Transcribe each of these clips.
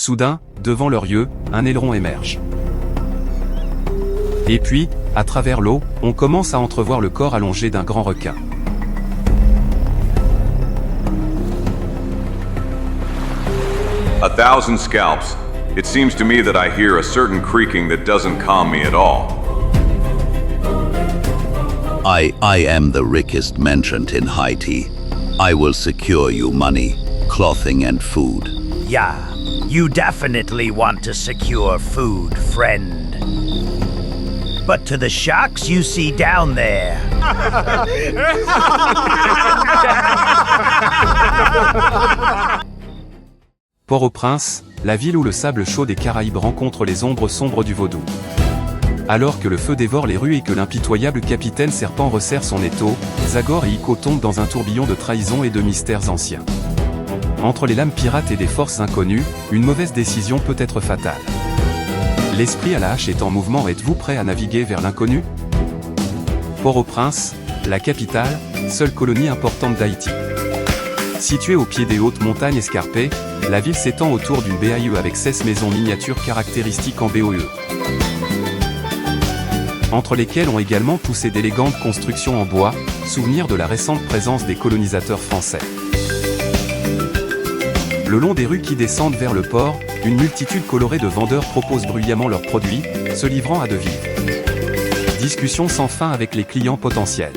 Soudain, devant leurs yeux, un aileron émerge. Et puis, à travers l'eau, on commence à entrevoir le corps allongé d'un grand requin. A thousand scalps. It seems to me that I hear a certain creaking that doesn't calm me at all. I am the richest merchant in Haiti. I will secure you money, clothing and food. Yeah, you definitely want to secure food, friend. But to the sharks you see down there. Port-au-Prince, la ville où le sable chaud des Caraïbes rencontre les ombres sombres du vaudou. Alors que le feu dévore les rues et que l'impitoyable Capitaine Serpent resserre son étau, Zagor et Čiko tombent dans un tourbillon de trahisons et de mystères anciens. Entre les lames pirates et des forces inconnues, une mauvaise décision peut être fatale. L'esprit à la hache est en mouvement. Êtes-vous prêt à naviguer vers l'inconnu? Port-au-Prince, la capitale, seule colonie importante d'Haïti. Située au pied des hautes montagnes escarpées, la ville s'étend autour d'une baie avec 16 maisons miniatures caractéristiques en BOE. Entre lesquelles ont également poussé d'élégantes constructions en bois, souvenir de la récente présence des colonisateurs français. Le long des rues qui descendent vers le port, une multitude colorée de vendeurs proposent bruyamment leurs produits, se livrant à de vives discussions sans fin avec les clients potentiels.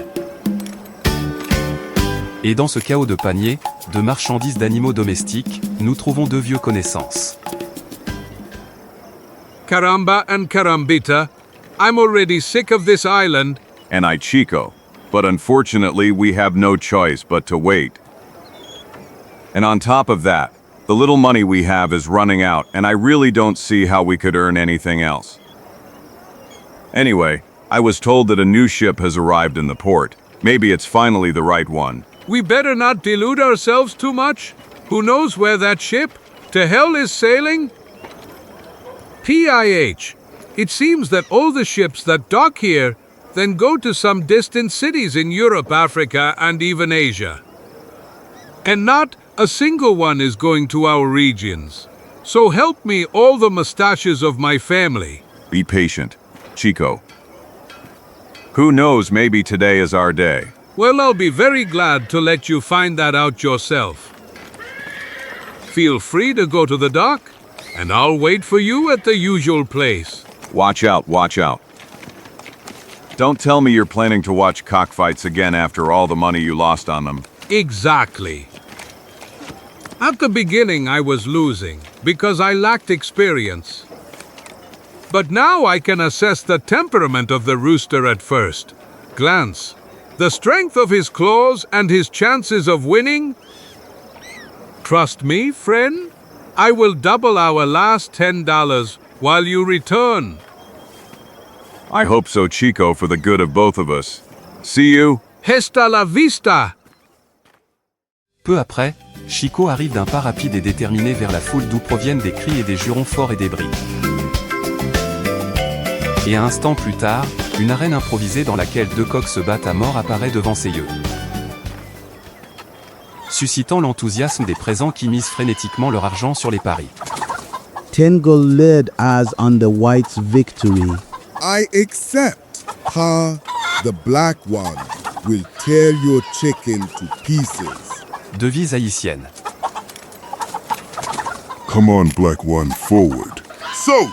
Et dans ce chaos de paniers, de marchandises d'animaux domestiques, nous trouvons deux vieux connaissances. Caramba and Carambita, I'm already sick of this island. And I, Čiko. But unfortunately, we have no choice but to wait. And on top of that, the little money we have is running out, and I really don't see how we could earn anything else. Anyway, I was told that a new ship has arrived in the port. Maybe it's finally the right one. We better not delude ourselves too much. Who knows where that ship to hell is sailing? PIH. It seems that all the ships that dock here then go to some distant cities in Europe, Africa, and even Asia. And not a single one is going to our regions. So help me all the mustaches of my family. Be patient, Čiko. Who knows, maybe today is our day. Well, I'll be very glad to let you find that out yourself. Feel free to go to the dock, and I'll wait for you at the usual place. Watch out, watch out. Don't tell me you're planning to watch cockfights again after all the money you lost on them. Exactly. At the beginning I was losing, because I lacked experience. But now I can assess the temperament of the rooster at first glance. The strength of his claws and his chances of winning. Trust me, friend, I will double our last $10 while you return. I hope so, Čiko, for the good of both of us. See you. Hasta la vista! Peu après, Čiko arrive d'un pas rapide et déterminé vers la foule d'où proviennent des cris et des jurons forts et des bris. Et un instant plus tard, une arène improvisée dans laquelle deux coqs se battent à mort apparaît devant ses yeux. Suscitant l'enthousiasme des présents qui misent frénétiquement leur argent sur les paris. Tingle led as on the white's victory. I accept. Ha, the black one will tear your chicken to pieces. Devise haïtienne. Come on, black one, forward. So.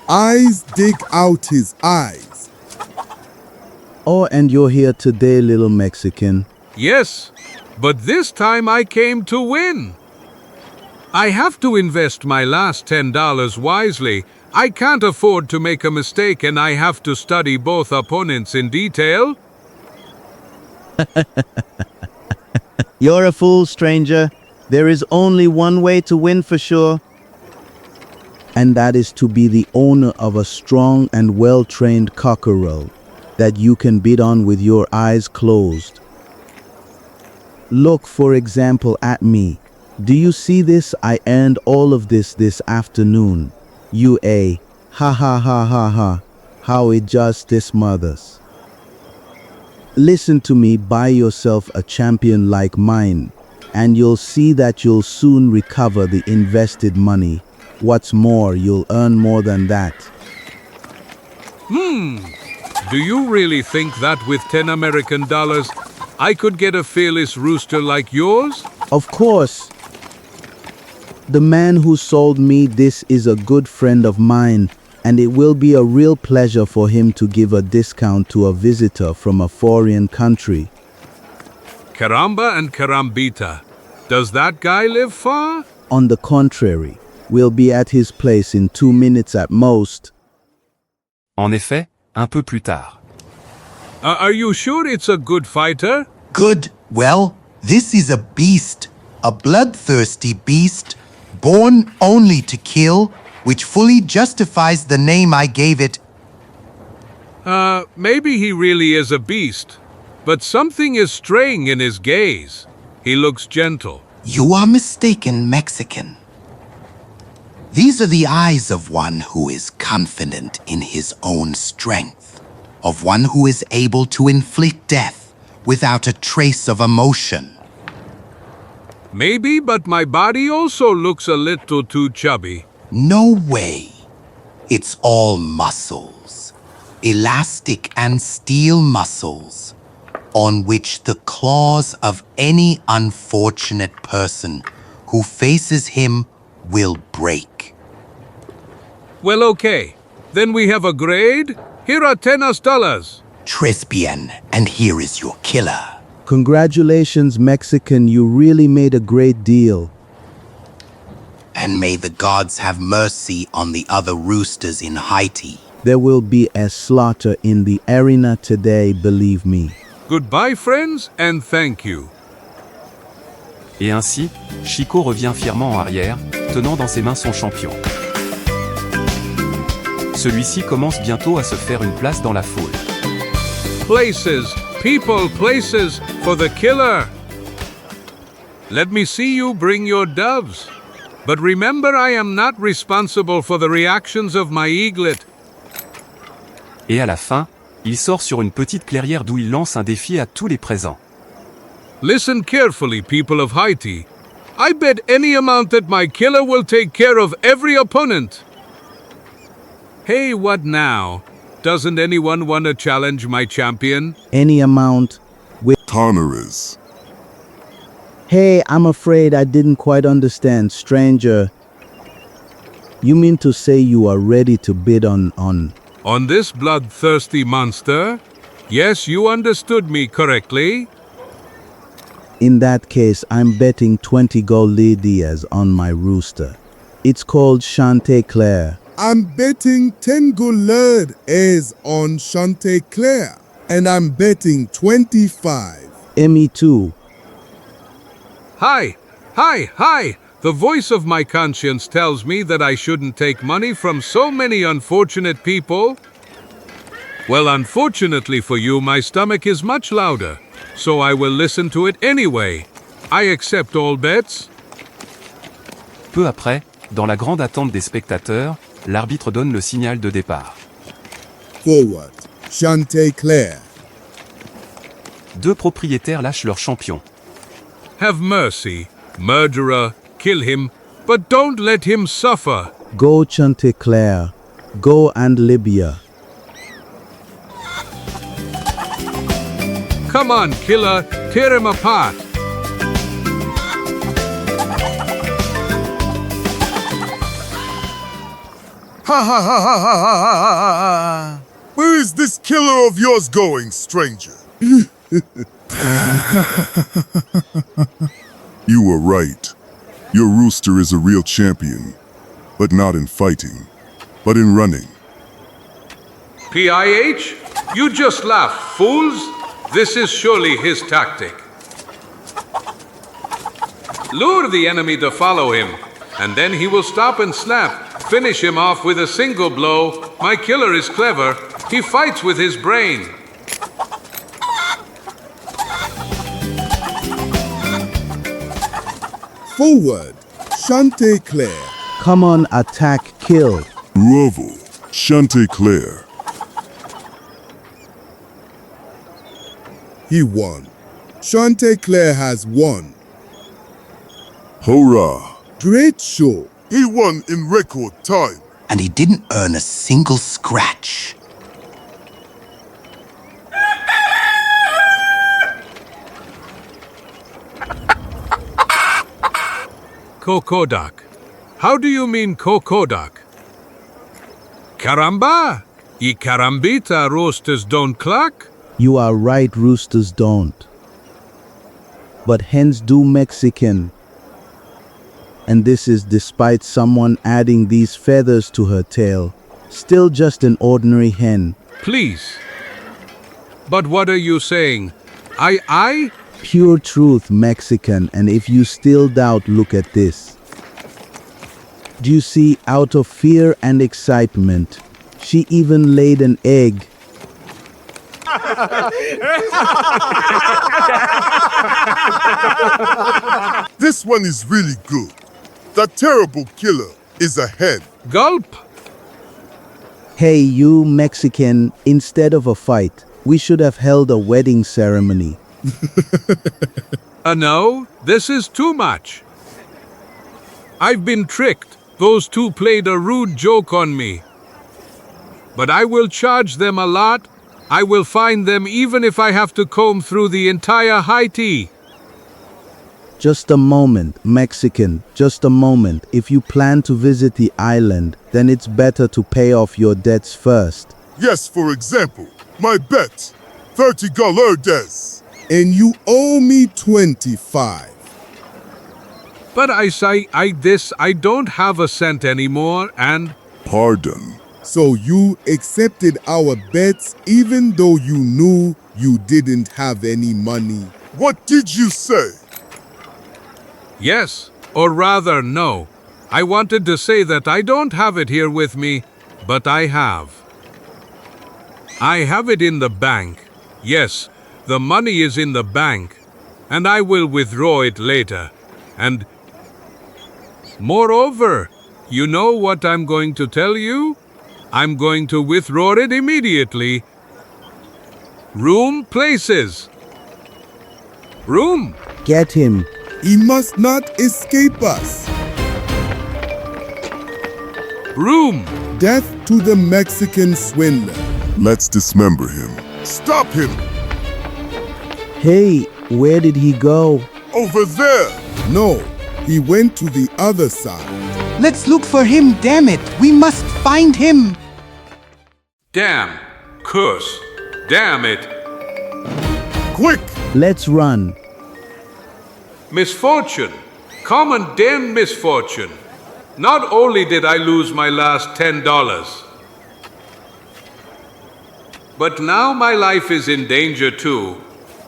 Eyes dig out his eyes. Oh, and you're here today, little Mexican. Yes, but this time I came to win. I have to invest my last $10 wisely. I can't afford to make a mistake, and I have to study both opponents in detail. You're a fool, stranger. There is only one way to win for sure. And that is to be the owner of a strong and well-trained cockerel that you can bid on with your eyes closed. Look, for example, at me. Do you see this? I earned all of this afternoon. Ha ha ha ha ha. How it just this mothers. Listen to me, buy yourself a champion like mine, and you'll see that you'll soon recover the invested money What's more, you'll earn more than that. Do you really think that with 10 American dollars, I could get a fearless rooster like yours? Of course. The man who sold me this is a good friend of mine, and it will be a real pleasure for him to give a discount to a visitor from a foreign country. Caramba and Carambita. Does that guy live far? On the contrary, we'll be at his place in 2 minutes at most. En effet, un peu plus tard. Are you sure it's a good fighter? Good. Well, this is a beast. A bloodthirsty beast, born only to kill, which fully justifies the name I gave it. Maybe he really is a beast. But something is straying in his gaze. He looks gentle. You are mistaken, Mexican. These are the eyes of one who is confident in his own strength, of one who is able to inflict death without a trace of emotion. Maybe, but my body also looks a little too chubby. No way. It's all muscles, elastic and steel muscles, on which the claws of any unfortunate person who faces him will break. Well, okay. Then we have a grade. Here are $10. Tres bien, and here is your killer. Congratulations, Mexican, you really made a great deal. And may the gods have mercy on the other roosters in Haiti. There will be a slaughter in the arena today, believe me. Goodbye, friends, and thank you. Et ainsi, Čiko revient fièrement en arrière, tenant dans ses mains son champion. Celui-ci commence bientôt à se faire une place dans la foule. Places, people, places for the killer. Let me see you bring your doves. But remember, I am not responsible for the reactions of my eaglet. Et à la fin, il sort sur une petite clairière d'où il lance un défi à tous les présents. Listen carefully, people of Haiti. I bet any amount that my killer will take care of every opponent. Hey, what now? Doesn't anyone want to challenge my champion? Any amount. Tonerous. Hey, I'm afraid I didn't quite understand, stranger. You mean to say you are ready to bid on... On this bloodthirsty monster? Yes, you understood me correctly. In that case, I'm betting 20 gold Lydias on my rooster. It's called Chanticleer. I'm betting 10 gold is on Chanticleer. And I'm betting 25. Me too. Hi! The voice of my conscience tells me that I shouldn't take money from so many unfortunate people. Well, unfortunately for you, my stomach is much louder, so I will listen to it anyway. I accept all bets. Peu après, dans la grande attente des spectateurs, l'arbitre donne le signal de départ. Forward, Chanticleer. Deux propriétaires lâchent leur champion. Have mercy, murderer, kill him, but don't let him suffer. Go Chanticleer. Go and Libya. Come on, killer, tear him apart. Where is this killer of yours going, stranger? You were right. Your rooster is a real champion, but not in fighting, but in running. PIH? You just laugh, fools. This is surely his tactic. Lure the enemy to follow him, and then he will stop and snap. Finish him off with a single blow. My killer is clever. He fights with his brain. Forward, Chanticleer. Come on, attack, kill. Bravo, Chanticleer. He won. Chanticleer has won. Hurrah! Great show. He won in record time. And he didn't earn a single scratch. Kokodak. How do you mean Kokodak? Caramba! Y carambita roosters don't cluck? You are right, roosters don't. But hens do Mexican. And this is despite someone adding these feathers to her tail. Still just an ordinary hen. Please. But what are you saying? I? Pure truth, Mexican, and if you still doubt, look at this. Do you see, out of fear and excitement, she even laid an egg. This one is really good. The terrible killer is a hen. Gulp! Hey, you Mexican, instead of a fight, we should have held a wedding ceremony. No, this is too much. I've been tricked. Those two played a rude joke on me. But I will charge them a lot. I will find them even if I have to comb through the entire Haiti. Just a moment, Mexican, just a moment. If you plan to visit the island, then it's better to pay off your debts first. Yes, for example, my bet, $30. And you owe me 25. But I don't have a cent anymore, and Pardon. So you accepted our bets even though you knew you didn't have any money. What did you say? yes, or rather no. I wanted to say that I don't have it here with me, but I have. I have it in the bank. Yes, the money is in the bank, and I will withdraw it later. And moreover, you know what I'm going to tell you? I'm going to withdraw it immediately. Room places. Room. Get him. He must not escape us. Room. Death to the Mexican swindler. Let's dismember him. Stop him! Hey, where did he go? Over there! No, he went to the other side. Let's look for him, damn it! We must find him! Damn. Curse. Damn it. Quick! Let's run. Misfortune. Common damn misfortune. Not only did I lose my last $10, but now my life is in danger too.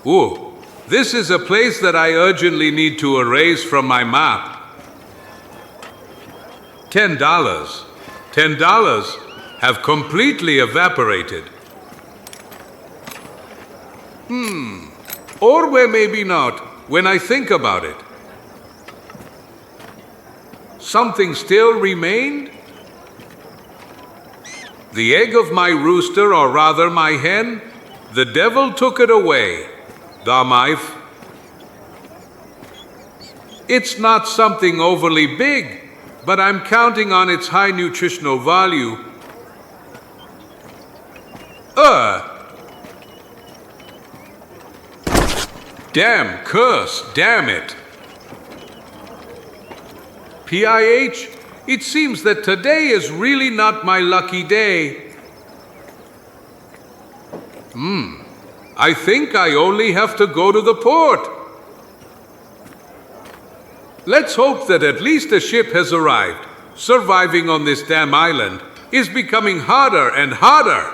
Ooh, this is a place that I urgently need to erase from my map. $10. $10 have completely evaporated. Or maybe not, when I think about it. Something still remained? The egg of my rooster, or rather my hen, the devil took it away. Damife. It's not something overly big, but I'm counting on its high nutritional value. Damn curse, damn it. PIH, it seems that today is really not my lucky day. I think I only have to go to the port. Let's hope that at least a ship has arrived. Surviving on this damn island is becoming harder and harder.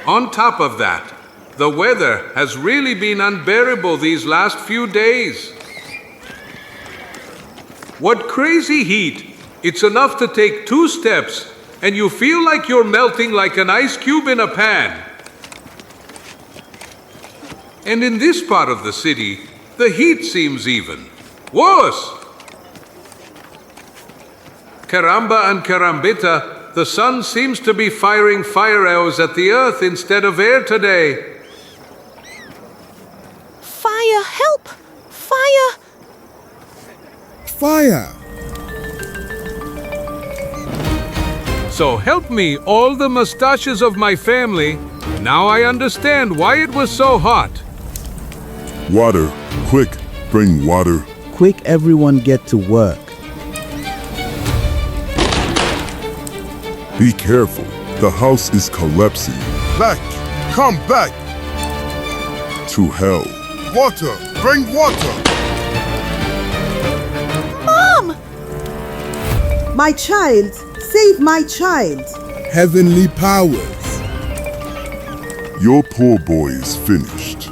On top of that, the weather has really been unbearable these last few days. What crazy heat! It's enough to take 2 steps and you feel like you're melting like an ice cube in a pan. And in this part of the city, the heat seems even worse. Caramba and carambita, the sun seems to be firing fire arrows at the earth instead of air today. Fire, help! Fire! fire. So help me, all the mustaches of my family. Now I understand why it was so hot. Water. Quick, bring water. Quick, everyone get to work. Be careful. The house is collapsing. Back. Come back. To hell. Water. Bring water. Mom! My child! Save my child! Heavenly powers. Your poor boy is finished.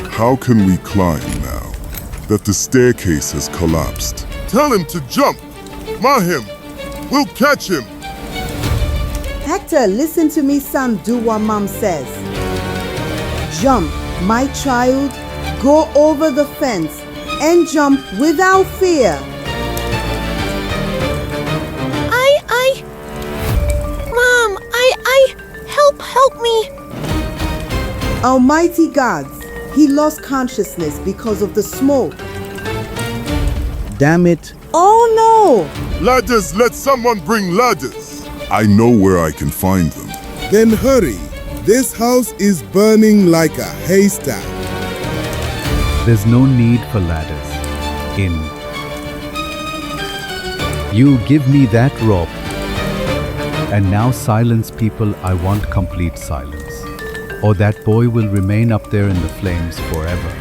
How can we climb now that the staircase has collapsed? Tell him to jump. Mahim. We'll catch him. Hector, listen to me, son. Do what Mom says. Jump, my child. Go over the fence and jump without fear. Mom, help me. Almighty gods, he lost consciousness because of the smoke. Damn it. Oh no! Ladders, let someone bring ladders. I know where I can find them. Then hurry. This house is burning like a haystack. There's no need for ladders. In. You give me that rope. And now silence, people. I want complete silence. Or that boy will remain up there in the flames forever.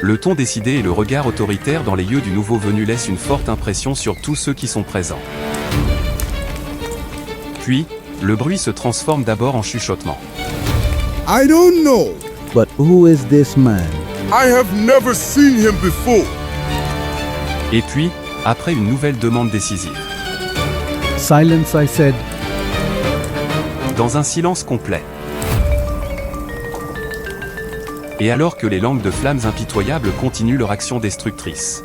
Le ton décidé et le regard autoritaire dans les yeux du nouveau venu laissent une forte impression sur tous ceux qui sont présents. Puis, le bruit se transforme d'abord en chuchotement. I don't know. But who is this man? I have never seen him before. Et puis, après une nouvelle demande décisive. Silence, I said. Dans un silence complet. Et alors que les langues de flammes impitoyables continuent leur action destructrice.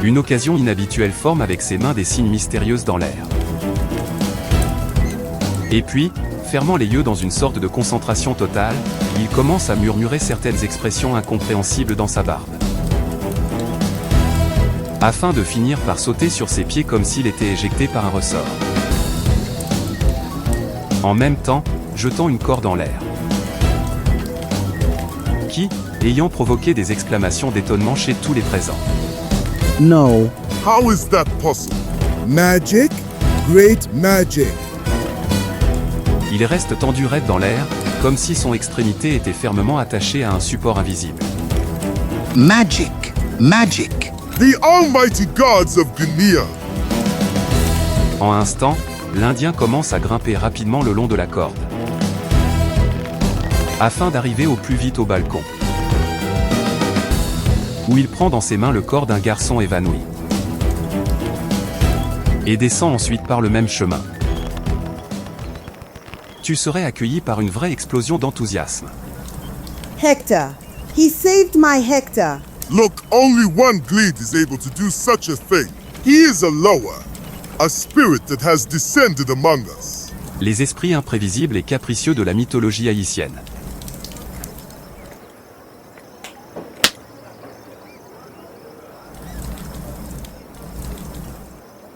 Une occasion inhabituelle forme avec ses mains des signes mystérieuses dans l'air. Et puis, fermant les yeux dans une sorte de concentration totale, il commence à murmurer certaines expressions incompréhensibles dans sa barbe. Afin de finir par sauter sur ses pieds comme s'il était éjecté par un ressort. En même temps, jetant une corde en l'air. Qui, ayant provoqué des exclamations d'étonnement chez tous les présents. No. How is that possible? Magic? Great magic. Il reste tendu raide dans l'air, comme si son extrémité était fermement attachée à un support invisible. Magic. Magic. The almighty gods of Guinea. En un instant, l'Indien commence à grimper rapidement le long de la corde. Afin d'arriver au plus vite au balcon. Où il prend dans ses mains le corps d'un garçon évanoui. Et descend ensuite par le même chemin. Tu serais accueilli par une vraie explosion d'enthousiasme. Hector, he saved my Hector. Look, only one Glede is able to do such a thing. He is a lower, a spirit that has descended among us. Les esprits imprévisibles et capricieux de la mythologie haïtienne.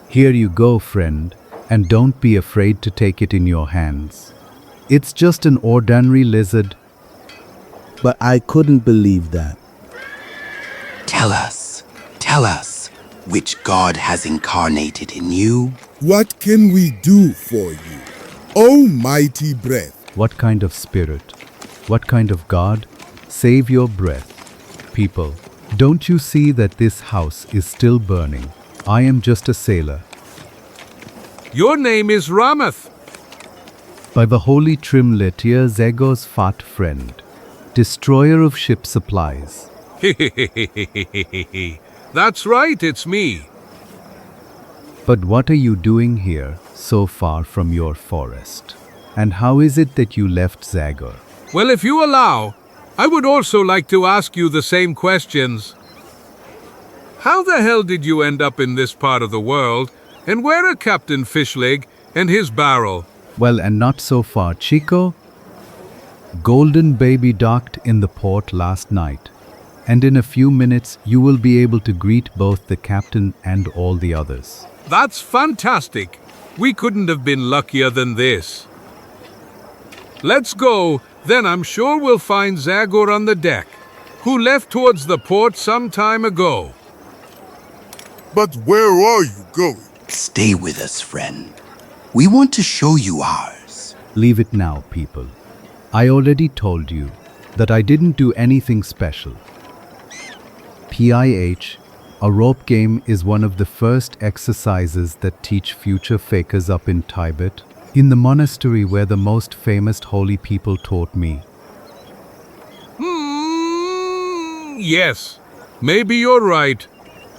Here you go, friend, and don't be afraid to take it in your hands. It's just an ordinary lizard. But I couldn't believe that. Tell us, which God has incarnated in you? What can we do for you, almighty breath? What kind of spirit? What kind of God? Save your breath. People, don't you see that this house is still burning? I am just a sailor. Your name is Ramath. By the holy Trimletia, Zagor's fat friend, destroyer of ship supplies. That's right, it's me. But what are you doing here, so far from your forest? And how is it that you left Zagor? Well, if you allow, I would also like to ask you the same questions. How the hell did you end up in this part of the world, and where are Captain Fishleg and his barrel? Well, and not so far, Čiko. Golden baby docked in the port last night. and in a few minutes you will be able to greet both the captain and all the others. That's fantastic. We couldn't have been luckier than this. Let's go, then I'm sure we'll find Zagor on the deck, who left towards the port some time ago. But where are you going? Stay with us, friend. We want to show you ours. Leave it now, people. I already told you that I didn't do anything special. PIH, a rope game, is one of the first exercises that teach future fakers up in Tibet, in the monastery where the most famous holy people taught me. Yes, maybe you're right.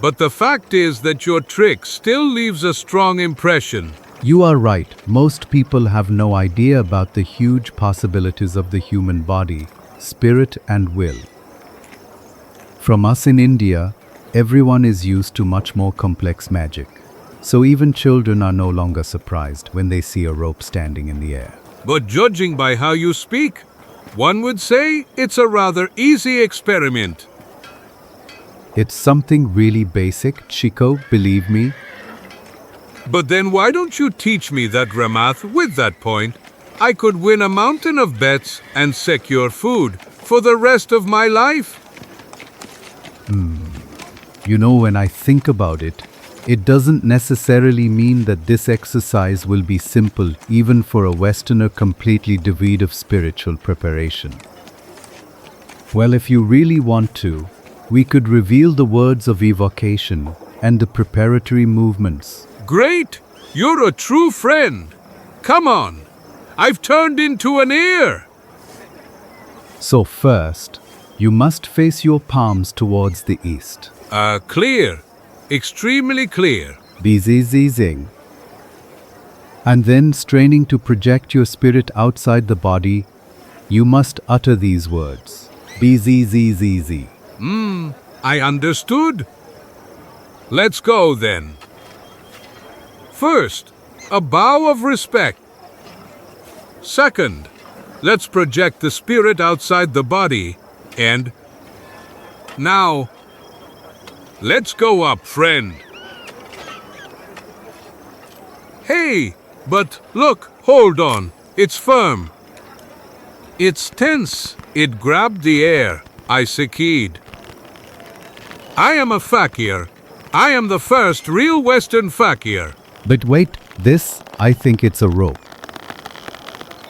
But the fact is that your trick still leaves a strong impression. You are right. Most people have no idea about the huge possibilities of the human body, spirit and will. From us in India, everyone is used to much more complex magic. So even children are no longer surprised when they see a rope standing in the air. But judging by how you speak, one would say it's a rather easy experiment. It's something really basic, Čiko, believe me. But then why don't you teach me that, Ramath? With that point, I could win a mountain of bets and secure food for the rest of my life. You know, when I think about it, it doesn't necessarily mean that this exercise will be simple even for a Westerner completely devoid of spiritual preparation. Well, if you really want to, we could reveal the words of evocation and the preparatory movements. Great! You're a true friend. Come on. I've turned into an ear. So first, you must face your palms towards the east. Clear. Extremely clear. Zing. And then, straining to project your spirit outside the body, you must utter these words. Bzzz. I understood. Let's go then. First, a bow of respect. Second, let's project the spirit outside the body. And now, let's go up, friend. Hey, but look, hold on. It's firm. It's tense. It grabbed the air. I sekied. I am a fakir. I am the first real Western fakir. But wait, this, I think it's a rope.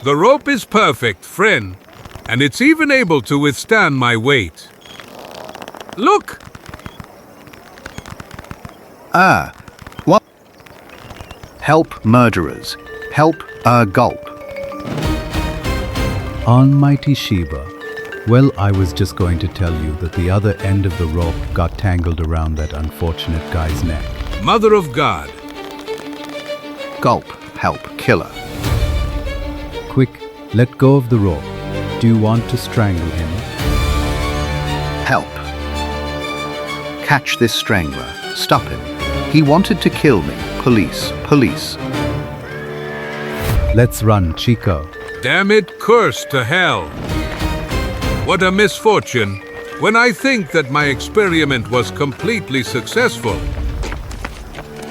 The rope is perfect, friend, and it's even able to withstand my weight. Look! What? Help murderers. Help gulp. Almighty Shiva. Well, I was just going to tell you that the other end of the rope got tangled around that unfortunate guy's neck. Mother of God. Gulp. Help. Killer. Quick, let go of the rope. Do you want to strangle him? Help. Catch this strangler. Stop him. He wanted to kill me. Police. Police. Let's run, Čiko. Damn it, curse to hell. What a misfortune when I think that my experiment was completely successful.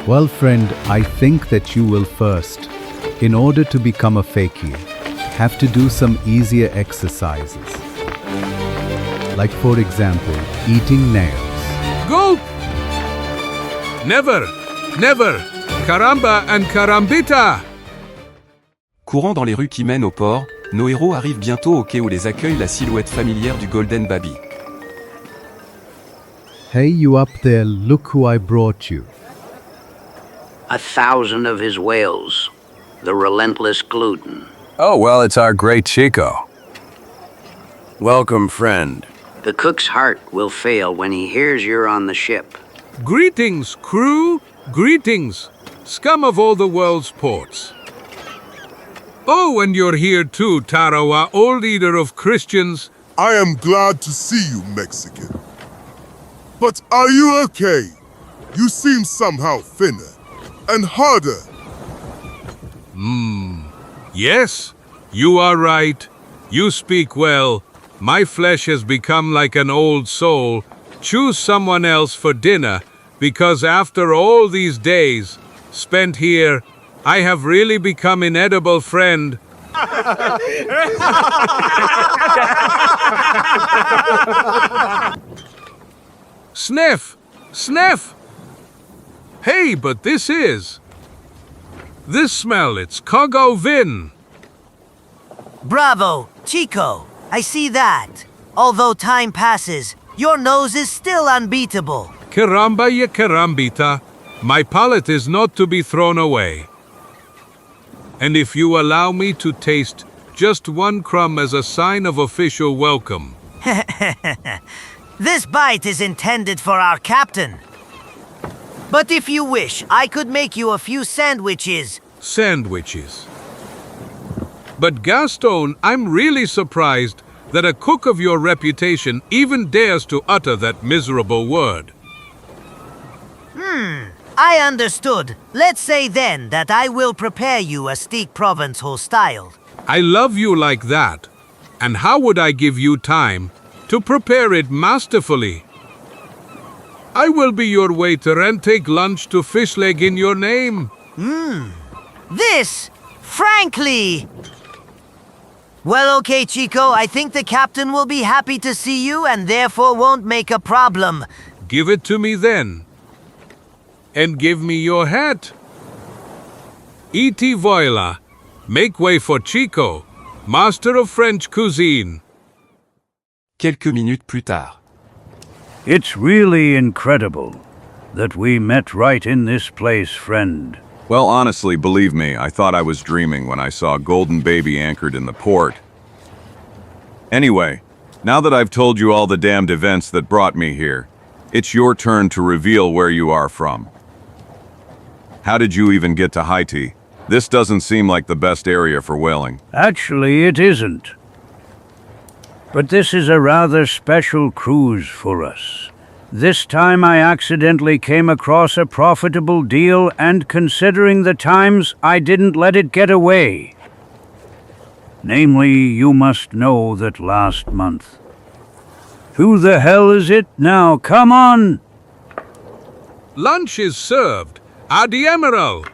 Well, friend, I think that you will first, in order to become a fakir, have to do some easier exercises. Like, for example, eating nails. Gulp! Never, never, caramba and carambita! Courant dans les rues qui mènent au port, nos héros arrivent bientôt au quai où les accueille la silhouette familière du Golden Baby. Hey, you up there, look who I brought you. 1,000 of his whales, the relentless gluten. Oh, well, it's our great Čiko. Welcome, friend. The cook's heart will fail when he hears you're on the ship. Greetings, crew! Greetings, scum of all the world's ports. Oh, and you're here too, Tarawa, old leader of Christians. I am glad to see you, Mexican. But are you okay? You seem somehow thinner and harder. Yes, you are right. You speak well. My flesh has become like an old soul. Choose someone else for dinner, because after all these days spent here, I have really become inedible, friend. Sniff! Sniff! Hey, but this smell, it's Kogo Vin. Bravo, Čiko. I see that. Although time passes, your nose is still unbeatable. Caramba ya carambita. My palate is not to be thrown away. And if you allow me to taste just one crumb as a sign of official welcome. This bite is intended for our captain. But if you wish, I could make you a few sandwiches. Sandwiches. But Gaston, I'm really surprised that a cook of your reputation even dares to utter that miserable word. I understood. Let's say then that I will prepare you a steak Provençal style. I love you like that. And how would I give you time to prepare it masterfully? I will be your waiter and take lunch to fish leg in your name. This, frankly... Well, okay, Čiko, I think the captain will be happy to see you and therefore won't make a problem. Give it to me then. And give me your hat. E.T. Voila. Make way for Čiko, master of French cuisine. Quelques minutes plus tard. It's really incredible that we met right in this place, friend. Well, honestly, believe me, I thought I was dreaming when I saw Golden Baby anchored in the port. Anyway, now that I've told you all the damned events that brought me here, it's your turn to reveal where you are from. How did you even get to Haiti? This doesn't seem like the best area for whaling. Actually, it isn't. But this is a rather special cruise for us. This time I accidentally came across a profitable deal, and considering the times, I didn't let it get away. Namely, you must know that last month... Who the hell is it now? Come on! Lunch is served. Admiral!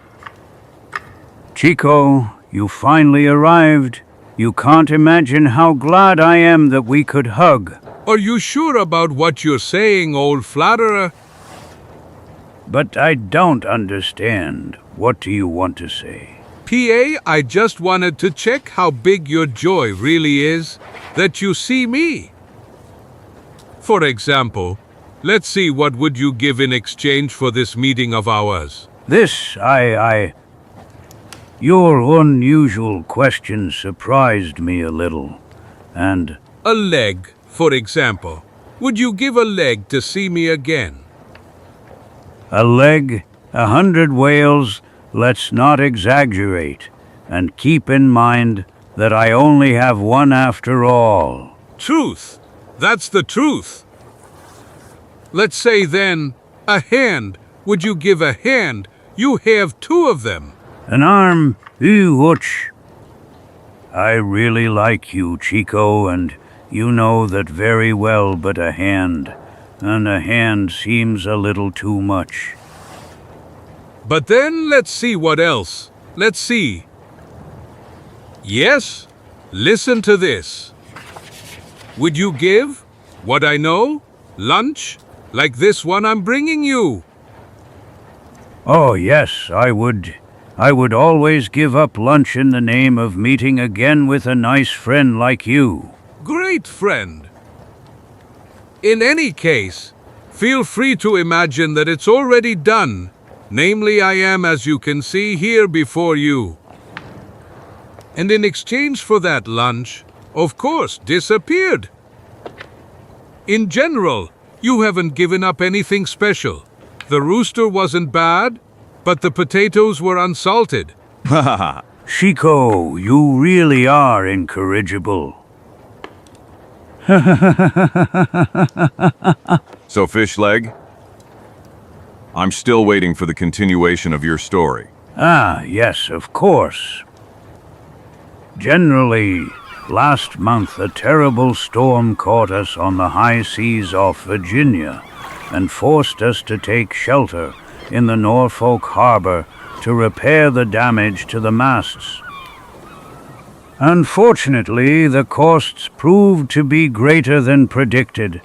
Čiko, you finally arrived. You can't imagine how glad I am that we could hug. Are you sure about what you're saying, old flatterer? But I don't understand. What do you want to say? PA, I just wanted to check how big your joy really is that you see me. For example, let's see, what would you give in exchange for this meeting of ours? Your unusual question surprised me a little, and... A leg, for example. Would you give a leg to see me again? A leg? 100 whales? Let's not exaggerate. And keep in mind that I only have one after all. Truth. That's the truth. Let's say then, a hand. Would you give a hand? You have two of them. An arm? Ouch. I really like you, Čiko, and you know that very well, but a hand seems a little too much. But then let's see what else. Let's see. Yes? Listen to this. Would you give what I know? Lunch? Like this one I'm bringing you. Oh, yes, I would. I would always give up lunch in the name of meeting again with a nice friend like you. Great friend. In any case, feel free to imagine that it's already done. Namely, I am, as you can see, here before you. And in exchange for that lunch, of course, disappeared. In general, you haven't given up anything special. The rooster wasn't bad, but the potatoes were unsalted. Čiko, you really are incorrigible. So, fish leg? I'm still waiting for the continuation of your story. Ah, yes, of course. Generally, Last month, a terrible storm caught us on the high seas off Virginia and forced us to take shelter in the Norfolk harbor to repair the damage to the masts. Unfortunately, the costs proved to be greater than predicted.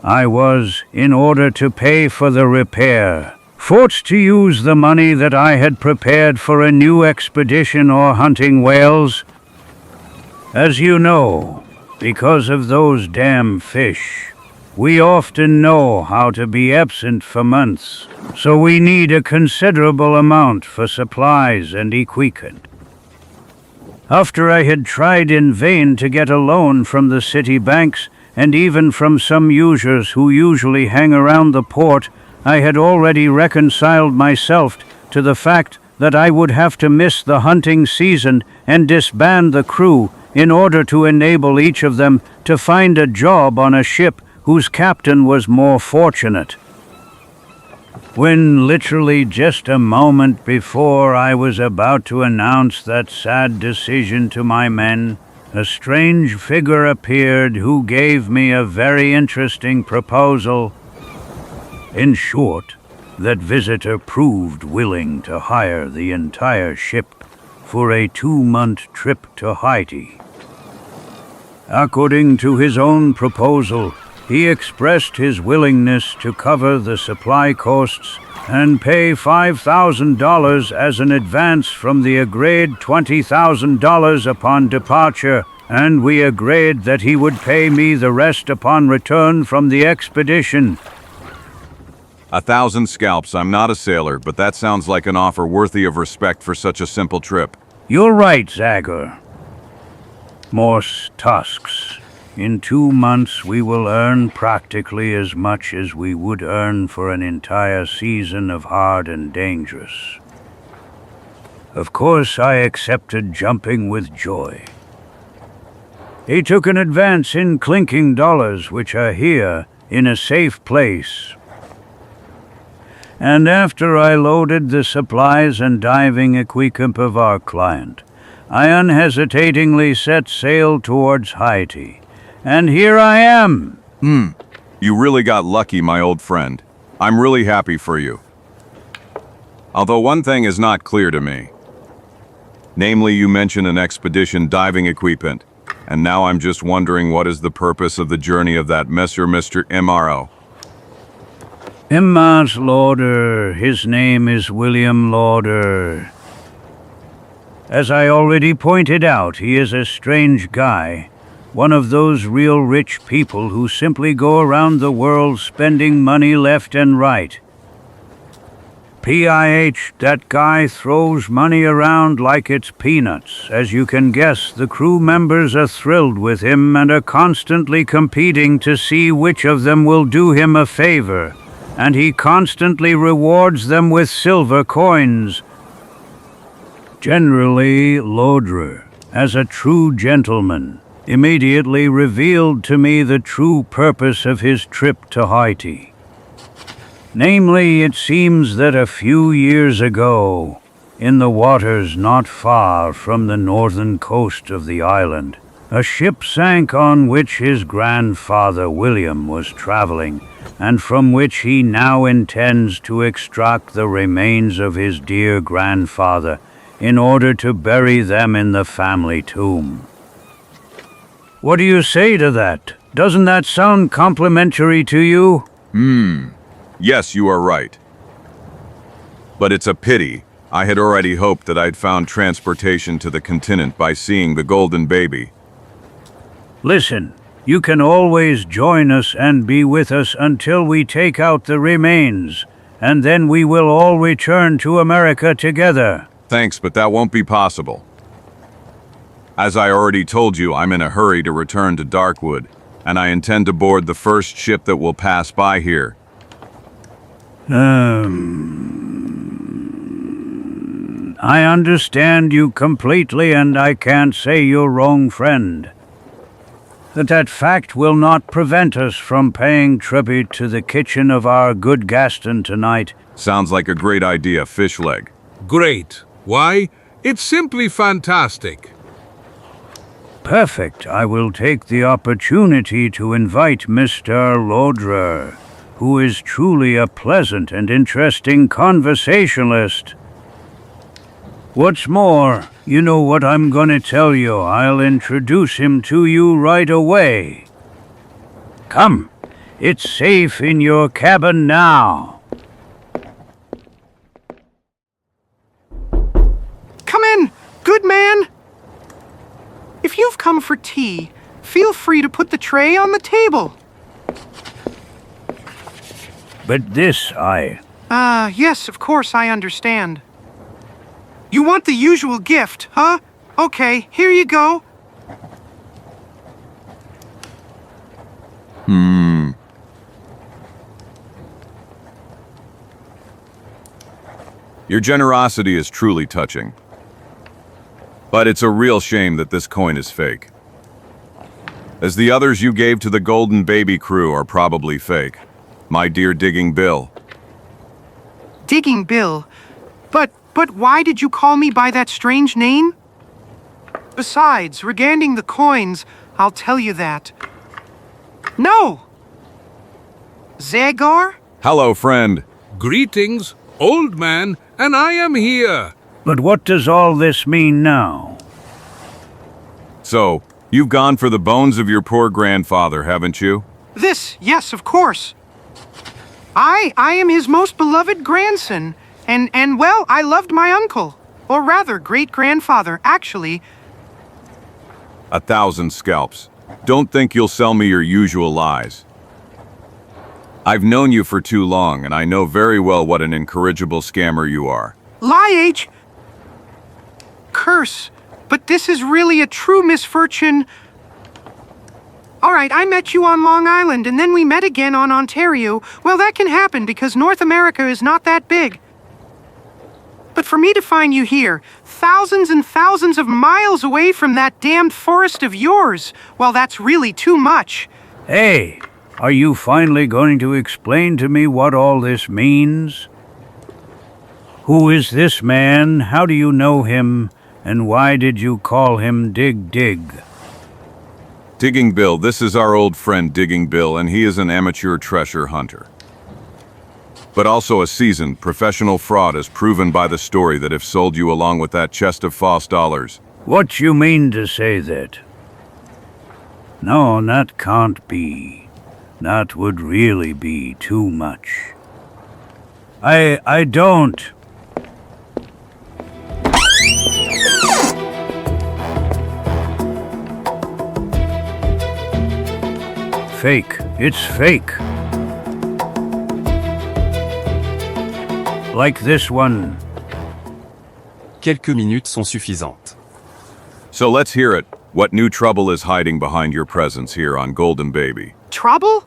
I was, in order to pay for the repair, forced to use the money that I had prepared for a new expedition or hunting whales. As you know, because of those damn fish, we often know how to be absent for months, so we need a considerable amount for supplies and equipment. After I had tried in vain to get a loan from the city banks, and even from some users who usually hang around the port, I had already reconciled myself to the fact that I would have to miss the hunting season and disband the crew in order to enable each of them to find a job on a ship whose captain was more fortunate. When literally just a moment before I was about to announce that sad decision to my men, a strange figure appeared who gave me a very interesting proposal. In short, that visitor proved willing to hire the entire ship for a 2-month trip to Haiti. According to his own proposal, he expressed his willingness to cover the supply costs and pay $5,000 as an advance from the agreed $20,000 upon departure, and we agreed that he would pay me the rest upon return from the expedition. 1,000 scalps. I'm not a sailor, but that sounds like an offer worthy of respect for such a simple trip. You're right, Zagor. Morse tusks. In 2 months we will earn practically as much as we would earn for an entire season of hard and dangerous. Of course, I accepted, jumping with joy. He took an advance in clinking dollars, which are here in a safe place. And after I loaded the supplies and diving equipment of our client, I unhesitatingly set sail towards Haiti. And here I am. You really got lucky, my old friend. I'm really happy for you. Although one thing is not clear to me. Namely, you mentioned an expedition diving equipment, and now I'm just wondering what is the purpose of the journey of that messer Mr. MRO. Emma's Lauder. His name is William Lauder. As I already pointed out, he is a strange guy. One of those real rich people who simply go around the world spending money left and right. PIH, that guy throws money around like it's peanuts. As you can guess, the crew members are thrilled with him and are constantly competing to see which of them will do him a favor, and he constantly rewards them with silver coins. Generally, Lauder, as a true gentleman, immediately revealed to me the true purpose of his trip to Haiti. Namely, it seems that a few years ago, in the waters not far from the northern coast of the island, a ship sank on which his grandfather William was traveling, and from which he now intends to extract the remains of his dear grandfather in order to bury them in the family tomb. What do you say to that? Doesn't that sound complimentary to you? Yes, you are right. But it's a pity. I had already hoped that I'd found transportation to the continent by seeing the golden baby. Listen, you can always join us and be with us until we take out the remains, and then we will all return to America together. Thanks, but that won't be possible. As I already told you, I'm in a hurry to return to Darkwood, and I intend to board the first ship that will pass by here. I understand you completely, and I can't say you're wrong, friend. That fact will not prevent us from paying tribute to the kitchen of our good Gaston tonight. Sounds like a great idea, Fishleg. Great. Why? It's simply fantastic. Perfect. I will take the opportunity to invite Mr. Lodrer, who is truly a pleasant and interesting conversationalist. What's more, you know what I'm gonna tell you. I'll introduce him to you right away. Come, it's safe in your cabin now. Come in, good man. If you've come for tea, feel free to put the tray on the table. But this, yes, of course, I understand. You want the usual gift, huh? Okay, here you go. Your generosity is truly touching. But it's a real shame that this coin is fake. As the others you gave to the Golden Baby crew are probably fake. My dear Digging Bill. Digging Bill? But why did you call me by that strange name? Besides, regarding the coins, I'll tell you that. No! Zagor? Hello, friend. Greetings, old man, and I am here. But what does all this mean now? So, you've gone for the bones of your poor grandfather, haven't you? Yes, of course. I am his most beloved grandson, and well, I loved my uncle. Or rather, great-grandfather, actually. 1,000 scalps. Don't think you'll sell me your usual lies. I've known you for too long, and I know very well what an incorrigible scammer you are. Liage! Curse, but this is really a true misfortune. All right, I met you on Long Island, and then we met again on Ontario. Well, that can happen because North America is not that big. But for me to find you here, thousands and thousands of miles away from that damned forest of yours, well, that's really too much. Hey, are you finally going to explain to me what all this means? Who is this man? How do you know him? And why did you call him Dig? Digging Bill, this is our old friend Digging Bill, and he is an amateur treasure hunter. But also a seasoned professional fraud, as proven by the story that if sold you along with that chest of false dollars. What you mean to say that? No, that can't be. That would really be too much. I don't. Fake. It's fake. Like this one. Quelques minutes sont suffisantes. So let's hear it. What new trouble is hiding behind your presence here on Golden Baby? Trouble?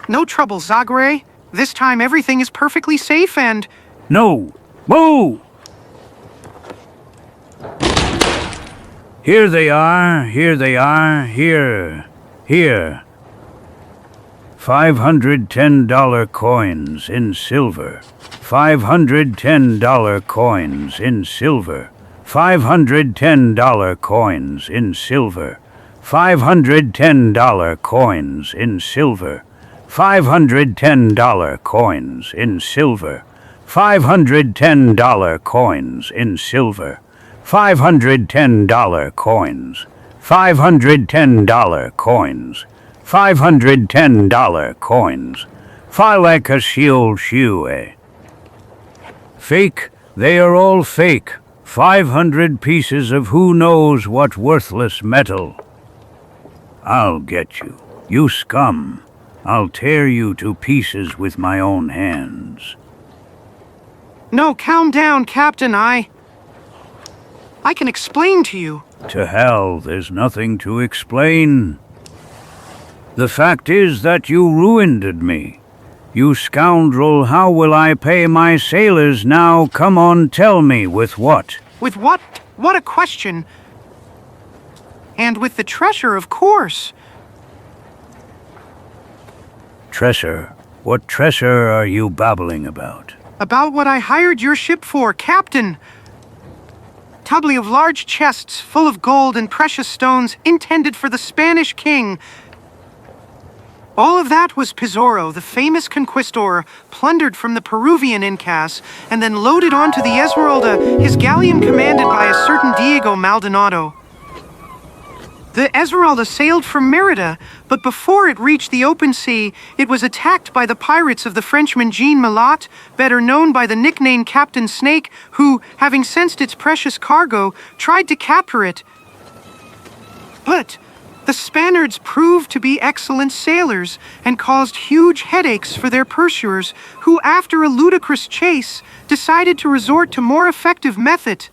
No trouble, Zagor. This time everything is perfectly safe and... No! Move! Here they are, here. $510 coins in silver. $510 coins in silver. $510 coins in silver. $510 coins in silver. $510 coins in silver. $510 coins in silver. $510 coins. $510 coins. $510 coins. Like a shoe. Fake, they are all fake. 500 pieces of who knows what worthless metal. I'll get you, you scum. I'll tear you to pieces with my own hands. No, calm down, Captain. I can explain to you. To hell, there's nothing to explain. The fact is that you ruined me. You scoundrel, how will I pay my sailors now? Come on, tell me, with what? With what? What a question. And with the treasure, of course. Treasure? What treasure are you babbling about? About what I hired your ship for, Captain. doubly of large chests full of gold and precious stones intended for the Spanish king. All of that was Pizarro, the famous conquistador, plundered from the Peruvian Incas and then loaded onto the Esmeralda, his galleon commanded by a certain Diego Maldonado. The Esmeralda sailed from Merida, but before it reached the open sea, it was attacked by the pirates of the Frenchman Jean Malot, better known by the nickname Captain Snake, who, having sensed its precious cargo, tried to capture it. But the Spaniards proved to be excellent sailors and caused huge headaches for their pursuers, who, after a ludicrous chase, decided to resort to more effective method.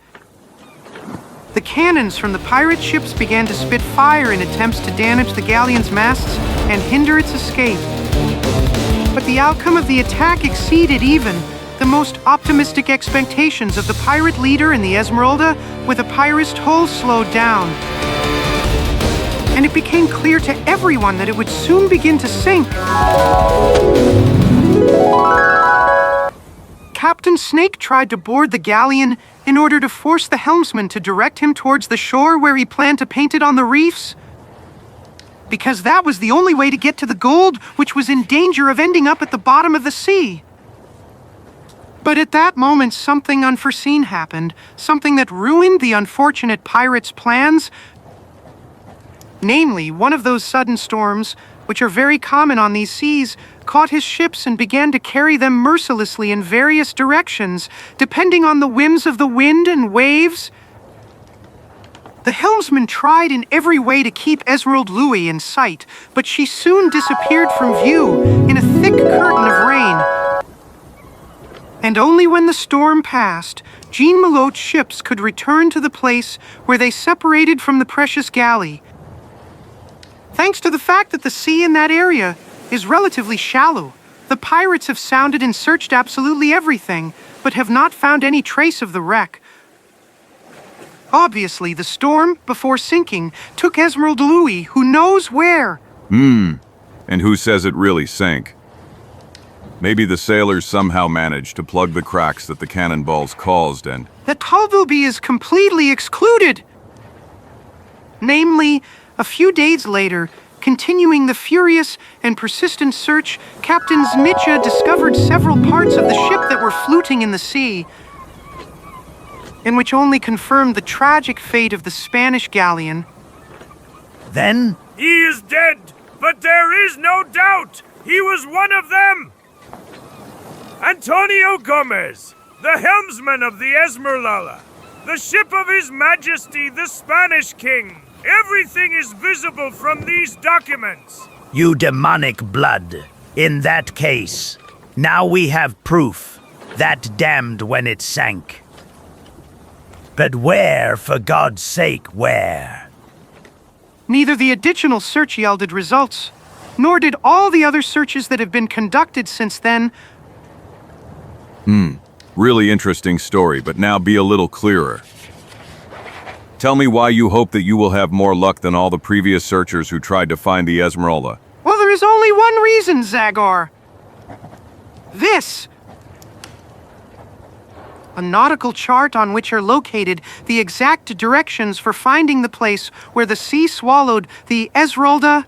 The cannons from the pirate ships began to spit fire in attempts to damage the galleon's masts and hinder its escape. But the outcome of the attack exceeded even the most optimistic expectations of the pirate leader in the Esmeralda, with the pirate's hull slowed down. And it became clear to everyone that it would soon begin to sink. Captain Snake tried to board the galleon in order to force the helmsman to direct him towards the shore where he planned to paint it on the reefs, because that was the only way to get to the gold, which was in danger of ending up at the bottom of the sea. But at that moment, something unforeseen happened, something that ruined the unfortunate pirates' plans. Namely, one of those sudden storms, which are very common on these seas, caught his ships and began to carry them mercilessly in various directions, depending on the whims of the wind and waves. The helmsman tried in every way to keep Esmeralda Louis in sight, but she soon disappeared from view in a thick curtain of rain. And only when the storm passed, Jean Malot's ships could return to the place where they separated from the precious galley. Thanks to the fact that the sea in that area is relatively shallow, the pirates have sounded and searched absolutely everything, but have not found any trace of the wreck. Obviously, the storm, before sinking, took Esmeralda Louis, who knows where. And who says it really sank? Maybe the sailors somehow managed to plug the cracks that the cannonballs caused and... That Talvilby is completely excluded. Namely, a few days later, continuing the furious and persistent search, Captain Zmitcha discovered several parts of the ship that were floating in the sea, and which only confirmed the tragic fate of the Spanish galleon. Then? He is dead, but there is no doubt he was one of them! Antonio Gomez, the helmsman of the Esmeralda, the ship of His Majesty the Spanish King. Everything is visible from these documents. You demonic blood. In that case, now we have proof. That damned when it sank. But where, for God's sake, where? Neither the additional search yielded results, nor did all the other searches that have been conducted since then. Really interesting story, but now be a little clearer. Tell me why you hope that you will have more luck than all the previous searchers who tried to find the Esmeralda. Well, there is only one reason, Zagor. This. A nautical chart on which are located the exact directions for finding the place where the sea swallowed the Esmeralda.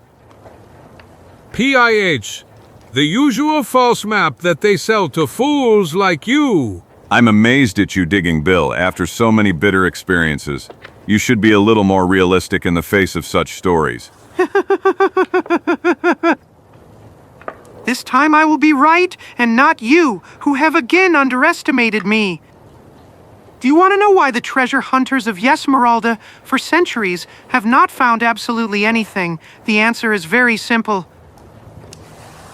PIH. The usual false map that they sell to fools like you. I'm amazed at you digging Bill after so many bitter experiences. You should be a little more realistic in the face of such stories. This time I will be right, and not you, who have again underestimated me. Do you want to know why the treasure hunters of Esmeralda, for centuries, have not found absolutely anything? The answer is very simple.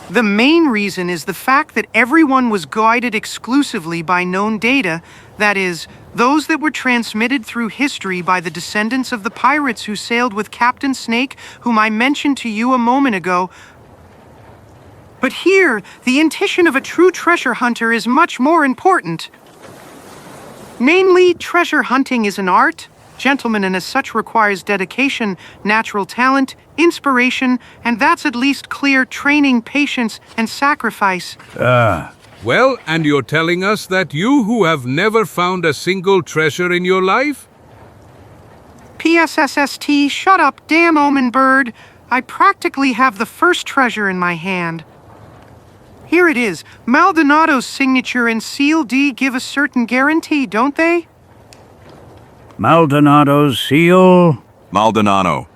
The main reason is the fact that everyone was guided exclusively by known data, that is, those that were transmitted through history by the descendants of the pirates who sailed with Captain Snake, whom I mentioned to you a moment ago. But here, the intuition of a true treasure hunter is much more important. Namely, treasure hunting is an art, gentlemen, and as such requires dedication, natural talent, inspiration, and that's at least clear training, patience, and sacrifice. Well, and you're telling us that you who have never found a single treasure in your life? PSSST, shut up, damn omen bird. I practically have the first treasure in my hand. Here it is. Maldonado's signature and seal D give a certain guarantee, don't they? Maldonado's seal? Maldonado.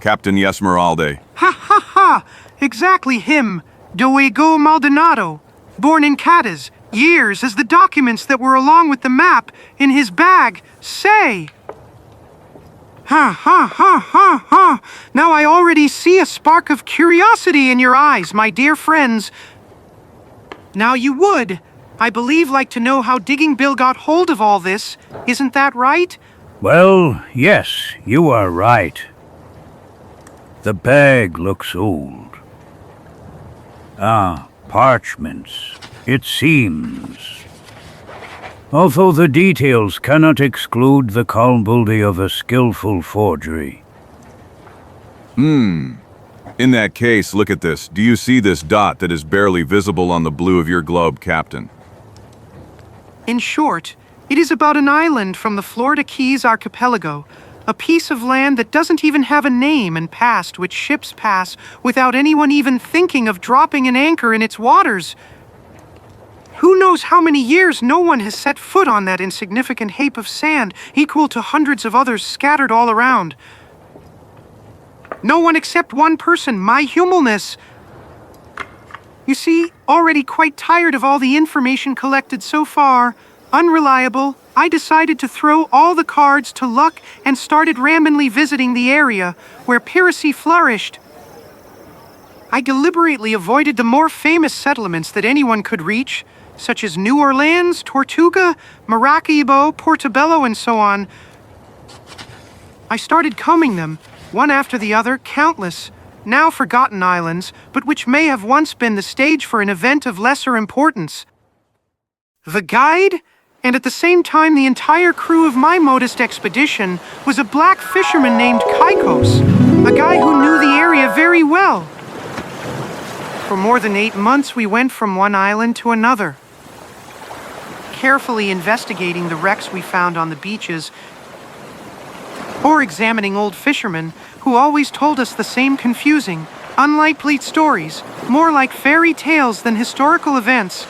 Captain Esmeralda. Ha ha ha! Exactly him. Diego Maldonado. Born in Cadiz. Years as the documents that were along with the map in his bag say. Ha ha ha ha ha! Now I already see a spark of curiosity in your eyes, my dear friends. Now you would, I believe, like to know how Digging Bill got hold of all this. Isn't that right? Well, yes, you are right. The bag looks old. Ah, parchments, it seems. Although the details cannot exclude the culpability of a skillful forgery. In that case, look at this. Do you see this dot that is barely visible on the blue of your globe, Captain? In short, it is about an island from the Florida Keys archipelago, a piece of land that doesn't even have a name and past which ships pass without anyone even thinking of dropping an anchor in its waters. Who knows how many years no one has set foot on that insignificant heap of sand, equal to hundreds of others scattered all around. No one except one person, my humaness. You see, already quite tired of all the information collected so far, unreliable, I decided to throw all the cards to luck and started randomly visiting the area where piracy flourished. I deliberately avoided the more famous settlements that anyone could reach, such as New Orleans, Tortuga, Maracaibo, Portobello, and so on. I started combing them, one after the other, countless, now forgotten islands, but which may have once been the stage for an event of lesser importance. The guide, and at the same time the entire crew of my modest expedition, was a black fisherman named Čikos, a guy who knew the area very well. For more than 8 months we went from one island to another, carefully investigating the wrecks we found on the beaches, or examining old fishermen who always told us the same confusing, unlikely stories, more like fairy tales than historical events.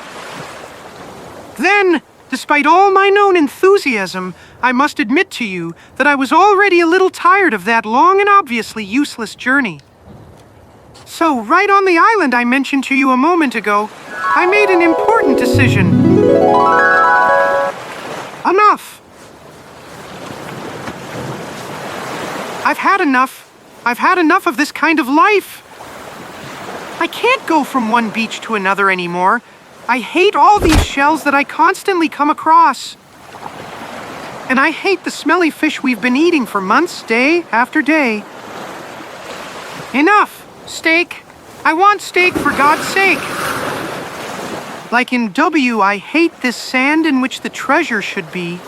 Then, despite all my known enthusiasm, I must admit to you that I was already a little tired of that long and obviously useless journey. So, right on the island I mentioned to you a moment ago, I made an important decision. Enough! I've had enough. I've had enough of this kind of life. I can't go from one beach to another anymore. I hate all these shells that I constantly come across. And I hate the smelly fish we've been eating for months, day after day. Enough! Steak. I want steak for God's sake. Like in W, I hate this sand in which the treasure should be,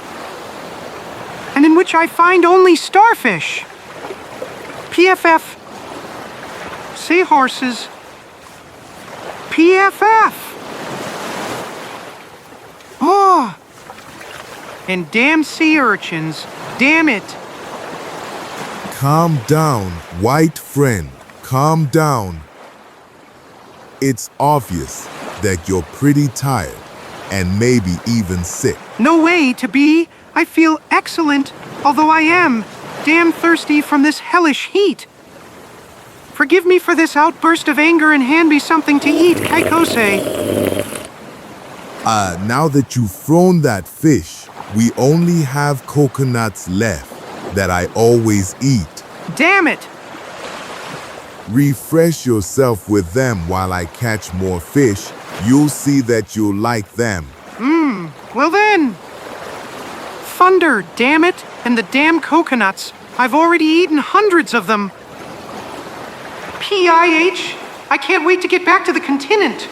and in which I find only starfish. PFF. Seahorses. PFF. Oh. And damn sea urchins. Damn it. Calm down, white friend. Calm down. It's obvious that you're pretty tired and maybe even sick. No way to be. I feel excellent, although I am damn thirsty from this hellish heat. Forgive me for this outburst of anger and hand me something to eat, Čikos. Now that you've thrown that fish, we only have coconuts left that I always eat. Damn it! Refresh yourself with them while I catch more fish. You'll see that you'll like them. Well then. Thunder, damn it, and the damn coconuts. I've already eaten hundreds of them. PIH, I can't wait to get back to the continent.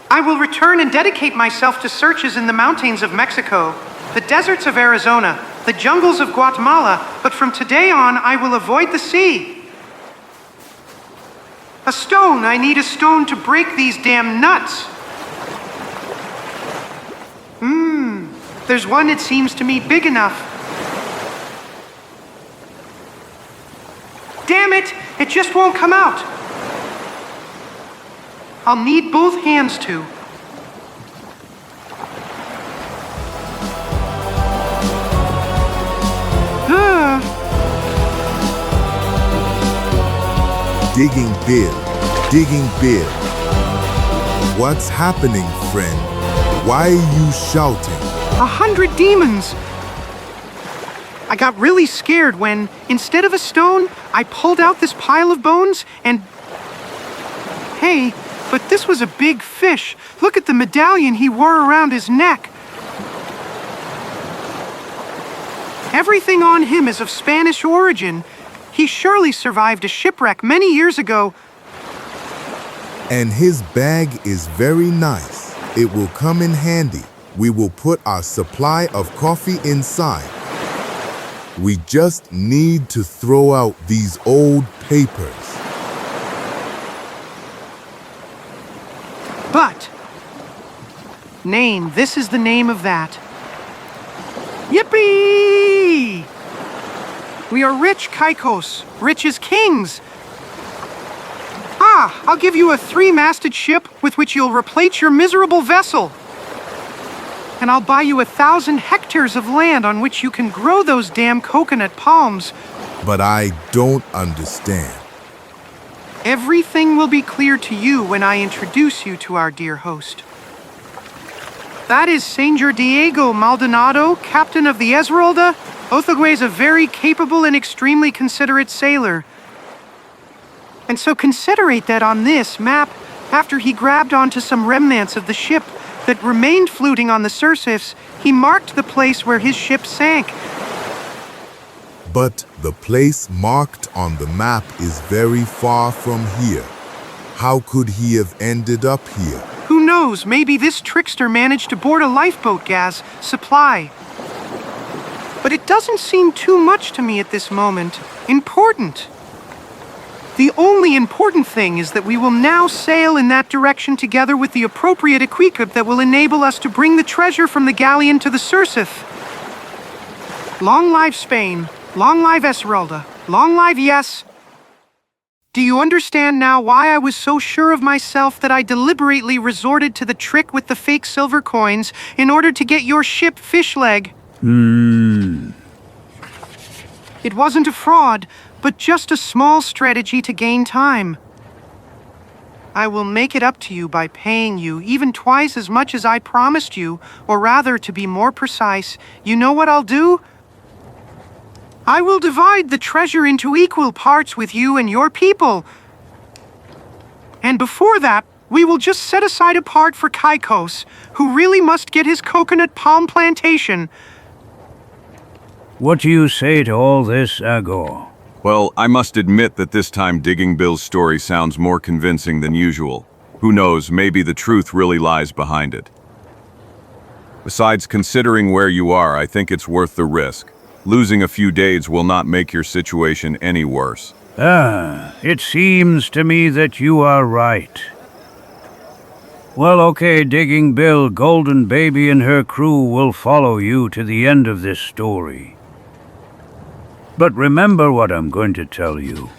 I will return and dedicate myself to searches in the mountains of Mexico, the deserts of Arizona, the jungles of Guatemala, but from today on I will avoid the sea. A stone, I need a stone to break these damn nuts. There's one, it seems to me, big enough. just won't come out. I'll need both hands to. Digging Bill, digging Bill. What's happening, friend? Why are you shouting? 100 demons! I got really scared when, instead of a stone, I pulled out this pile of bones and... Hey, but this was a big fish. Look at the medallion he wore around his neck. Everything on him is of Spanish origin. He surely survived a shipwreck many years ago. And his bag is very nice. It will come in handy. We will put our supply of coffee inside. We just need to throw out these old papers. But, this is the name of that. Yippee! We are rich, Caicos, rich as kings. I'll give you a 3-masted ship with which you'll replate your miserable vessel. And I'll buy you 1,000 hectares of land on which you can grow those damn coconut palms. But I don't understand. Everything will be clear to you when I introduce you to our dear host. That is Senor Diego Maldonado, captain of the Esmeralda. Othagwe is a very capable and extremely considerate sailor. And so considerate that on this map, after he grabbed onto some remnants of the ship that remained floating on the surface, he marked the place where his ship sank. But the place marked on the map is very far from here. How could he have ended up here? Who knows, maybe this trickster managed to board a lifeboat gas supply. But it doesn't seem too much to me at this moment. Important. The only important thing is that we will now sail in that direction together with the appropriate equipment that will enable us to bring the treasure from the galleon to the surface. Long live Spain. Long live Esmeralda. Long live yes. Do you understand now why I was so sure of myself that I deliberately resorted to the trick with the fake silver coins in order to get your ship fish leg? It wasn't a fraud, but just a small strategy to gain time. I will make it up to you by paying you even twice as much as I promised you, or rather, to be more precise, you know what I'll do? I will divide the treasure into equal parts with you and your people. And before that, we will just set aside a part for Caicos, who really must get his coconut palm plantation. What do you say to all this, Zagor? Well, I must admit that this time Digging Bill's story sounds more convincing than usual. Who knows, maybe the truth really lies behind it. Besides, considering where you are, I think it's worth the risk. Losing a few days will not make your situation any worse. It seems to me that you are right. Well, okay, Digging Bill, Golden Baby and her crew will follow you to the end of this story. But remember what I'm going to tell you.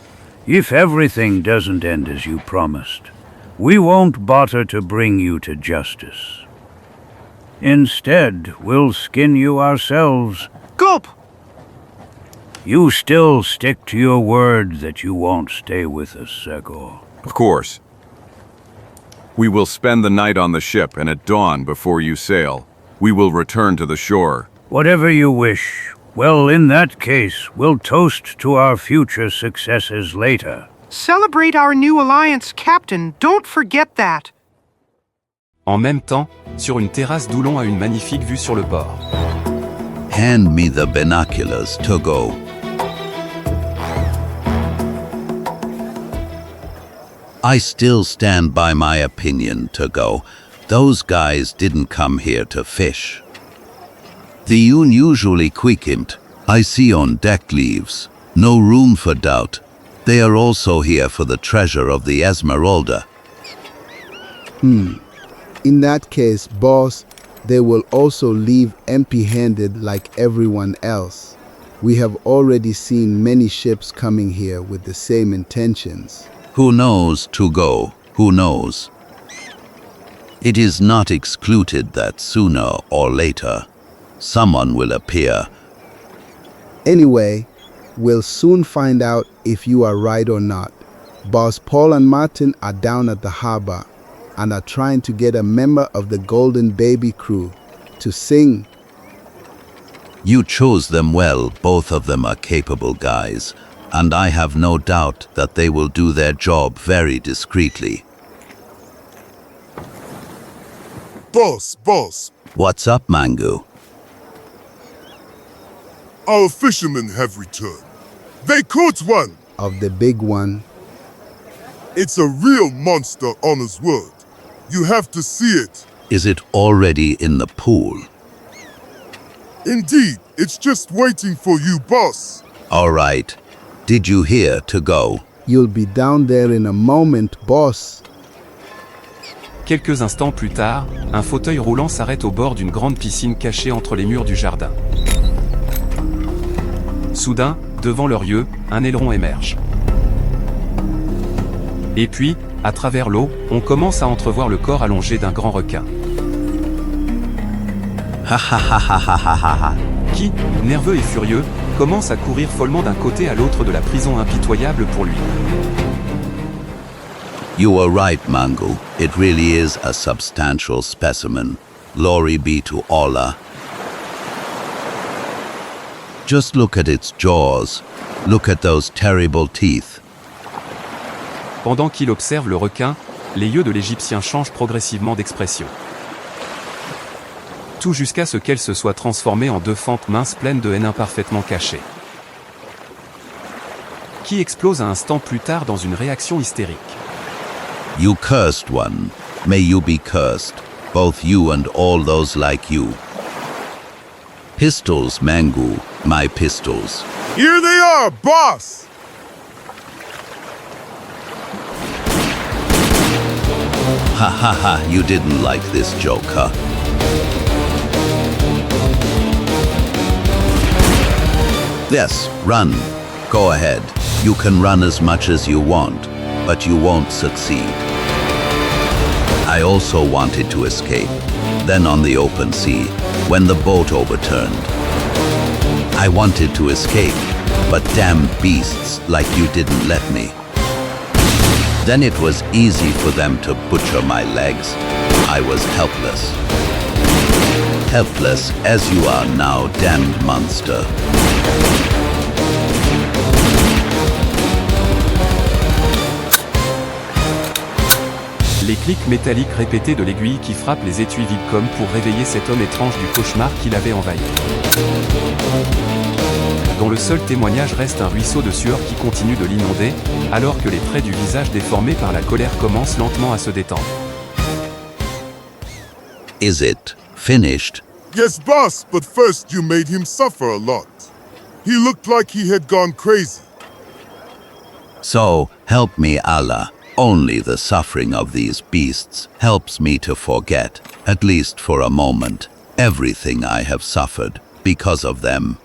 If everything doesn't end as you promised, we won't bother to bring you to justice. Instead, we'll skin you ourselves. Gulp! You still stick to your word that you won't stay with us, Zagor. Of course. We will spend the night on the ship, and at dawn, before you sail, we will return to the shore. Whatever you wish. Well, in that case, we'll toast to our future successes later. Celebrate our new alliance, Captain. Don't forget that. En même temps, sur une terrasse d'Oulon a une magnifique vue sur le port. Hand me the binoculars to go. I still stand by my opinion, to go. Those guys didn't come here to fish. The unusually quick-imp I see on deck leaves. No room for doubt. They are also here for the treasure of the Esmeralda. In that case, boss, they will also leave empty-handed like everyone else. We have already seen many ships coming here with the same intentions. Who knows, to go? Who knows? It is not excluded that sooner or later, someone will appear. Anyway, we'll soon find out if you are right or not. Boss Paul and Martin are down at the harbor and are trying to get a member of the Golden Baby crew to sing. You chose them well, both of them are capable guys, and I have no doubt that they will do their job very discreetly. Boss. What's up, Mangu? Our fishermen have returned. They caught one. Of the big one. It's a real monster, on his word. You have to see it. Is it already in the pool? Indeed, it's just waiting for you, boss. All right. Did you hear, to go? You'll be down there in a moment, boss. Quelques instants plus tard, un fauteuil roulant s'arrête au bord d'une grande piscine cachée entre les murs du jardin. Soudain, devant leurs yeux, un aileron émerge. Et puis, à travers l'eau, on commence à entrevoir le corps allongé d'un grand requin. Qui, nerveux et furieux, commence à courir follement d'un côté à l'autre de la prison impitoyable pour lui. You were right, Mangu. It really is a substantial specimen. Glory be to Allah. Just look at its jaws. Look at those terrible teeth. Pendant qu'il observe le requin, les yeux de l'Égyptien changent progressivement d'expression. Tout jusqu'à ce qu'elle se soit transformée en deux fentes minces pleines de haine imparfaitement cachées. Qui explose un instant plus tard dans une réaction hystérique. You cursed one. May you be cursed, both you and all those like you. Pistols, Mangu, my pistols. Here they are, boss! Ha ha ha, you didn't like this joke, huh? Yes, run. Go ahead. You can run as much as you want, but you won't succeed. I also wanted to escape, then on the open sea, when the boat overturned. I wanted to escape, but damn beasts like you didn't let me. Then it was easy for them to butcher my legs. I was helpless. Helpless as you are now, damned monster. Les clics métalliques répétés de l'aiguille qui frappe les étuis vides comme pour réveiller cet homme étrange du cauchemar qui l'avait envahi. Dont le seul témoignage reste un ruisseau de sueur qui continue de l'inonder, alors que les traits du visage déformés par la colère commencent lentement à se détendre. Is it finished? Yes, boss, but first you made him suffer a lot. He looked like he had gone crazy. So, help me Allah. Only the suffering of these beasts helps me to forget, at least for a moment, everything I have suffered because of them.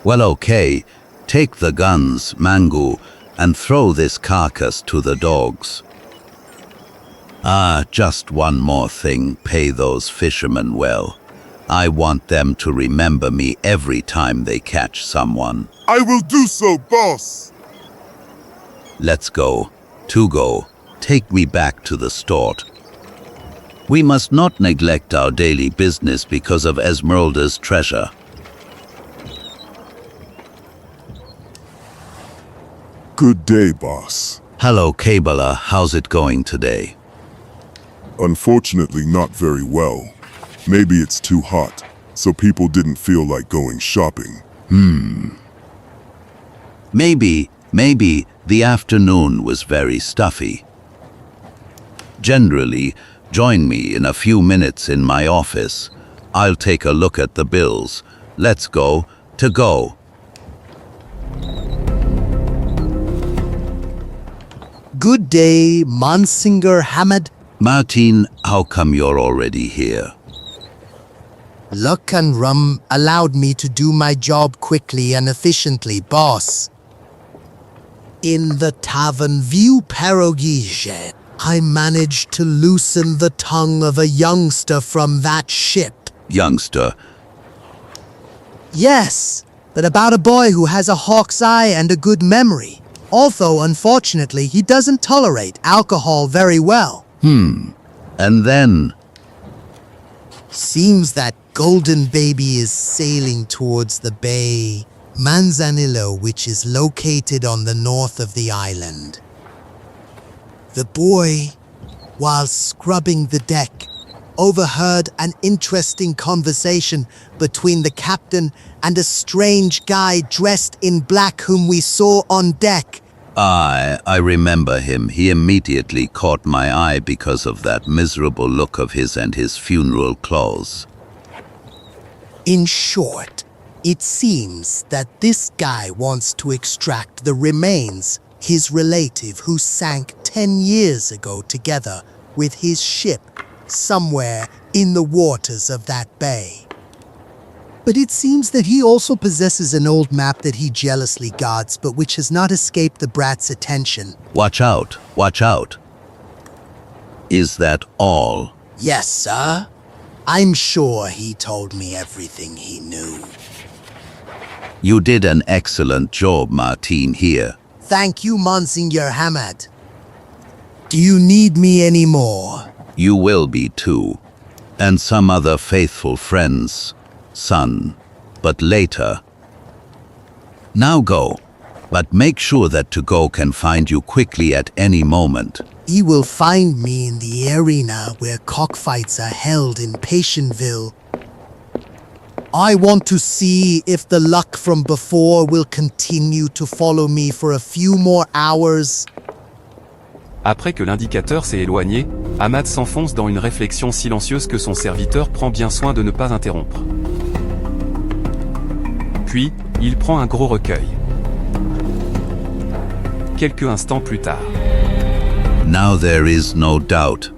Well, okay, take the guns, Mangu, and throw this carcass to the dogs. Ah, just one more thing, pay those fishermen well. I want them to remember me every time they catch someone. I will do so, boss. Let's go. To go. Take me back to the stort. We must not neglect our daily business because of Esmeralda's treasure. Good day, boss. Hello, Kabbalah. How's it going today? Unfortunately, not very well. Maybe it's too hot, so people didn't feel like going shopping. Maybe the afternoon was very stuffy. Generally, join me in a few minutes in my office. I'll take a look at the bills. Let's go. To go. Good day, Monsignor Hamad. Martin, how come you're already here? Luck and rum allowed me to do my job quickly and efficiently, boss. In the tavern Vieux Pierogi, I managed to loosen the tongue of a youngster from that ship. Youngster? Yes, but about a boy who has a hawk's eye and a good memory. Although, unfortunately, he doesn't tolerate alcohol very well. And then? Seems that Golden Baby is sailing towards the bay Manzanillo, which is located on the north of the island. The boy, while scrubbing the deck, overheard an interesting conversation between the captain and a strange guy dressed in black whom we saw on deck. I remember him. He immediately caught my eye because of that miserable look of his and his funeral clothes. In short, it seems that this guy wants to extract the remains his relative who sank 10 years ago together with his ship somewhere in the waters of that bay. But it seems that he also possesses an old map that he jealously guards, but which has not escaped the brat's attention. Watch out, watch out. Is that all? Yes, sir. I'm sure he told me everything he knew. You did an excellent job, Martin, here. Thank you, Monsignor Hamad. Do you need me anymore? You will be too. And some other faithful friends, son. But later. Now go. But make sure that To-Go can find you quickly at any moment. He will find me in the arena where cockfights are held in Patientville. I want to see if the luck from before will continue to follow me for a few more hours. Après que l'indicateur s'est éloigné, Hamad s'enfonce dans une réflexion silencieuse que son serviteur prend bien soin de ne pas interrompre. Puis, il prend un gros recueil. Quelques instants plus tard. Now there is no doubt.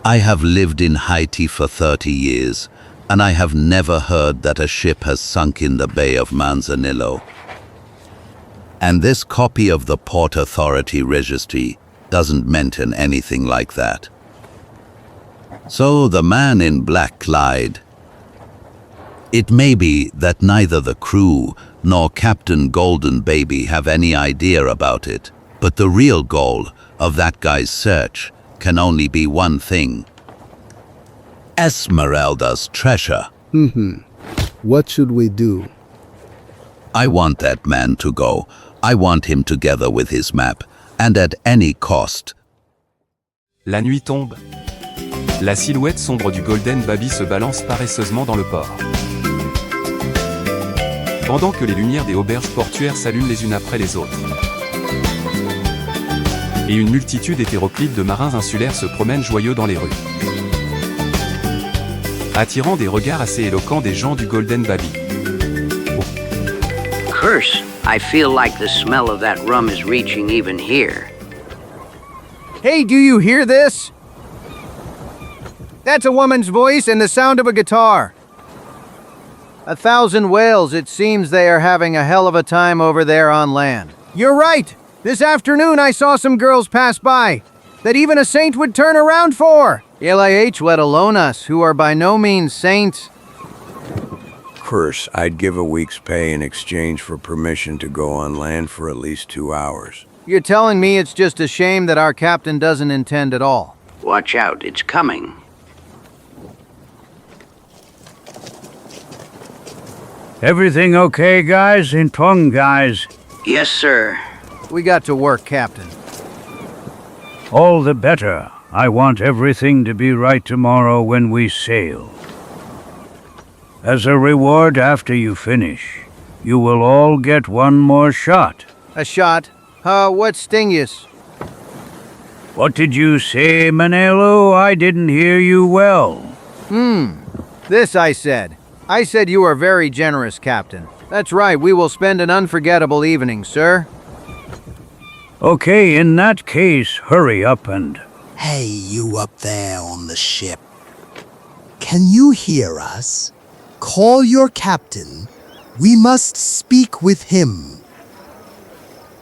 I have lived in Haiti for 30 years, and I have never heard that a ship has sunk in the Bay of Manzanillo. And this copy of the Port Authority Registry doesn't mention anything like that. So the man in black lied. It may be that neither the crew nor Captain Golden Baby have any idea about it, but the real goal of that guy's search can only be one thing. Esmeralda's treasure. What should we do? I want that man to go. I want him together with his map, and at any cost. La nuit tombe. La silhouette sombre du Golden Baby se balance paresseusement dans le port. Pendant que les lumières des auberges portuaires s'allument les unes après les autres. Et une multitude hétéroclite de marins insulaires se promènent joyeux dans les rues, attirant des regards assez éloquents des gens du Golden Baby. Curse, I feel like the smell of that rum is reaching even here. Hey, do you hear this? That's a woman's voice and the sound of a guitar. 1,000 whales, it seems they are having a hell of a time over there on land. You're right! This afternoon I saw some girls pass by that even a saint would turn around for. LIH, let alone us, who are by no means saints. Curse, I'd give a week's pay in exchange for permission to go on land for at least 2 hours. You're telling me it's just a shame that our captain doesn't intend at all. Watch out, it's coming. Everything okay, guys? In Tongue, guys? Yes, sir. We got to work, Captain. All the better. I want everything to be right tomorrow when we sail. As a reward after you finish, you will all get one more shot. A shot? What stingus? What did you say, Manelo? I didn't hear you well. This I said. I said you are very generous, Captain. That's right, we will spend an unforgettable evening, sir. Okay, in that case, hurry up and... Hey, you up there on the ship. Can you hear us? Call your captain. We must speak with him.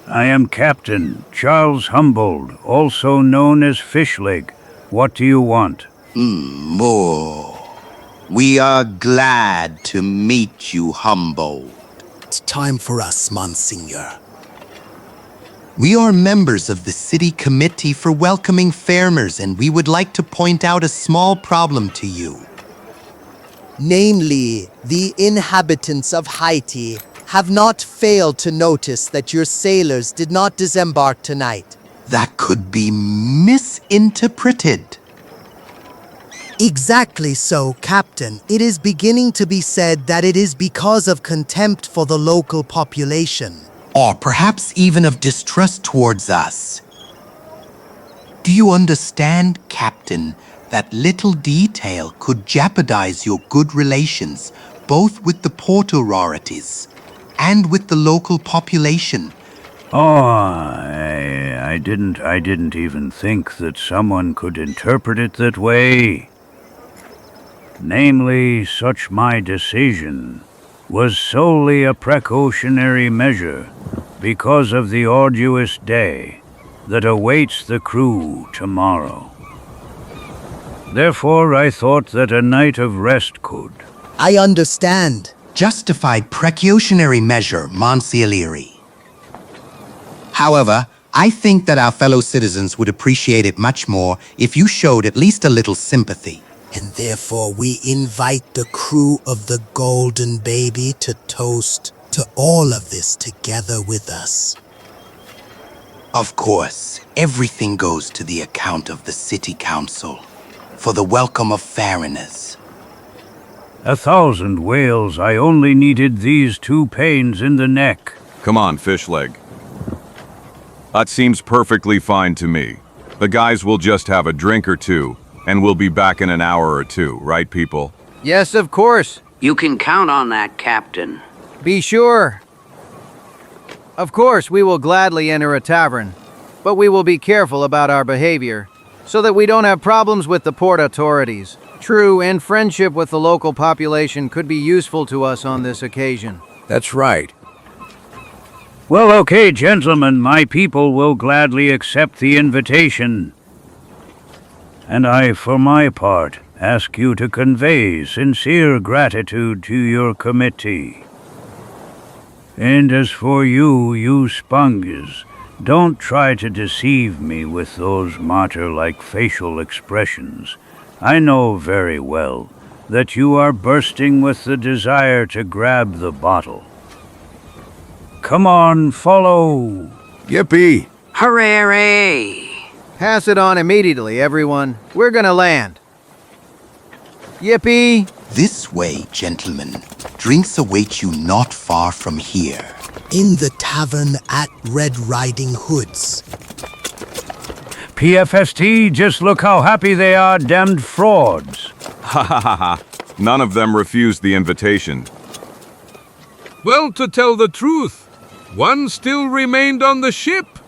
I am Captain Charles Humboldt, also known as Fishleg. What do you want? More. We are glad to meet you, Humboldt. It's time for us, Monsignor. We are members of the City Committee for Welcoming Foreigners, and we would like to point out a small problem to you. Namely, the inhabitants of Haiti have not failed to notice that your sailors did not disembark tonight. That could be misinterpreted. Exactly so, Captain. It is beginning to be said that it is because of contempt for the local population. Or perhaps even of distrust towards us. Do you understand, Captain, that little detail could jeopardize your good relations both with the port authorities and with the local population? Oh, I didn't even think that someone could interpret it that way. Namely, such my decision was solely a precautionary measure because of the arduous day that awaits the crew tomorrow. Therefore, I thought that a night of rest could. I understand. Justified precautionary measure, Monsignor. However, I think that our fellow citizens would appreciate it much more if you showed at least a little sympathy. And therefore we invite the crew of the Golden Baby to toast to all of this together with us. Of course, everything goes to the account of the City Council for the welcome of foreigners. 1,000 whales, I only needed these 2 pains in the neck. Come on, Fishleg. That seems perfectly fine to me. The guys will just have a drink or two, and we'll be back in an hour or two, right, people? Yes, of course. You can count on that, Captain. Be sure. Of course, we will gladly enter a tavern, but we will be careful about our behavior, so that we don't have problems with the port authorities. True, and friendship with the local population could be useful to us on this occasion. That's right. Well, okay, gentlemen, my people will gladly accept the invitation. And I, for my part, ask you to convey sincere gratitude to your committee. And as for you, you spunges, don't try to deceive me with those martyr-like facial expressions. I know very well that you are bursting with the desire to grab the bottle. Come on, follow! Yippee! Hooray! Pass it on immediately, everyone. We're gonna land. Yippee! This way, gentlemen. Drinks await you not far from here. In the tavern at Red Riding Hood's. PFST, just look how happy they are, damned frauds. Ha ha ha ha. None of them refused the invitation. Well, to tell the truth, one still remained on the ship.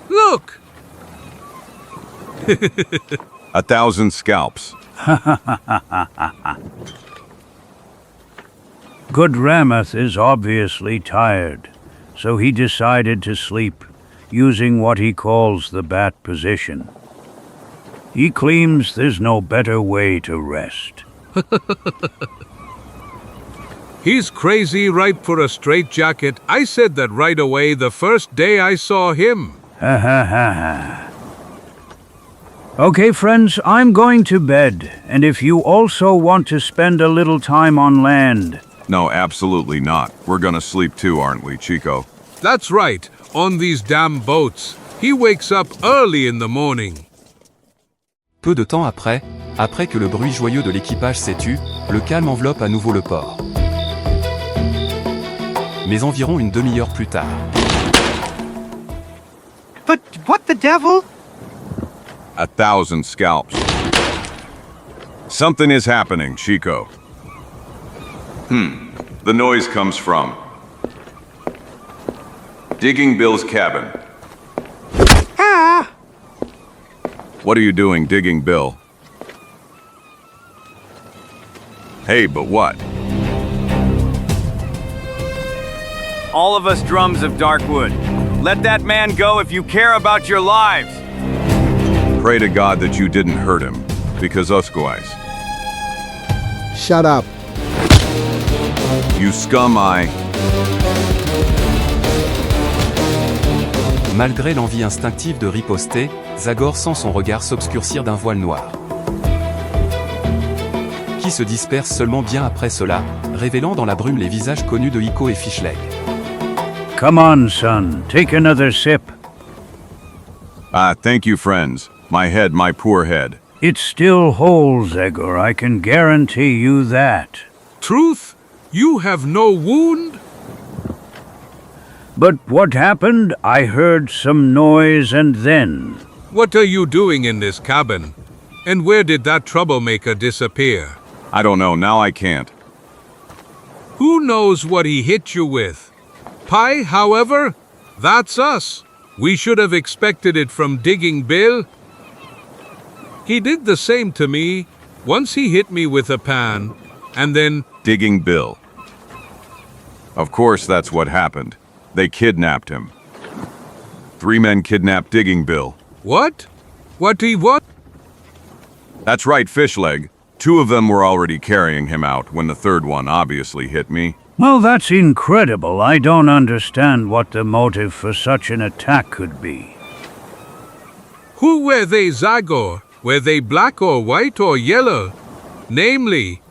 Look! 1,000 scalps. Good Ramath is obviously tired, so he decided to sleep, using what he calls the bat position. He claims there's no better way to rest. He's crazy, ripe for a straitjacket. I said that right away the first day I saw him. Ha ha ha ha. Okay, friends, I'm going to bed, and if you also want to spend a little time on land... No, absolutely not. We're gonna sleep too, aren't we, Čiko? That's right, on these damn boats. He wakes up early in the morning. Peu de temps après que le bruit joyeux de l'équipage s'est tu, le calme enveloppe à nouveau le port. Mais environ une demi-heure plus tard. But what the devil? 1,000 scalps. Something is happening, Čiko. The noise comes from Digging Bill's cabin. Ah! What are you doing, Digging Bill? Hey, but what? All of us drums of Darkwood. Let that man go if you care about your lives. Pray to God that you didn't hurt him, because us guys. Shut up. You scum eye. Malgré l'envie instinctive de riposter, Zagor sent son regard s'obscurcir d'un voile noir, qui se disperse seulement bien après cela, révélant dans la brume les visages connus de Čiko et Fishleg. Come on, son. Take another sip. Ah, thank you, friends. My head, my poor head. It's still whole, Zagor. I can guarantee you that. Truth? You have no wound? But what happened? I heard some noise and then... What are you doing in this cabin? And where did that troublemaker disappear? I don't know, now I can't. Who knows what he hit you with? Pie, however, that's us. We should have expected it from Digging Bill. He did the same to me. Once he hit me with a pan, and then... Digging Bill. Of course that's what happened. They kidnapped him. 3 men kidnapped Digging Bill. What? What? That's right, Fishleg. 2 of them were already carrying him out when the 3rd one obviously hit me. Well, that's incredible. I don't understand what the motive for such an attack could be. Who were they, Zagor? Were they black or white or yellow? Namely,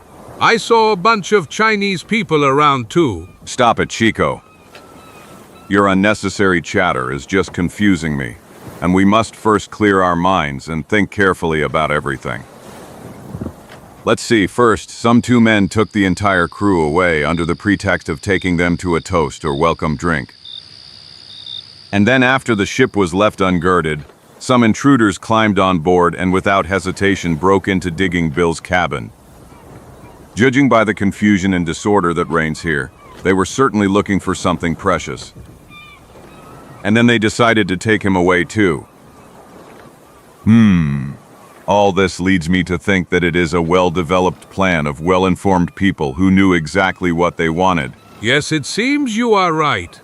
I saw a bunch of Chinese people around too. Stop it, Čiko. Your unnecessary chatter is just confusing me, and we must first clear our minds and think carefully about everything. Let's see, first, some 2 men took the entire crew away under the pretext of taking them to a toast or welcome drink. And then after the ship was left ungirded, some intruders climbed on board and without hesitation broke into Digging Bill's cabin. Judging by the confusion and disorder that reigns here, they were certainly looking for something precious. And then they decided to take him away too. All this leads me to think that it is a well-developed plan of well-informed people who knew exactly what they wanted. Yes, it seems you are right.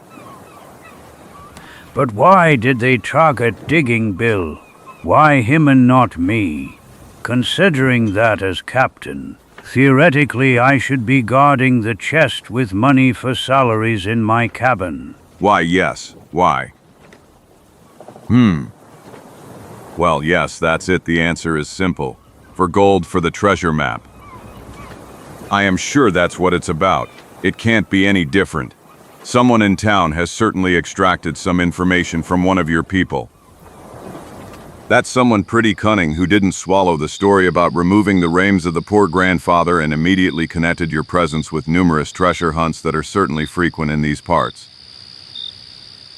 But why did they target Digging Bill? Why him and not me? Considering that as captain, theoretically I should be guarding the chest with money for salaries in my cabin. Why, yes. Why? Well, yes, that's it. The answer is simple. For gold for the treasure map. I am sure that's what it's about. It can't be any different. Someone in town has certainly extracted some information from one of your people. That's someone pretty cunning who didn't swallow the story about removing the reins of the poor grandfather and immediately connected your presence with numerous treasure hunts that are certainly frequent in these parts.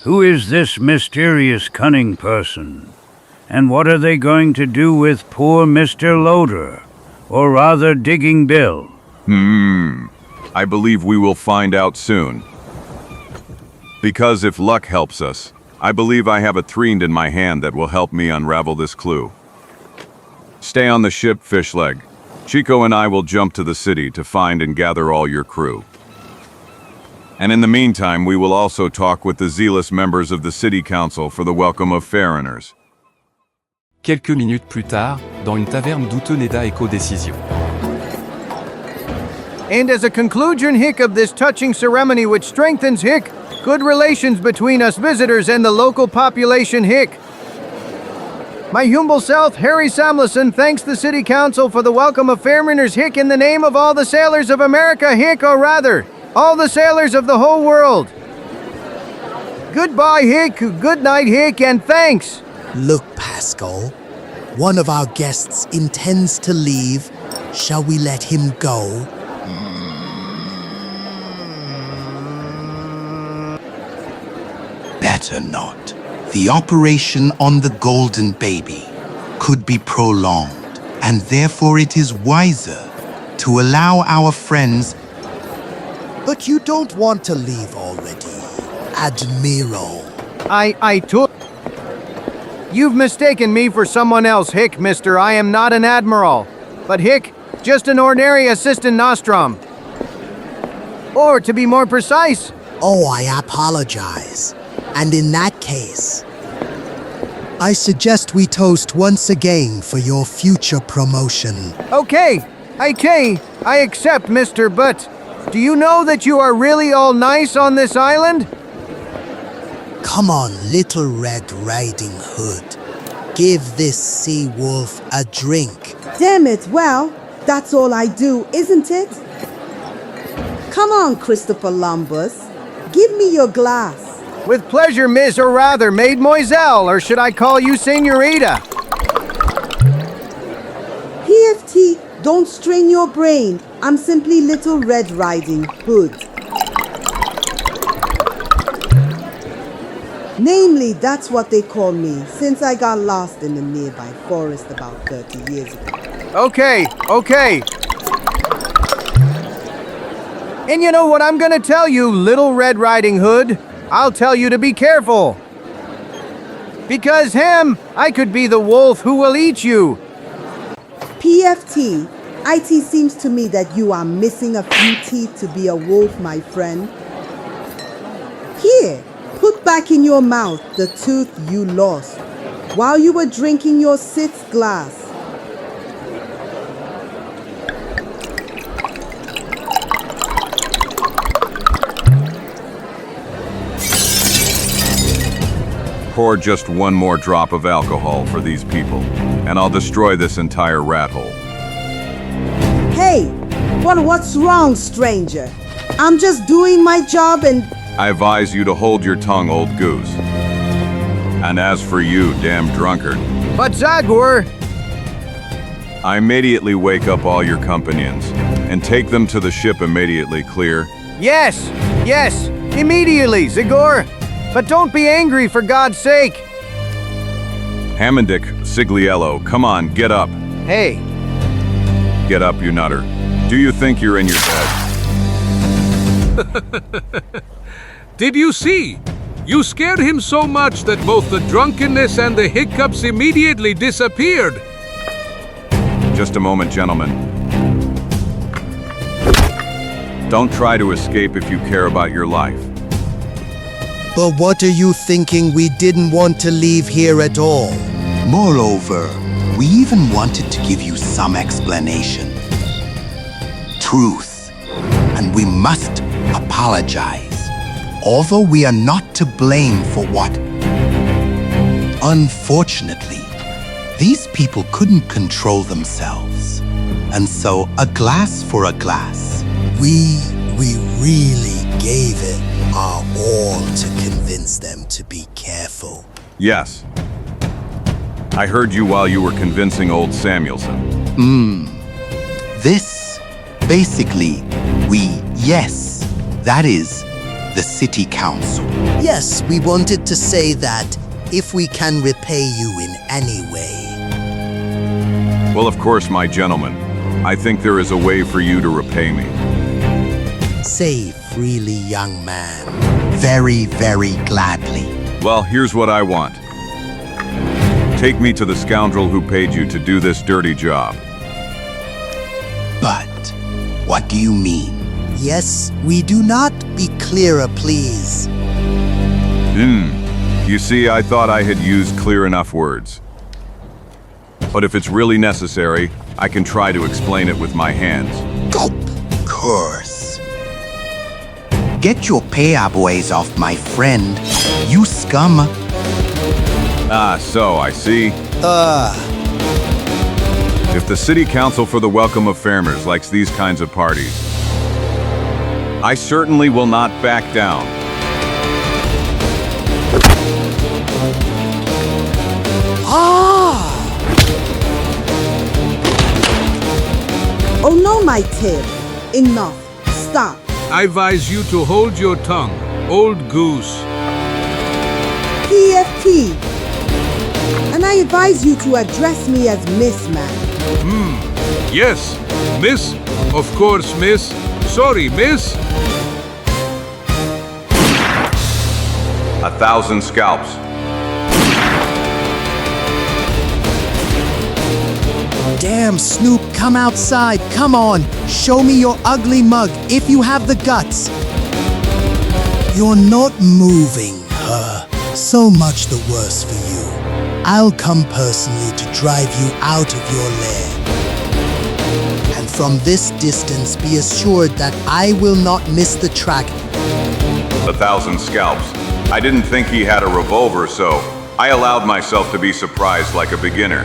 Who is this mysterious cunning person? And what are they going to do with poor Mr. Loader? Or rather, Digging Bill? I believe we will find out soon. Because if luck helps us, I believe I have a threend in my hand that will help me unravel this clue. Stay on the ship, Fishleg. Čiko and I will jump to the city to find and gather all your crew. And in the meantime, we will also talk with the zealous members of the city council for the welcome of foreigners. Quelques minutes plus tard, dans une taverne douteux Neda écho décision. And as a conclusion, of this touching ceremony which strengthens, good relations between us visitors and the local population, my humble self, Harry Samlison, thanks the city council for the welcome of foreigners, in the name of all the sailors of America, or rather, all the sailors of the whole world. Goodbye, good night, and thanks. Look, Pascal, one of our guests intends to leave. Shall we let him go? Better not. The operation on the Golden Baby could be prolonged, and therefore it is wiser to allow our friends... But you don't want to leave already, Admiral. I took... You've mistaken me for someone else, mister. I am not an admiral. But Just an ordinary assistant nostrum. Or, to be more precise... Oh, I apologize. And in that case, I suggest we toast once again for your future promotion. Okay, I accept, Mr. But do you know that you are really all nice on this island? Come on, Little Red Riding Hood. Give this sea wolf a drink. Damn it, well, that's all I do, isn't it? Come on, Christopher Columbus. Give me your glass. With pleasure, Miss, or rather, Mademoiselle, or should I call you Senorita? PFT, don't strain your brain. I'm simply Little Red Riding Hood. Namely, that's what they call me, since I got lost in the nearby forest about 30 years ago. Okay. And you know what I'm gonna tell you, Little Red Riding Hood? I'll tell you to be careful. Because, I could be the wolf who will eat you. PFT, IT seems to me that you are missing a few teeth to be a wolf, my friend. Here, put back in your mouth the tooth you lost while you were drinking your sixth glass. Pour just one more drop of alcohol for these people, and I'll destroy this entire rat hole. Hey, what's wrong, stranger? I'm just doing my job and... I advise you to hold your tongue, old goose. And as for you, damn drunkard, But Zagor... I immediately wake up all your companions and take them to the ship immediately, clear? Yes, immediately, Zagor. But don't be angry, for God's sake. Hammondick, Sigliello, come on, get up. Hey. Get up, you nutter. Do you think you're in your bed? Did you see? You scared him so much that both the drunkenness and the hiccups immediately disappeared. Just a moment, gentlemen. Don't try to escape if you care about your life. But what are you thinking we didn't want to leave here at all? Moreover, we even wanted to give you some explanation. Truth. And we must apologize. Although we are not to blame for what. Unfortunately, these people couldn't control themselves. And so, a glass for a glass. We really gave it our all to convince them to be careful. Yes. I heard you while you were convincing old Samuelson. This, basically, yes, that is the city council. Yes, we wanted to say that if we can repay you in any way. Well, of course, my gentlemen. I think there is a way for you to repay me. Say freely, young man. Very, very gladly. Well, here's what I want. Take me to the scoundrel who paid you to do this dirty job. But, what do you mean? Yes, we do not. Be clearer, please. You see, I thought I had used clear enough words. But if it's really necessary, I can try to explain it with my hands. Gulp! Curse! Get your payaboys off my friend, you scum! Ah, so I see. If the city council for the welcome of farmers likes these kinds of parties, I certainly will not back down. Oh no, my tail. Enough. Stop. I advise you to hold your tongue, old goose. PFT. And I advise you to address me as Miss, man. Yes, miss. Of course, miss. Sorry, miss. 1,000 scalps. Damn, Snoop, come outside. Come on. Show me your ugly mug if you have the guts. You're not moving, huh? So much the worse for you. I'll come personally to drive you out of your lair. And from this distance, be assured that I will not miss the track. 1,000 scalps. I didn't think he had a revolver, so I allowed myself to be surprised like a beginner.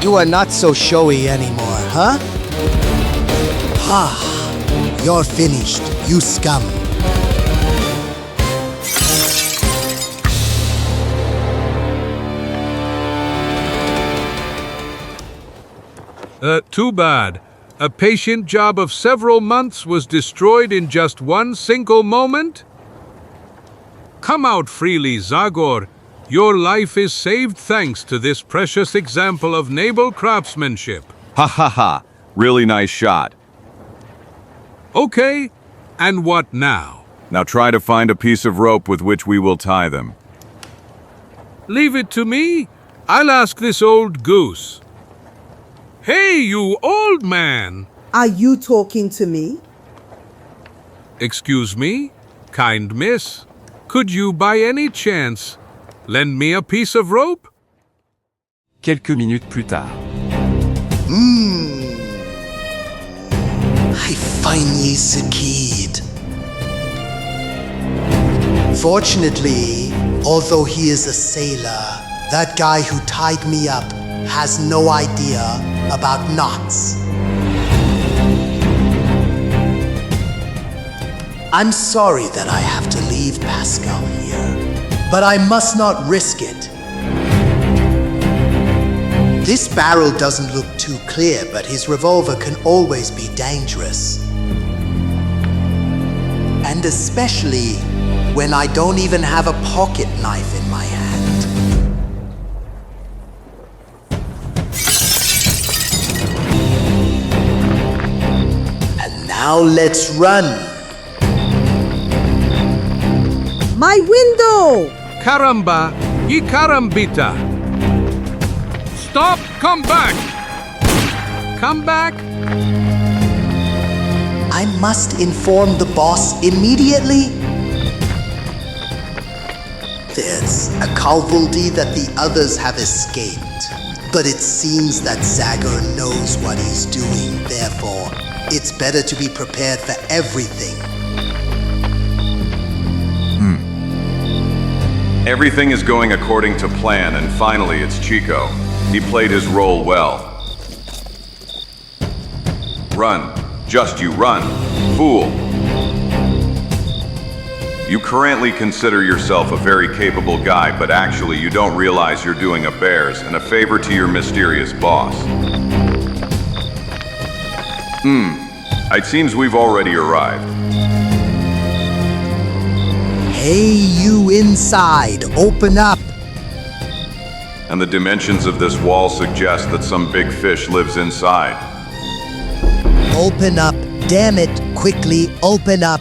You are not so showy anymore, huh? Ha! You're finished, you scum. Too bad. A patient job of several months was destroyed in just one single moment? Come out freely, Zagor. Your life is saved thanks to this precious example of naval craftsmanship. Ha ha ha. Really nice shot. Okay, and what now? Now try to find a piece of rope with which we will tie them. Leave it to me. I'll ask this old goose. Hey, you old man! Are you talking to me? Excuse me, kind miss. Could you by any chance lend me a piece of rope? Quelques minutes plus tard. I find ye succeed. Fortunately, although he is a sailor, that guy who tied me up has no idea about knots. I'm sorry that I have to leave Pascal here, but I must not risk it. This barrel doesn't look too clear, but his revolver can always be dangerous. And especially when I don't even have a pocket knife in my hand. And now let's run. My window! Caramba, y carambita. Stop, come back! Come back! I must inform the boss immediately. There's a casualty that the others have escaped, but it seems that Zagor knows what he's doing, therefore, it's better to be prepared for everything. Everything is going according to plan, and finally it's Čiko. He played his role well. Run. Just you run. Fool. You currently consider yourself a very capable guy, but actually you don't realize you're doing a bears and a favor to your mysterious boss. It seems we've already arrived. Hey, you inside, open up. And the dimensions of this wall suggest that some big fish lives inside. Open up, damn it, quickly, open up.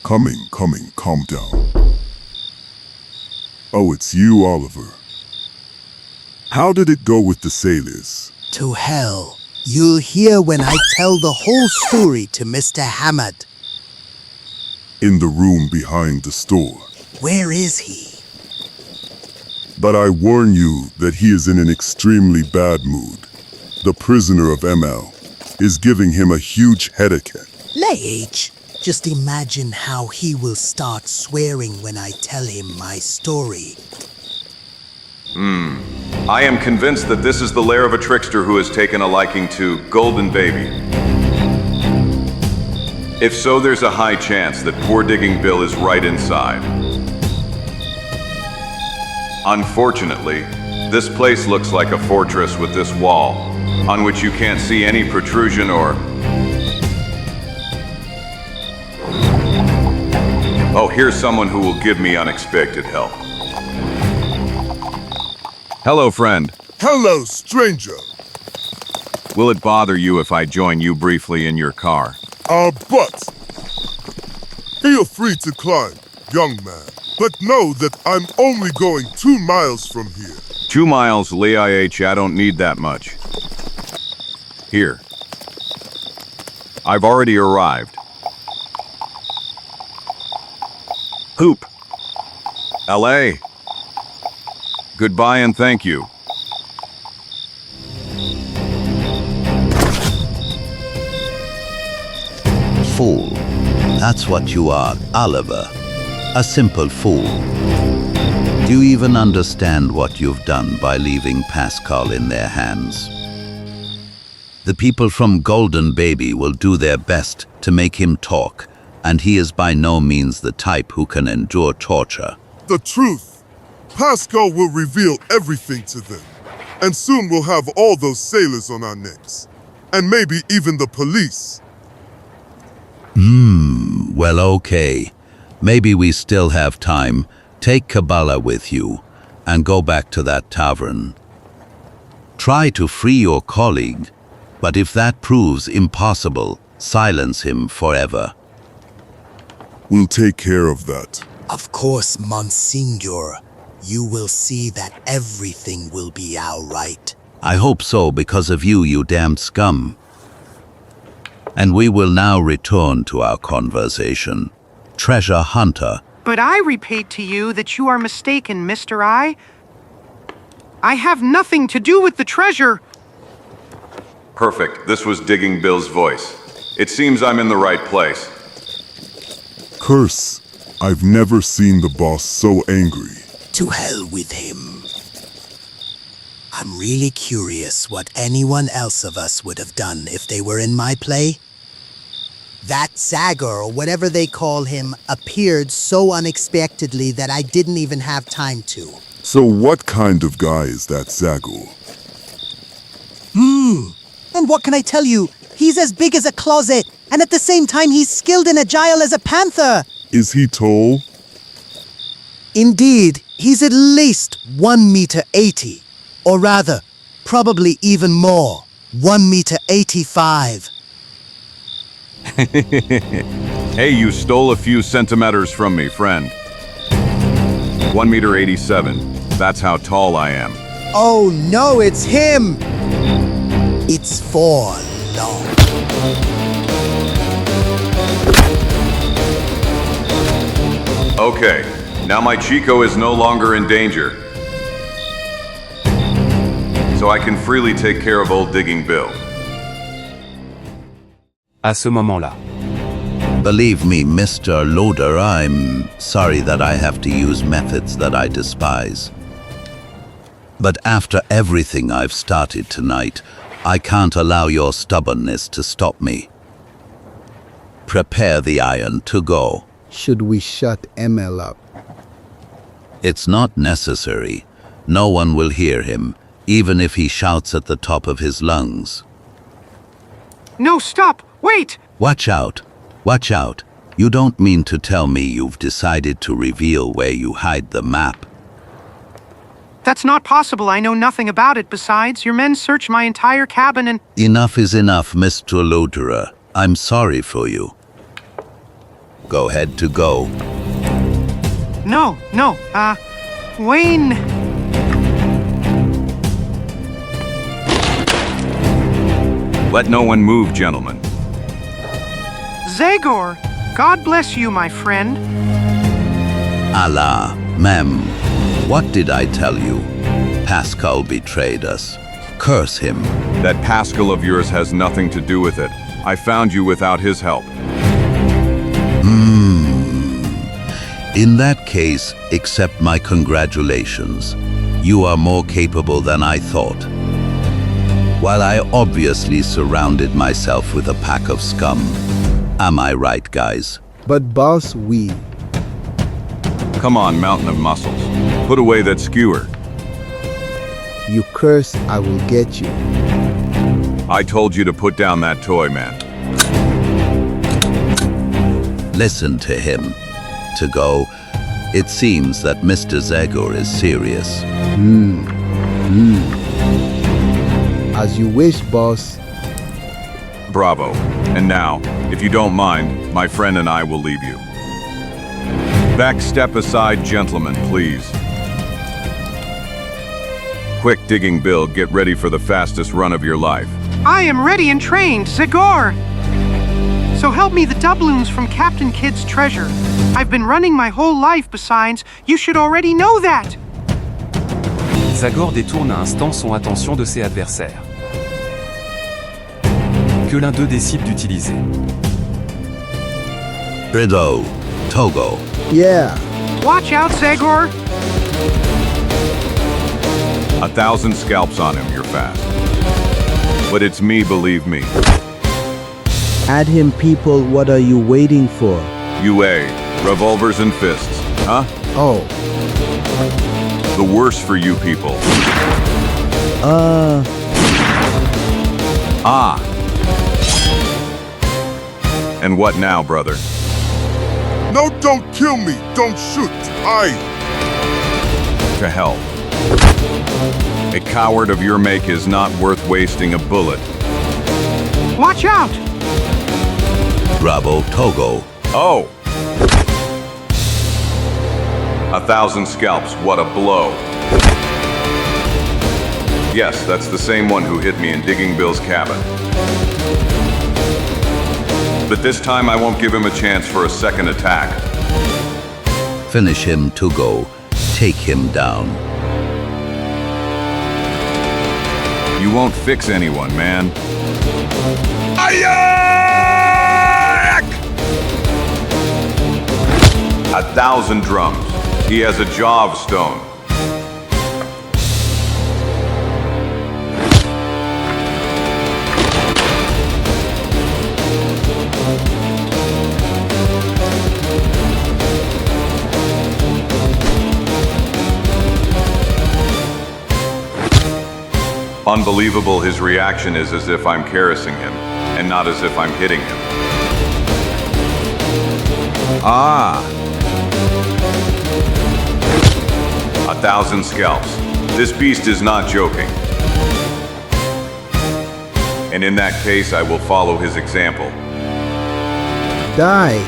Coming, calm down. Oh, it's you, Oliver. How did it go with the sailors? To hell. You'll hear when I tell the whole story to Mr. Hamad. In the room behind the store. Where is he? But I warn you that he is in an extremely bad mood. The prisoner of ML is giving him a huge headache. Leich, just imagine how he will start swearing when I tell him my story. I am convinced that this is the lair of a trickster who has taken a liking to Golden Baby. If so, there's a high chance that poor Digging Bill is right inside. Unfortunately, this place looks like a fortress with this wall, on which you can't see any protrusion or... Oh, here's someone who will give me unexpected help. Hello, friend. Hello, stranger. Will it bother you if I join you briefly in your car? But feel free to climb, young man. But know that I'm only going 2 miles from here. 2 miles, Lee-IH, I don't need that much. Here. I've already arrived. Hoop. LA. Goodbye and thank you. Fool. That's what you are, Oliver. A simple fool. Do you even understand what you've done by leaving Pascal in their hands? The people from Golden Baby will do their best to make him talk, and he is by no means the type who can endure torture. The truth. Pascal will reveal everything to them. And soon we'll have all those sailors on our necks. And maybe even the police. Well, okay. Maybe we still have time. Take Kabbalah with you and go back to that tavern. Try to free your colleague, but if that proves impossible, silence him forever. We'll take care of that. Of course, Monsignor. You will see that everything will be all right. I hope so because of you, you damned scum. And we will now return to our conversation. Treasure hunter. But I repeat to you that you are mistaken, Mr. I have nothing to do with the treasure. Perfect. This was Digging Bill's voice. It seems I'm in the right place. Curse. I've never seen the boss so angry. To hell with him. I'm really curious what anyone else of us would have done if they were in my play. That Zagor, or whatever they call him, appeared so unexpectedly that I didn't even have time to. So what kind of guy is that Zagor? And what can I tell you? He's as big as a closet, and at the same time he's skilled and agile as a panther. Is he tall? Indeed, he's at least 1 meter 80. Or rather, probably even more. 1 meter 85. Hey, you stole a few centimeters from me, friend. 1 meter 87. That's how tall I am. Oh no, it's him! It's 4 long. Okay, now my Čiko is no longer in danger. So I can freely take care of old Digging Bill. À ce moment-là. Believe me, Mr. Loader, I'm sorry that I have to use methods that I despise. But after everything I've started tonight, I can't allow your stubbornness to stop me. Prepare the iron to go. Should we shut ML up? It's not necessary. No one will hear him, even if he shouts at the top of his lungs. No, stop! Wait! Watch out! Watch out! You don't mean to tell me you've decided to reveal where you hide the map? That's not possible. I know nothing about it. Besides, your men searched my entire cabin and— Enough is enough, Mr. Loader. I'm sorry for you. Go ahead to go. No, Wayne— Let no one move, gentlemen. Zagor, God bless you, my friend. Allah, ma'am, what did I tell you? Pascal betrayed us. Curse him. That Pascal of yours has nothing to do with it. I found you without his help. In that case, accept my congratulations. You are more capable than I thought. While I obviously surrounded myself with a pack of scum. Am I right, guys? But boss, we... Come on, mountain of muscles. Put away that skewer. You curse, I will get you. I told you to put down that toy, man. Listen to him. To go, it seems that Mr. Zagor is serious. As you wish, boss. Bravo. And now, if you don't mind, my friend and I will leave you. Back step aside, gentlemen, please. Quick, Digging Bill, get ready for the fastest run of your life. I am ready and trained, Zagor. So help me the doubloons from Captain Kidd's treasure. I've been running my whole life besides, you should already know that. Zagor détourne un instant son attention de ses adversaires. Que l'un d'eux décide d'utiliser. Rido, Togo. Yeah. Watch out, Zagor. 1,000 scalps on him, you're fast. But it's me, believe me. Add him, people. What are you waiting for? UA, revolvers and fists, huh? Oh. The worse for you people. Ah. And what now, brother? No, don't kill me. Don't shoot. To hell. A coward of your make is not worth wasting a bullet. Watch out! Bravo, Togo. Oh! 1,000 scalps, what a blow. Yes, that's the same one who hit me in Digging Bill's cabin. But this time I won't give him a chance for a second attack. Finish him, Togo. Take him down. You won't fix anyone, man. 1,000 drums. He has a jaw of stone. Unbelievable, his reaction is as if I'm caressing him, and not as if I'm hitting him. Ah! 1,000 scalps. This beast is not joking. And in that case, I will follow his example. Die.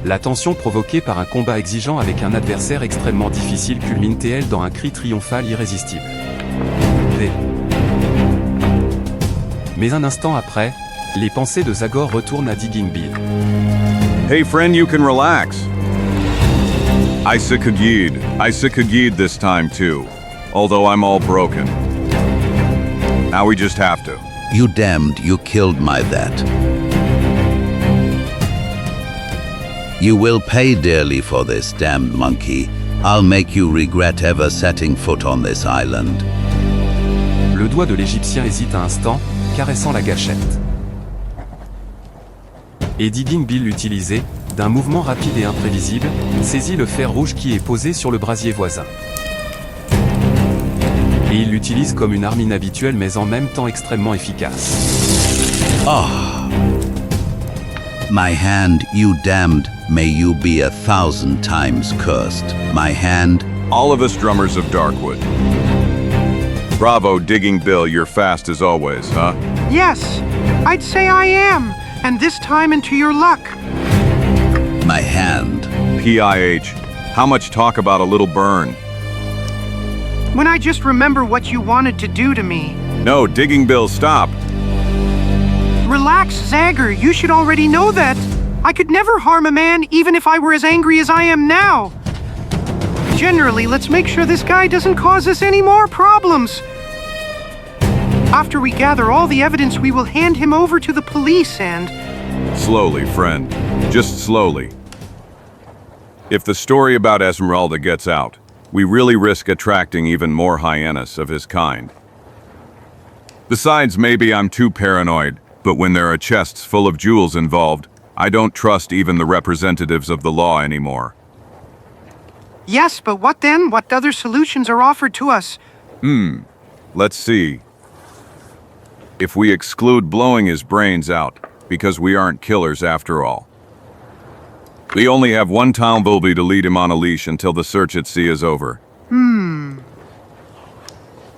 La tension provoquée par un combat exigeant avec un adversaire extrêmement difficile culmine-t-elle dans un cri triomphal irrésistible. Mais un instant après, les pensées de Zagor retournent à Digging Bill. Hey friend, you can relax. I succeeded this time too, although I'm all broken. Now we just have to. You damned, you killed my that. You will pay dearly for this, damned monkey. I'll make you regret ever setting foot on this island. Le doigt de l'Égyptien hésite un instant, caressant la gâchette. Et Digging Bill l'utilisé, d'un mouvement rapide et imprévisible, saisit le fer rouge qui est posé sur le brasier voisin. Et il l'utilise comme une arme inhabituelle mais en même temps extrêmement efficace. Oh! My hand, you damned, may you be 1,000 times cursed. My hand. All of us drummers of Darkwood. Bravo, Digging Bill, you're fast as always, huh? Yes, I'd say I am, and this time into your luck. My hand. PIH, how much talk about a little burn? When I just remember what you wanted to do to me. No, Digging Bill, stop. Relax, Zagor, you should already know that. I could never harm a man, even if I were as angry as I am now. Generally, let's make sure this guy doesn't cause us any more problems. After we gather all the evidence, we will hand him over to the police and... Slowly, friend. Just slowly. If the story about Esmeralda gets out, we really risk attracting even more hyenas of his kind. Besides, maybe I'm too paranoid, but when there are chests full of jewels involved, I don't trust even the representatives of the law anymore. Yes, but what then? What other solutions are offered to us? Let's see. If we exclude blowing his brains out, because we aren't killers after all. We only have one town bulby to lead him on a leash until the search at sea is over.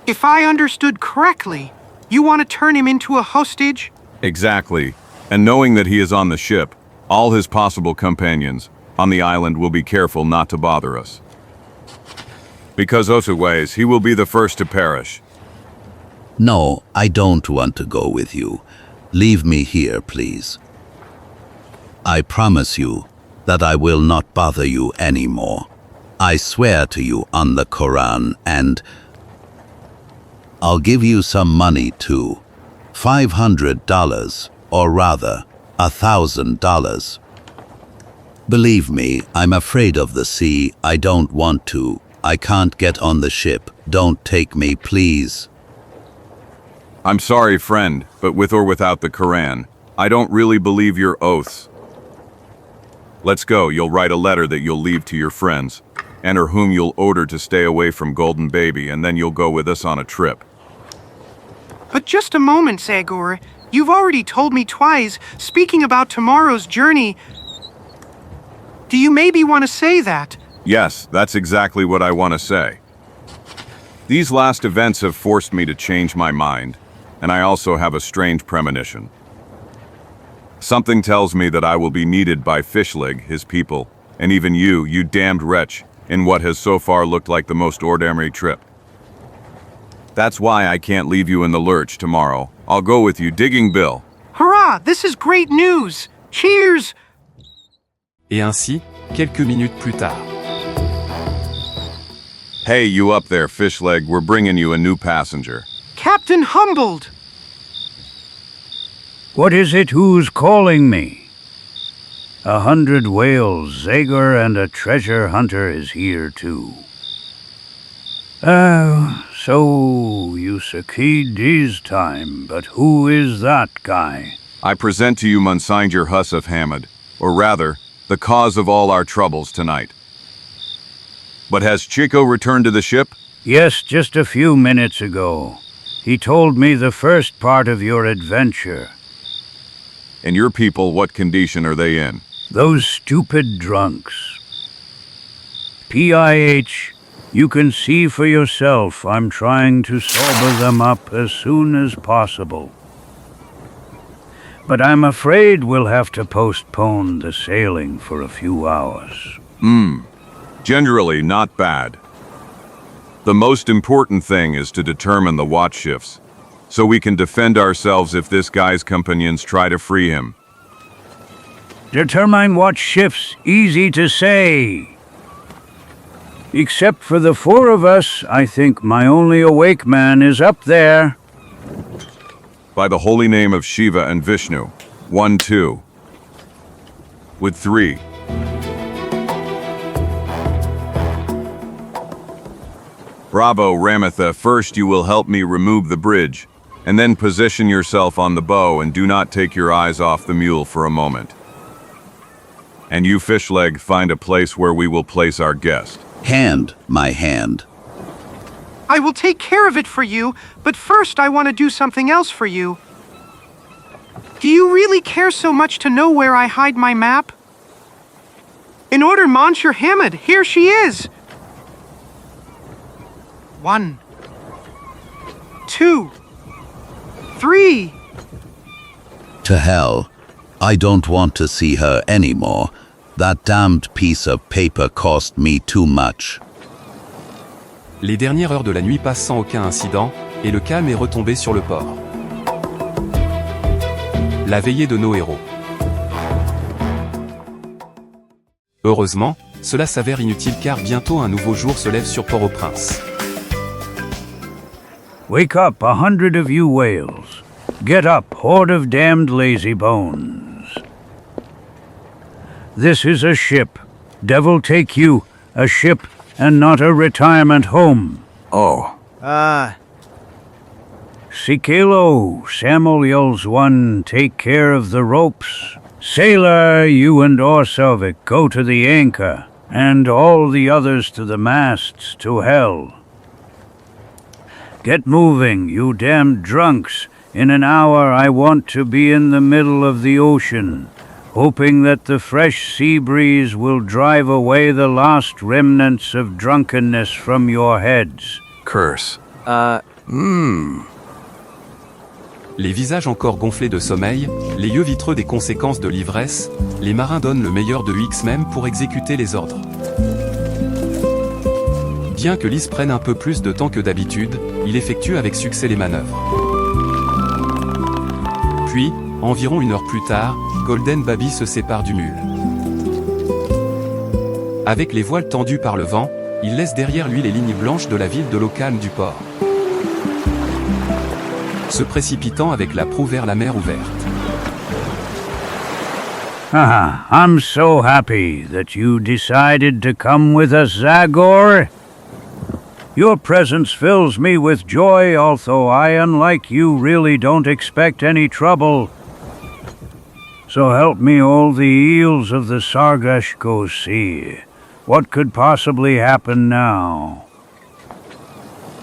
If I understood correctly, you want to turn him into a hostage? Exactly. And knowing that he is on the ship, all his possible companions on the island will be careful not to bother us. Because otherwise, he will be the first to perish. No, I don't want to go with you. Leave me here, please. I promise you that I will not bother you anymore. I swear to you on the Quran, and I'll give you some money too. $500, or rather, $1,000. Believe me, I'm afraid of the sea. I don't want to. I can't get on the ship. Don't take me, please. I'm sorry, friend, but with or without the Quran, I don't really believe your oaths. Let's go. You'll write a letter that you'll leave to your friends, and or whom you'll order to stay away from Golden Baby, and then you'll go with us on a trip. But just a moment, Zagor. You've already told me twice, speaking about tomorrow's journey. Do you maybe want to say that? Yes, that's exactly what I want to say. These last events have forced me to change my mind, and I also have a strange premonition. Something tells me that I will be needed by Fishleg, his people, and even you damned wretch, in what has so far looked like the most ordinary trip. That's why I can't leave you in the lurch tomorrow. I'll go with you, Digging Bill. Hurrah! This is great news! Cheers! Et ainsi, quelques minutes plus tard. Hey, you up there, Fishleg, we're bringing you a new passenger. Captain Humbled! What is it who's calling me? 100 whales, Zagor, and a treasure hunter is here too. Oh, so you succeed this time, but who is that guy? I present to you Monsignor Huss of Hamid, or rather, the cause of all our troubles tonight. But has Čiko returned to the ship? Yes, just a few minutes ago. He told me the first part of your adventure. And your people, what condition are they in? Those stupid drunks. PIH, you can see for yourself I'm trying to sober them up as soon as possible. But I'm afraid we'll have to postpone the sailing for a few hours. Generally not bad. The most important thing is to determine the watch shifts, so we can defend ourselves if this guy's companions try to free him. Determine watch shifts, easy to say. Except for the four of us, I think my only awake man is up there. By the holy name of Shiva and Vishnu. 1, 2. With 3. Bravo, Ramatha. First you will help me remove the bridge, and then position yourself on the bow and do not take your eyes off the mule for a moment. And you, Fishleg, find a place where we will place our guest. Hand, my hand. I will take care of it for you, but first I want to do something else for you. Do you really care so much to know where I hide my map? In order, Monsieur Hamid, here she is. 1, 2, 3. To hell. I don't want to see her anymore. That damned piece of paper cost me too much. Les dernières heures de la nuit passent sans aucun incident, et le calme est retombé sur le port. La veillée de nos héros. Heureusement, cela s'avère inutile car bientôt un nouveau jour se lève sur Port-au-Prince. Wake up, 100 of you whales. Get up, horde of damned lazy bones. This is a ship. Devil take you, a ship, and not a retirement home. Oh. Sikelo, Samuel's one, take care of the ropes. Sailor, you and Orselvic, go to the anchor, and all the others to the masts, to hell. Get moving, you damned drunks. In an hour I want to be in the middle of the ocean. hoping that the fresh sea breeze will drive away the last remnants of drunkenness from your heads. Curse. Les visages encore gonflés de sommeil, les yeux vitreux des conséquences de l'ivresse, les marins donnent le meilleur de eux-mêmes pour exécuter les ordres. Bien que Lys prenne un peu plus de temps que d'habitude, il effectue avec succès les manœuvres. Puis, environ 1 heure plus tard, Golden Baby se sépare du mule. Avec les voiles tendues par le vent, il laisse derrière lui les lignes blanches de la ville de l'eau calme du port, se précipitant avec la proue vers la mer ouverte. I'm so happy that you decided to come with us, Zagor. Your presence fills me with joy, although I, unlike you, really don't expect any trouble. So help me all the eels of the Sargashko Sea. What could possibly happen now?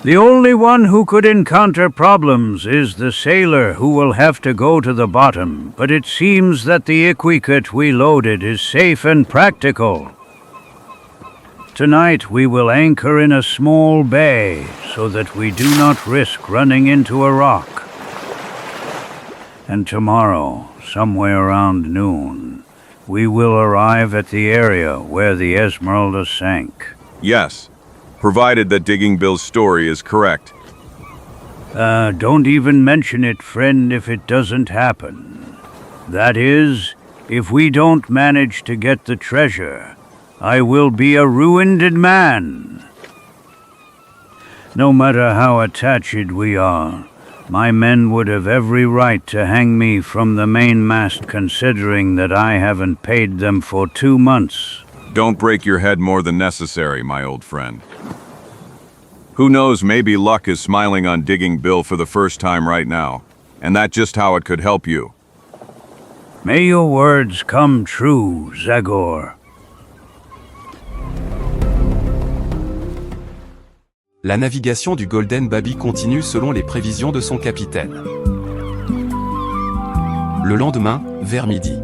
The only one who could encounter problems is the sailor who will have to go to the bottom, but it seems that the equipment we loaded is safe and practical. Tonight we will anchor in a small bay so that we do not risk running into a rock. And tomorrow, somewhere around noon, we will arrive at the area where the Esmeralda sank. Yes, provided that Digging Bill's story is correct. Don't even mention it, friend, if it doesn't happen. That is, if we don't manage to get the treasure, I will be a ruined man. No matter how attached we are, my men would have every right to hang me from the mainmast, considering that I haven't paid them for 2 months. Don't break your head more than necessary, my old friend. Who knows, maybe luck is smiling on Digging Bill for the first time right now, and that's just how it could help you. May your words come true, Zagor. La navigation du Golden Baby continue selon les prévisions de son capitaine. Le lendemain, vers midi.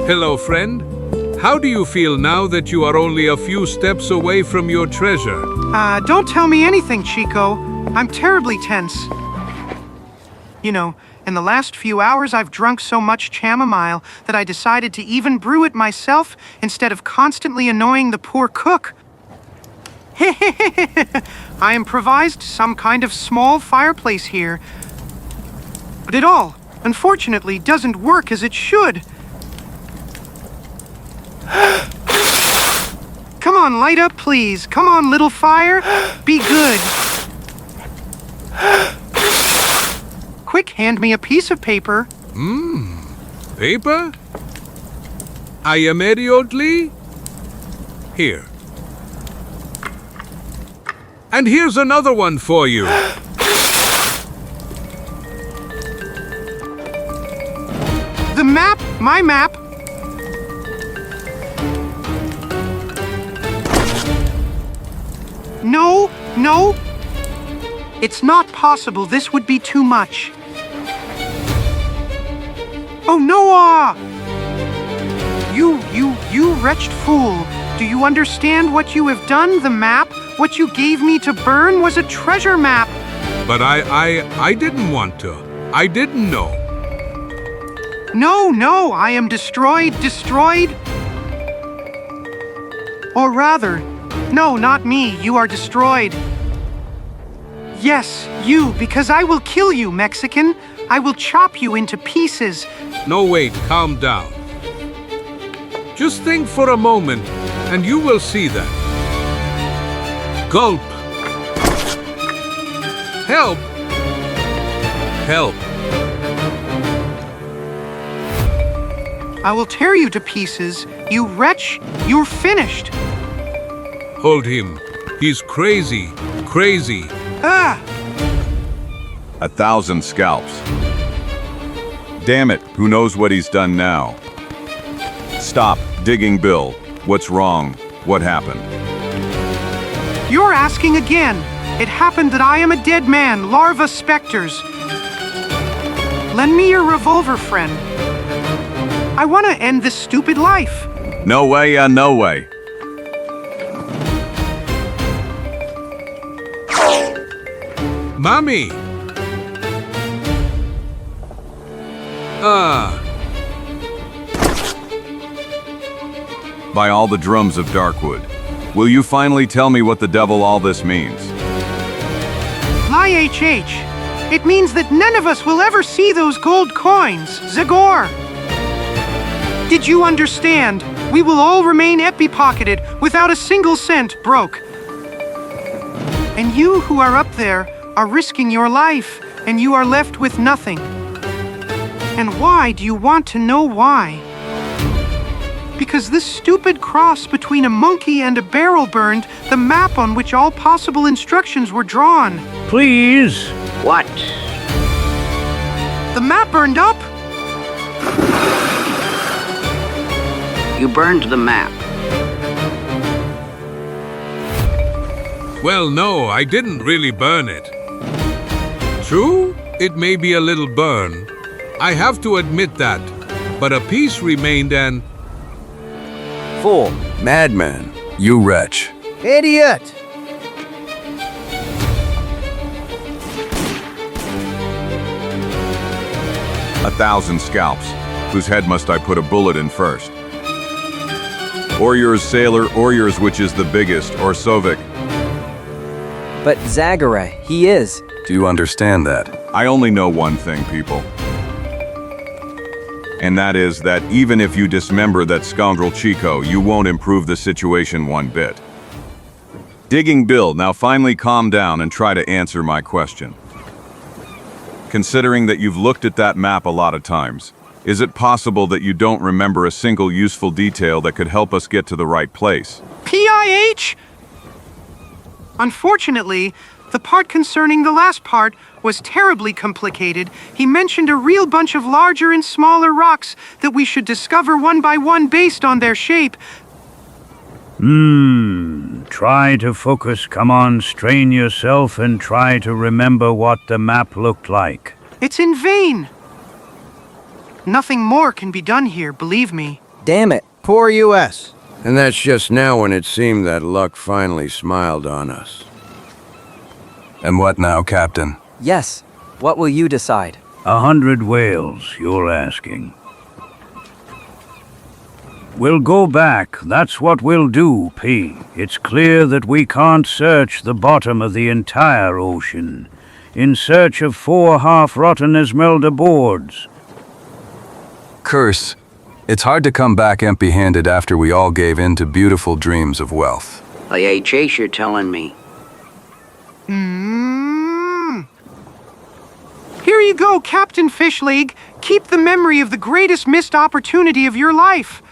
Hello, friend. How do you feel now that you are only a few steps away from your treasure? Don't tell me anything, Čiko. I'm terribly tense. You know, in the last few hours I've drunk so much chamomile that I decided to even brew it myself instead of constantly annoying the poor cook. I improvised some kind of small fireplace here. But it all, unfortunately, doesn't work as it should. Come on, light up, please. Come on, little fire. Be good. Quick, hand me a piece of paper. Paper? I immediately? Here. And here's another one for you. The map, my map. No, no. It's not possible. This would be too much. Oh, Noah! You wretched fool. Do you understand what you have done? The map, what you gave me to burn, was a treasure map. But I didn't want to. I didn't know. No, I am destroyed. Or rather, no, not me, you are destroyed. Yes, you, because I will kill you, Mexican. I will chop you into pieces. No, wait, calm down. Just think for a moment, and you will see that. Gulp. Help. Help. I will tear you to pieces. You wretch, you're finished. Hold him. He's crazy. Crazy. Ah! 1,000 scalps. Damn it, who knows what he's done now? Stop, Digging Bill. What's wrong? What happened? You're asking again. It happened that I am a dead man, larva specters. Lend me your revolver, friend. I want to end this stupid life. No way, no way. Mommy! By all the drums of Darkwood, will you finally tell me what the devil all this means? Lie HH. It means that none of us will ever see those gold coins, Zagor. Did you understand? We will all remain epi-pocketed without a single cent broke. And you who are up there are risking your life, and you are left with nothing. And why do you want to know why? Because this stupid cross between a monkey and a barrel burned the map on which all possible instructions were drawn. Please. What? The map burned up? You burned the map. Well, no, I didn't really burn it. True, it may be a little burn. I have to admit that. But a piece remained and... Fool. Madman. You wretch. Idiot! A 1,000 scalps. Whose head must I put a bullet in first? Or yours, sailor, or yours, which is the biggest, or Sovic? But Zagor, he is. Do you understand that? I only know one thing, people. And that is that even if you dismember that scoundrel Čiko, you won't improve the situation one bit. Digging Bill, now finally calm down and try to answer my question. Considering that you've looked at that map a lot of times, is it possible that you don't remember a single useful detail that could help us get to the right place? PIH? Unfortunately, the part concerning the last part was terribly complicated. He mentioned a real bunch of larger and smaller rocks that we should discover one by one based on their shape. Try to focus. Come on, strain yourself and try to remember what the map looked like. It's in vain. Nothing more can be done here, believe me. Damn it. Poor US. And that's just now when it seemed that luck finally smiled on us. And what now, Captain? Yes. What will you decide? 100 whales, you're asking. We'll go back. That's what we'll do, P. It's clear that we can't search the bottom of the entire ocean in search of 4 half-rotten Esmeralda boards. Curse. It's hard to come back empty-handed after we all gave in to beautiful dreams of wealth. The HH you're telling me. Here you go, Captain Fish League. Keep the memory of the greatest missed opportunity of your life.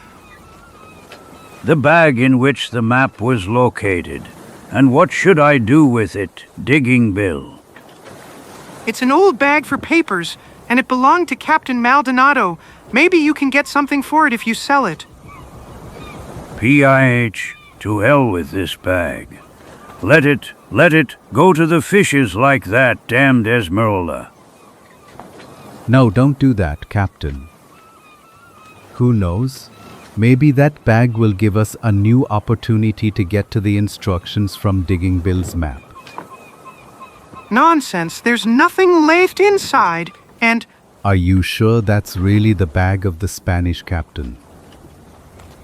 The bag in which the map was located. And what should I do with it, Digging Bill? It's an old bag for papers, and it belonged to Captain Maldonado. Maybe you can get something for it if you sell it. PIH, to hell with this bag. Let it go to the fishes like that damned Esmeralda. No, don't do that, Captain. Who knows? Maybe that bag will give us a new opportunity to get to the instructions from Digging Bill's map. Nonsense, there's nothing left inside, and... Are you sure that's really the bag of the Spanish captain?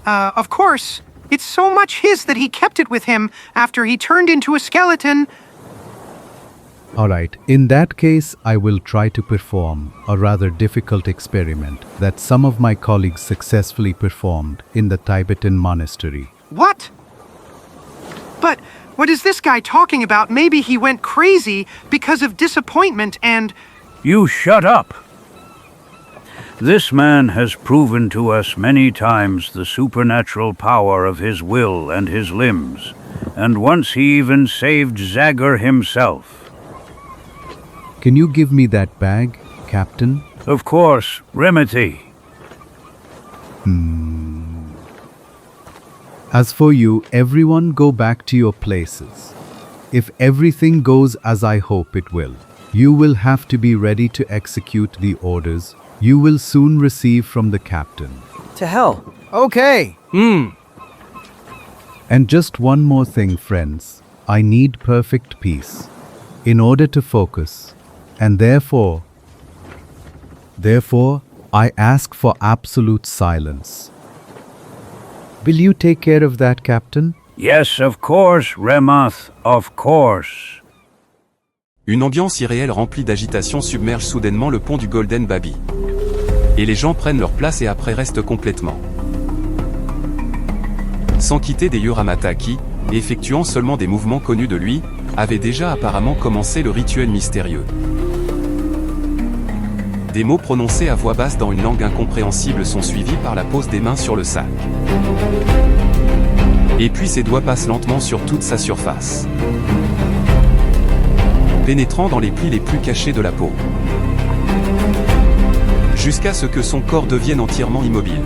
Of course. It's so much his that he kept it with him after he turned into a skeleton. Alright, in that case, I will try to perform a rather difficult experiment that some of my colleagues successfully performed in the Tibetan monastery. What? But what is this guy talking about? Maybe he went crazy because of disappointment and... You shut up! This man has proven to us many times the supernatural power of his will and his limbs, and once he even saved Zagor himself. Can you give me that bag, Captain? Of course, Remedy. As for you, everyone go back to your places. If everything goes as I hope it will, you will have to be ready to execute the orders you will soon receive from the captain. To hell. Okay. And just one more thing, friends. I need perfect peace in order to focus. And therefore, I ask for absolute silence. Will you take care of that, Captain? Yes, of course, Remath, of course. Une ambiance irréelle remplie d'agitation submerge soudainement le pont du Golden Baby. Et les gens prennent leur place et après restent complètement. Sans quitter des Yuramata qui, effectuant seulement des mouvements connus de lui, avait déjà apparemment commencé le rituel mystérieux. Des mots prononcés à voix basse dans une langue incompréhensible sont suivis par la pose des mains sur le sac. Et puis ses doigts passent lentement sur toute sa surface, pénétrant dans les plis les plus cachés de la peau, jusqu'à ce que son corps devienne entièrement immobile.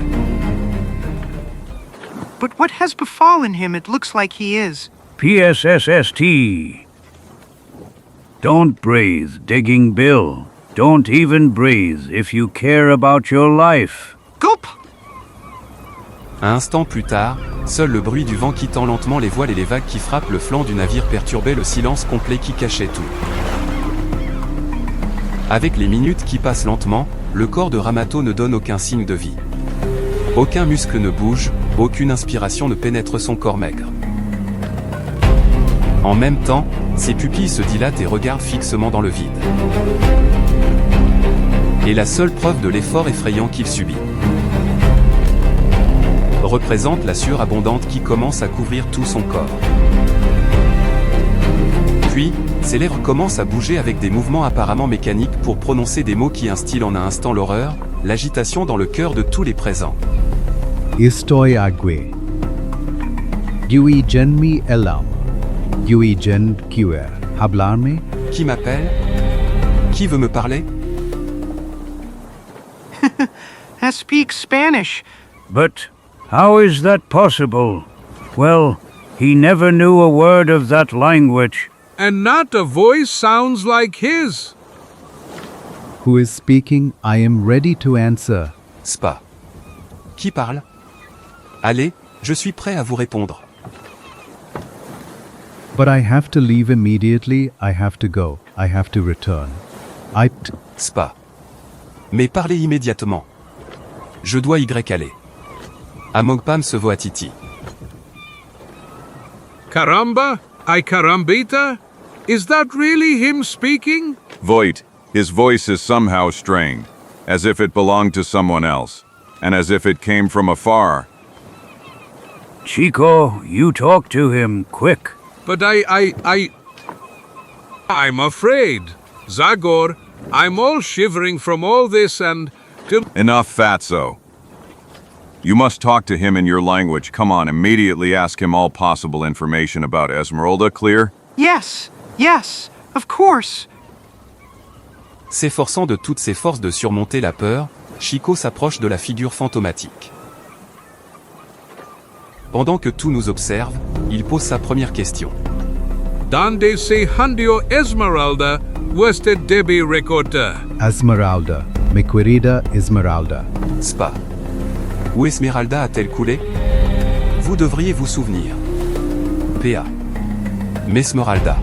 But what has befallen him? It looks like he is. PSSST. Don't breathe, Digging Bill. Don't even breathe if you care about your life. Gulp! Un instant plus tard, seul le bruit du vent quittant lentement les voiles et les vagues qui frappent le flanc du navire perturbait le silence complet qui cachait tout. Avec les minutes qui passent lentement, le corps de Ramato ne donne aucun signe de vie. Aucun muscle ne bouge, aucune inspiration ne pénètre son corps maigre. En même temps, ses pupilles se dilatent et regardent fixement dans le vide. Et la seule preuve de l'effort effrayant qu'il subit représente la sueur abondante qui commence à couvrir tout son corps. Puis, ses lèvres commencent à bouger avec des mouvements apparemment mécaniques pour prononcer des mots qui instillent en un instant l'horreur, l'agitation dans le cœur de tous les présents. Estoy agui. Dewey genmi elam. Dewey gen kiwer. Hablarme? Qui m'appelle? Qui veut me parler? I speak Spanish. But how is that possible? Well, he never knew a word of that language. And not a voice sounds like his. Who is speaking? I am ready to answer. Spa. Qui parle? Allez, je suis prêt à vous répondre. But I have to leave immediately, I have to go, I have to return. Spa. Mais parlez immédiatement. Je dois y aller. Amogpam se voatiti. Caramba? I carambita? Is that really him speaking? Voit, his voice is somehow strained, as if it belonged to someone else, and as if it came from afar. Čiko, you talk to him, quick. But I'm afraid. Zagor, I'm all shivering from all this and... Enough, Fatso. You must talk to him in your language. Come on, immediately ask him all possible information about Esmeralda, clear? Yes, of course. S'efforçant de toutes ses forces de surmonter la peur, Čiko s'approche de la figure fantomatique. Pendant que tout nous observe, il pose sa première question. Donde se hundió Esmeralda, vuestra debi recordar? Esmeralda, mi querida Esmeralda. Spa. Où Esmeralda a-t-elle coulé? Vous devriez vous souvenir. P.A. Mesmeralda.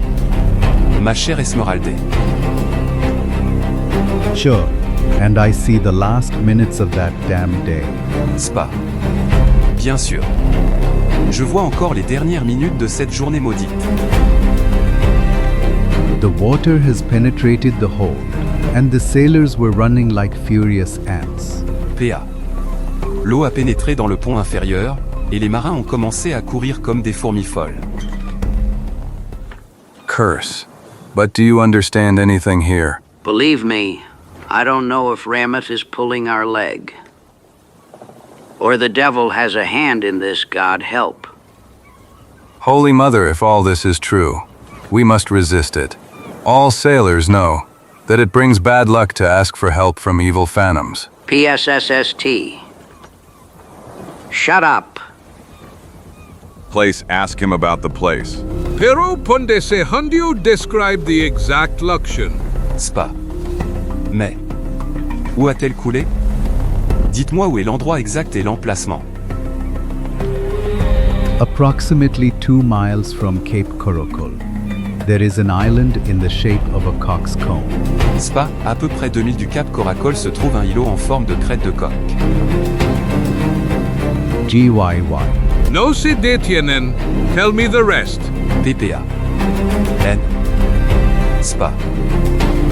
Ma chère Esmeralda. Sure, and I see the last minutes of that damn day. Spa. Bien sûr. Je vois encore les dernières minutes de cette journée maudite. The water has penetrated the hold, and the sailors were running like furious ants. P.A. L'eau a pénétré dans le pont inférieur, et les marins ont commencé à courir comme des fourmis folles. Curse. But do you understand anything here? Believe me, I don't know if Ramet is pulling our leg. Or the devil has a hand in this, God help. Holy Mother, if all this is true, we must resist it. All sailors know that it brings bad luck to ask for help from evil phantoms. PSSST. Shut up. Place, ask him about the place. Pero ponde se hundió describe the exact location. Spa. Mais. Où a-t-elle coulé? Dites-moi où est l'endroit exact et l'emplacement. Approximately 2 miles from Cape Coracle, there is an island in the shape of a cock's comb. Spa, à peu près 2 milles du Cap Coracle se trouve un îlot en forme de crête de coq. GYY. No Sidetianen. Tell me the rest. PPA. N. Spa.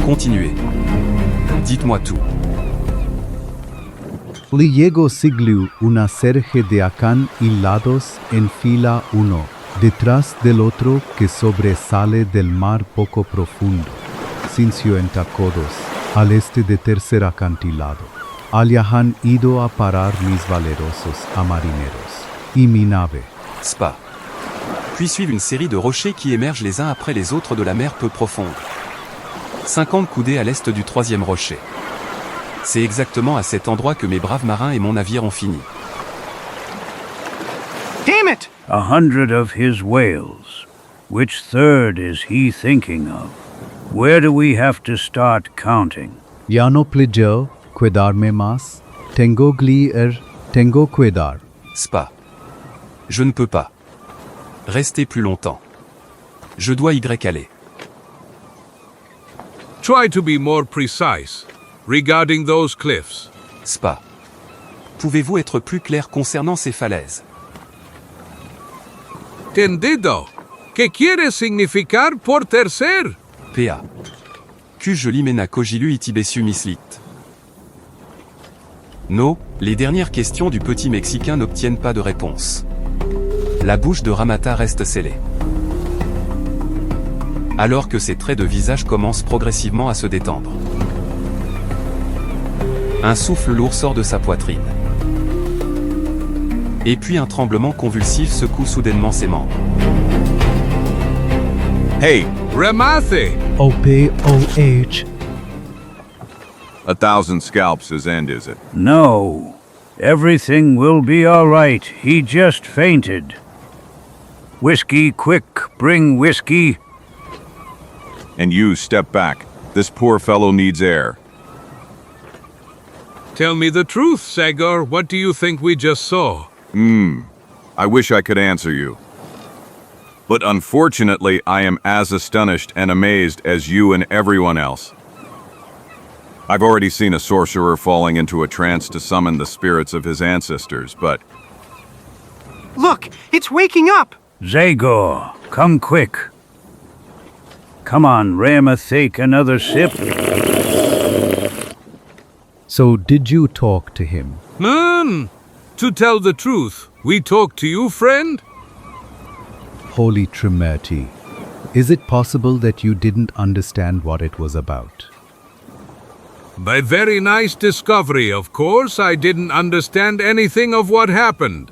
Continuez. Dites-moi tout. Le llegó siglo una serge de acán hilados en fila uno, detrás del otro que sobresale del mar poco profundo, sin 50 codos, al este de tercer acantilado. Allá han ido a parar mis valerosos amarineros. Y mi nave. Spa. Puis suivent une série de rochers qui émergent les uns après les autres de la mer peu profonde. 50 coudées à l'est du 3e rocher. C'est exactement à cet endroit que mes braves marins et mon navire ont fini. Damn it! 100 of his whales. Which third is he thinking of? Where do we have to start counting? Ya no plejo, quedarme más. Tengo tengo quedar. Spa. Je ne peux pas. Rester plus longtemps. Je dois y aller. Try to be more precise regarding those cliffs. Spa. Pouvez-vous être plus clair concernant ces falaises? Tendido. ¿Qué quiere significar por tercer? PA. Q je limena cogilu itibesu mislit. No, les dernières questions du petit Mexicain n'obtiennent pas de réponse. La bouche de Ramata reste scellée. Alors que ses traits de visage commencent progressivement à se détendre. Un souffle lourd sort de sa poitrine. Et puis un tremblement convulsif secoue soudainement ses membres. Hey! Ramate! OPOH. 1,000 scalps his end, is it? No. Everything will be all right. He just fainted. Whiskey, quick, bring whiskey. And you, step back. This poor fellow needs air. Tell me the truth, Zagor. What do you think we just saw? I wish I could answer you. But unfortunately, I am as astonished and amazed as you and everyone else. I've already seen a sorcerer falling into a trance to summon the spirits of his ancestors, but... Look, it's waking up! Zagor, come quick. Come on, Rama, take another sip. So did you talk to him? To tell the truth, we talked to you, friend? Holy Trinity. Is it possible that you didn't understand what it was about? By very nice discovery, of course, I didn't understand anything of what happened.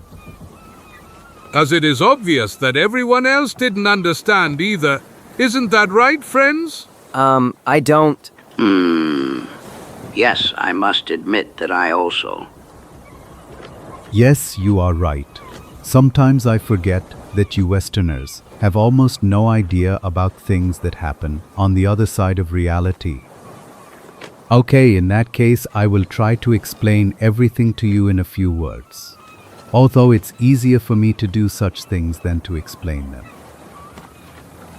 As it is obvious that everyone else didn't understand either. Isn't that right, friends? I don't... Yes, I must admit that I also. Yes, you are right. Sometimes I forget that you Westerners have almost no idea about things that happen on the other side of reality. Okay, in that case, I will try to explain everything to you in a few words. Although it's easier for me to do such things than to explain them.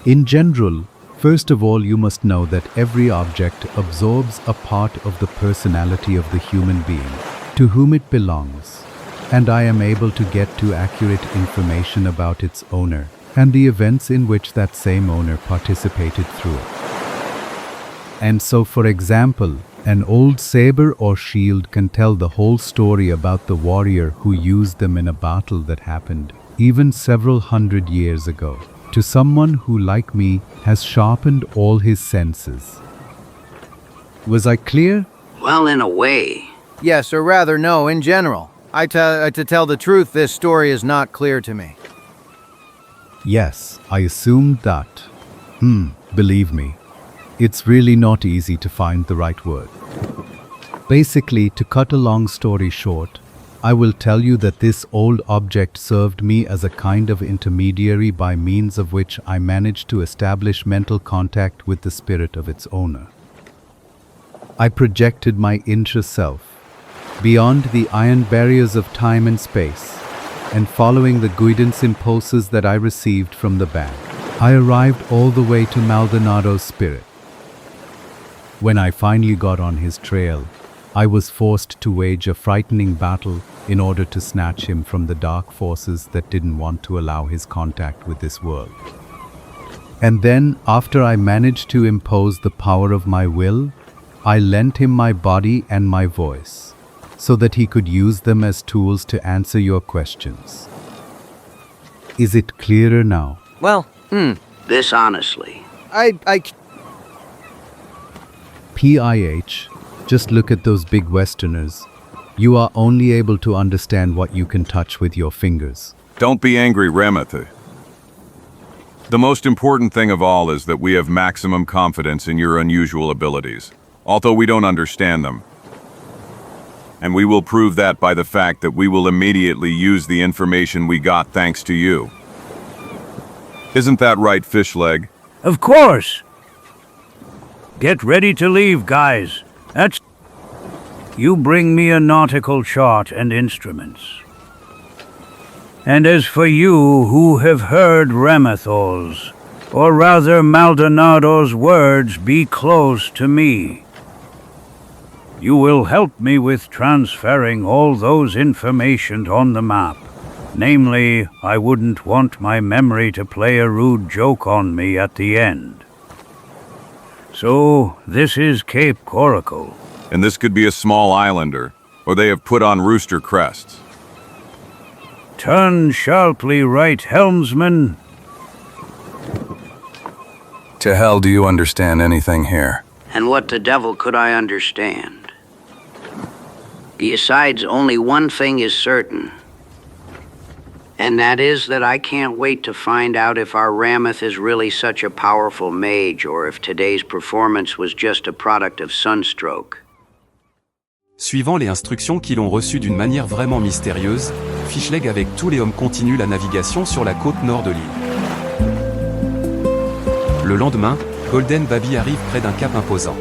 In general, first of all, you must know that every object absorbs a part of the personality of the human being to whom it belongs, and I am able to get to accurate information about its owner and the events in which that same owner participated through it. And so, for example, an old saber or shield can tell the whole story about the warrior who used them in a battle that happened even several hundred years ago, to someone who, like me, has sharpened all his senses. Was I clear? Well, in a way. Yes, or rather no, in general. To tell the truth, this story is not clear to me. Yes, I assumed that. Believe me, it's really not easy to find the right word. Basically, to cut a long story short, I will tell you that this old object served me as a kind of intermediary by means of which I managed to establish mental contact with the spirit of its owner. I projected my inner self, beyond the iron barriers of time and space, and following the guidance impulses that I received from the band, I arrived all the way to Maldonado's spirit. When I finally got on his trail, I was forced to wage a frightening battle in order to snatch him from the dark forces that didn't want to allow his contact with this world. And then, after I managed to impose the power of my will, I lent him my body and my voice, so that he could use them as tools to answer your questions. Is it clearer now? Well, This honestly. PIH, just look at those big Westerners. You are only able to understand what you can touch with your fingers. Don't be angry, Ramatha. The most important thing of all is that we have maximum confidence in your unusual abilities, although we don't understand them. And we will prove that by the fact that we will immediately use the information we got thanks to you. Isn't that right, Fishleg? Of course! Get ready to leave, guys. You bring me a nautical chart and instruments. And as for you who have heard Ramathor's, or rather Maldonado's words, be close to me. You will help me with transferring all those information on the map. Namely, I wouldn't want my memory to play a rude joke on me at the end. So, this is Cape Coracle. And this could be a small islander, or they have put on rooster crests. Turn sharply right, helmsman. To hell do you understand anything here? And what the devil could I understand? Besides, only one thing is certain. And that is that I can't wait to find out if our Ramath is really such a powerful mage, or if today's performance was just a product of sunstroke. Suivant les instructions qu'ils ont reçues d'une manière vraiment mystérieuse, Fishleg avec tous les hommes continue la navigation sur la côte nord de l'île. Le lendemain, Golden Baby arrive près d'un cap imposant.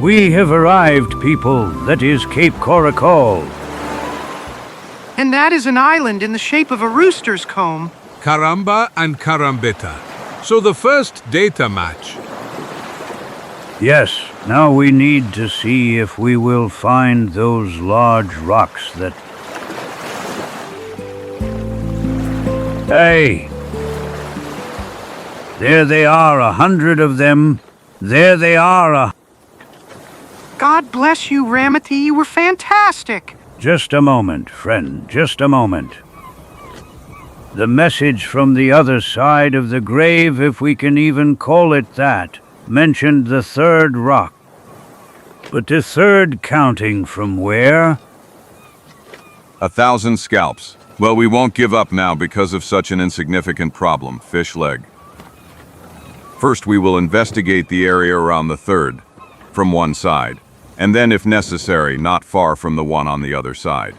We have arrived, people. That is Cape Coracle. And that is an island in the shape of a rooster's comb. Caramba and Carambita. So the first data match. Yes, now we need to see if we will find those large rocks that... Hey! There they are, 100 of them. There they are, God bless you, Ramathi. You were fantastic. Just a moment, friend, just a moment. The message from the other side of the grave, if we can even call it that, mentioned the third rock. But the third counting from where? 1,000 scalps. Well, we won't give up now because of such an insignificant problem, Fishleg. First, we will investigate the area around the third, from one side, and then, if necessary, not far from the one on the other side.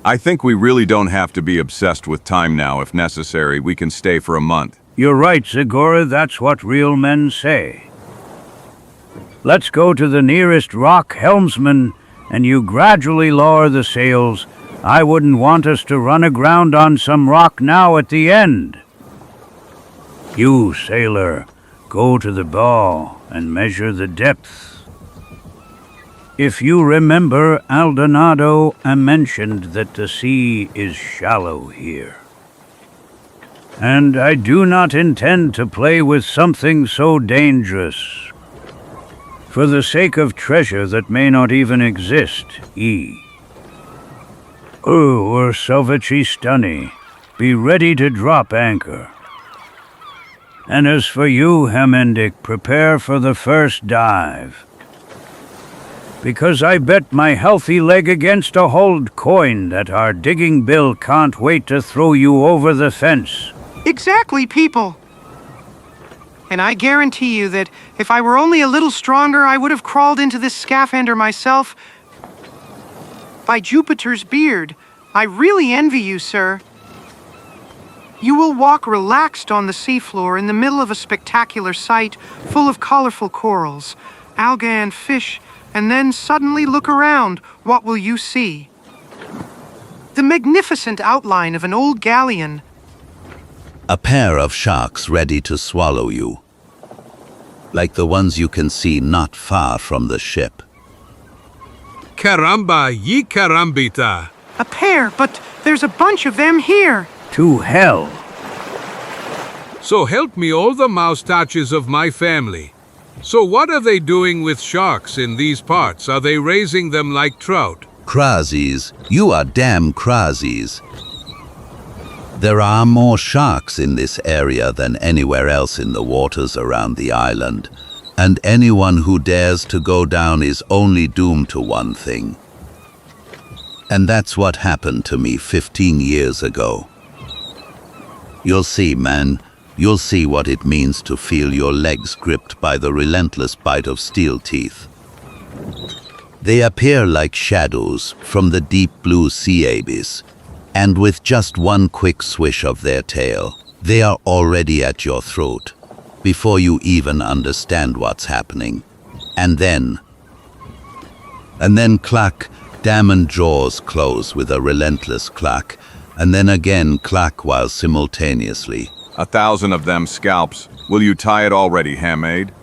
I think we really don't have to be obsessed with time now. If necessary, we can stay for a month. You're right, Zagor, that's what real men say. Let's go to the nearest rock, helmsman, and you gradually lower the sails. I wouldn't want us to run aground on some rock now at the end. You, sailor, go to the bow and measure the depth. If you remember, Aldonado mentioned that the sea is shallow here. And I do not intend to play with something so dangerous. For the sake of treasure that may not even exist, or Salvachistani, be ready to drop anchor. And as for you, Hemendik, prepare for the first dive. Because I bet my healthy leg against a hold coin that our digging bill can't wait to throw you over the fence. Exactly, people. And I guarantee you that if I were only a little stronger, I would have crawled into this scaphander myself. By Jupiter's beard, I really envy you, sir. You will walk relaxed on the seafloor in the middle of a spectacular sight full of colorful corals, algae and fish, and then suddenly look around. What will you see? The magnificent outline of an old galleon. A pair of sharks ready to swallow you. Like the ones you can see not far from the ship. Caramba, ye carambita. A pair, but there's a bunch of them here. To hell. So help me all the moustaches of my family. So what are they doing with sharks in these parts? Are they raising them like trout? Crazies, you are damn crazies. There are more sharks in this area than anywhere else in the waters around the island, and anyone who dares to go down is only doomed to one thing. And that's what happened to me 15 years ago. You'll see, man. You'll see what it means to feel your legs gripped by the relentless bite of steel teeth. They appear like shadows from the deep blue sea abyss, and with just one quick swish of their tail, they are already at your throat, before you even understand what's happening. And then clack, diamond jaws close with a relentless clack, and then again clack while simultaneously. 1,000 of them scalps. Will you tie it already, Hammaid?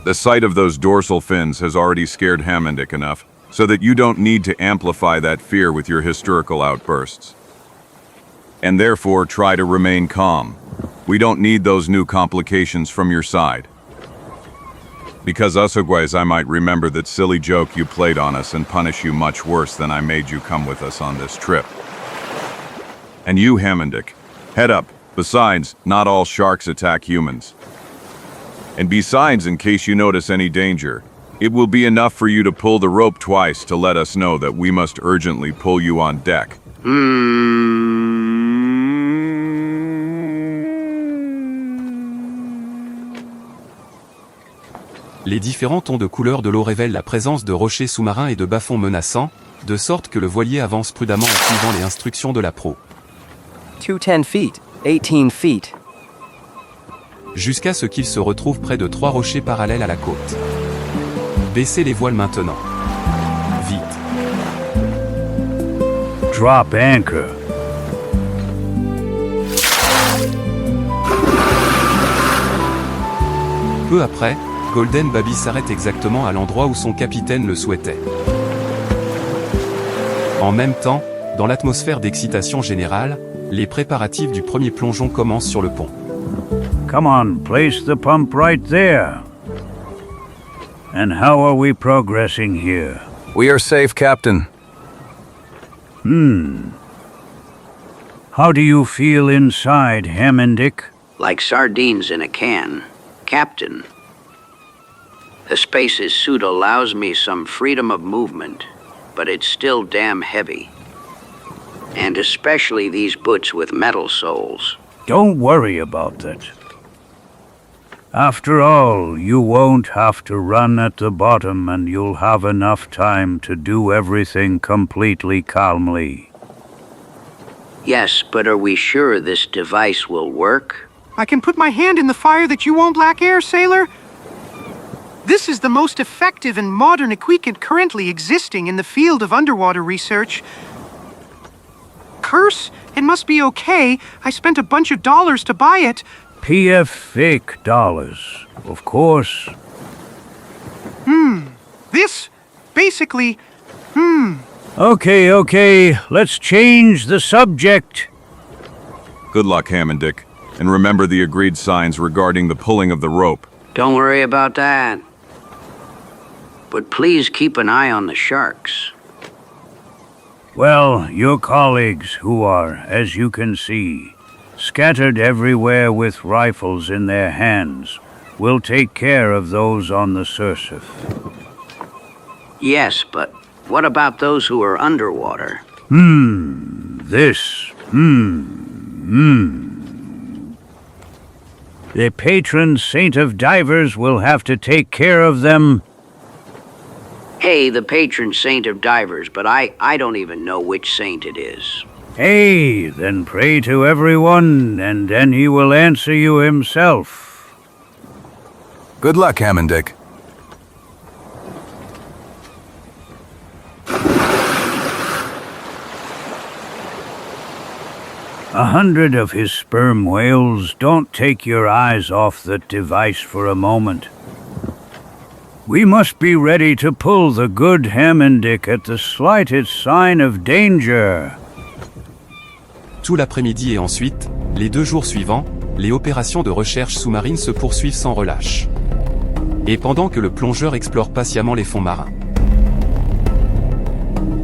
The sight of those dorsal fins has already scared Hammendick enough, so that you don't need to amplify that fear with your hysterical outbursts. And therefore try to remain calm. We don't need those new complications from your side. Because otherwise I might remember that silly joke you played on us and punish you much worse than I made you come with us on this trip. And you, Hammendick, head up. Besides, not all sharks attack humans. And besides, in case you notice any danger, it will be enough for you to pull the rope twice to let us know that we must urgently pull you on deck. Les différents tons de couleur de l'eau révèlent la présence de rochers sous-marins et de bas-fonds menaçants, de sorte que le voilier avance prudemment en suivant les instructions de la pro. 210 feet, 18 feet. Jusqu'à ce qu'il se retrouve près de 3 rochers parallèles à la côte. Baissez les voiles maintenant. Vite. Drop anchor. Peu après, Golden Baby s'arrête exactement à l'endroit où son capitaine le souhaitait. En même temps, dans l'atmosphère d'excitation générale, les préparatifs du premier plongeon commencent sur le pont. Come on, place the pump right there. And how are we progressing here? We are safe, Captain. How do you feel inside, Hammendick? Like sardines in a can. Captain, the space's suit allows me some freedom of movement, but it's still damn heavy. And especially these boots with metal soles. Don't worry about that. After all, you won't have to run at the bottom and you'll have enough time to do everything completely calmly. Yes, but are we sure this device will work? I can put my hand in the fire that you won't lack air, sailor. This is the most effective and modern equipment currently existing in the field of underwater research. Curse, it must be okay. I spent a bunch of dollars to buy it. PF fake dollars, of course. This, basically, Okay, let's change the subject. Good luck, Hammendick, and remember the agreed signs regarding the pulling of the rope. Don't worry about that. But please keep an eye on the sharks. Well, your colleagues, who are, as you can see, scattered everywhere with rifles in their hands, will take care of those on the surface. Yes, but what about those who are underwater? The patron saint of divers will have to take care of them. Hey, the patron saint of divers, but I don't even know which saint it is. Hey, then pray to everyone, and then he will answer you himself. Good luck, Hammendick. 100 of his sperm whales. Don't take your eyes off that device for a moment. We must be ready to pull the good Hamandic at the slightest sign of danger. Tout l'après-midi et ensuite, les 2 jours suivants, les opérations de recherche sous-marine se poursuivent sans relâche. Et pendant que le plongeur explore patiemment les fonds marins,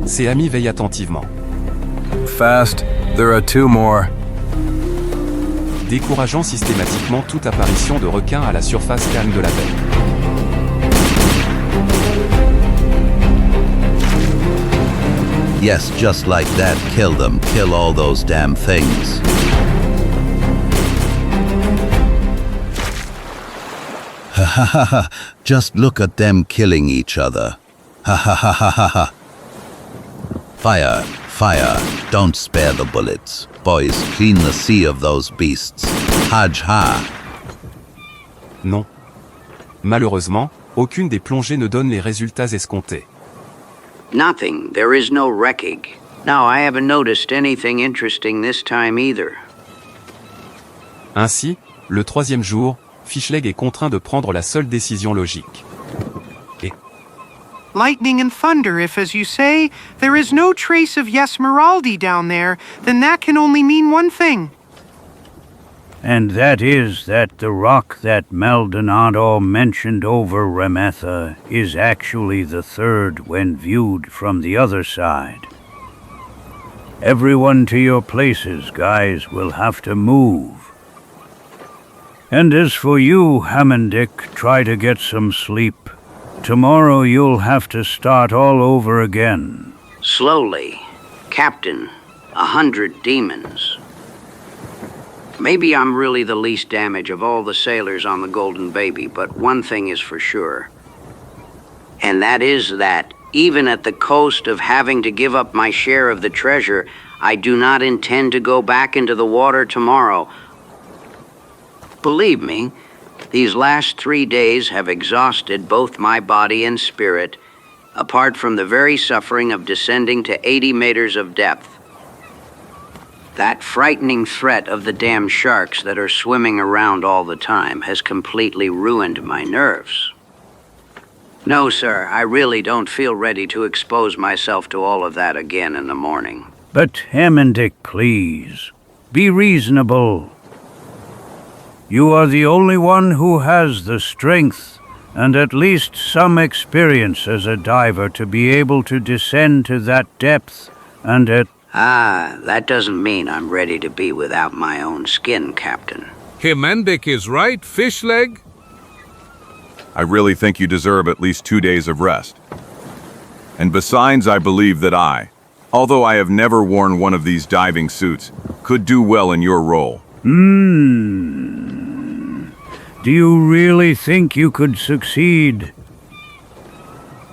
ses amis veillent attentivement. Fast, there are 2 more. Décourageant systématiquement toute apparition de requins à la surface calme de la baie. Yes, just like that, kill them, kill all those damn things. Ha ha ha ha, just look at them killing each other. Ha ha ha ha ha ha. Fire, fire, don't spare the bullets. Boys, clean the sea of those beasts. Hajj ha. Non. Malheureusement, aucune des plongées ne donne les résultats escomptés. Nothing. There is no wrecking. No, I haven't noticed anything interesting this time either. Ainsi, le 3e jour, Fishleg est contraint de prendre la seule décision logique. Lightning and thunder, if, as you say, there is no trace of Esmeralda down there, then that can only mean one thing. And that is that the rock that Maldonado mentioned over Remetha is actually the 3rd when viewed from the other side. Everyone to your places, guys. We'll have to move. And as for you, Hamandic, try to get some sleep. Tomorrow you'll have to start all over again. Slowly. Captain, 100 demons. Maybe I'm really the least damaged of all the sailors on the Golden Baby, but one thing is for sure. And that is that, even at the cost of having to give up my share of the treasure, I do not intend to go back into the water tomorrow. Believe me, these last 3 days have exhausted both my body and spirit, apart from the very suffering of descending to 80 meters of depth. That frightening threat of the damn sharks that are swimming around all the time has completely ruined my nerves. No, sir, I really don't feel ready to expose myself to all of that again in the morning. But Hamandic, please, be reasonable. You are the only one who has the strength and at least some experience as a diver to be able to descend to that depth and at... Ah, that doesn't mean I'm ready to be without my own skin, Captain. Hamandic is right, Fishleg. I really think you deserve at least 2 days of rest. And besides, I believe that I, although I have never worn one of these diving suits, could do well in your role. Do you really think you could succeed?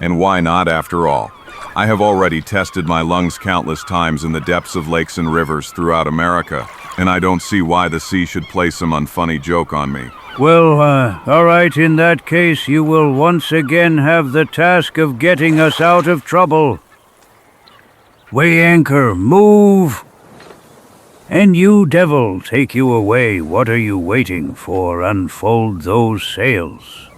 And why not, after all? I have already tested my lungs countless times in the depths of lakes and rivers throughout America, and I don't see why the sea should play some unfunny joke on me. Well, all right, in that case, you will once again have the task of getting us out of trouble. Weigh anchor, move! And you, devil, take you away. What are you waiting for? Unfold those sails.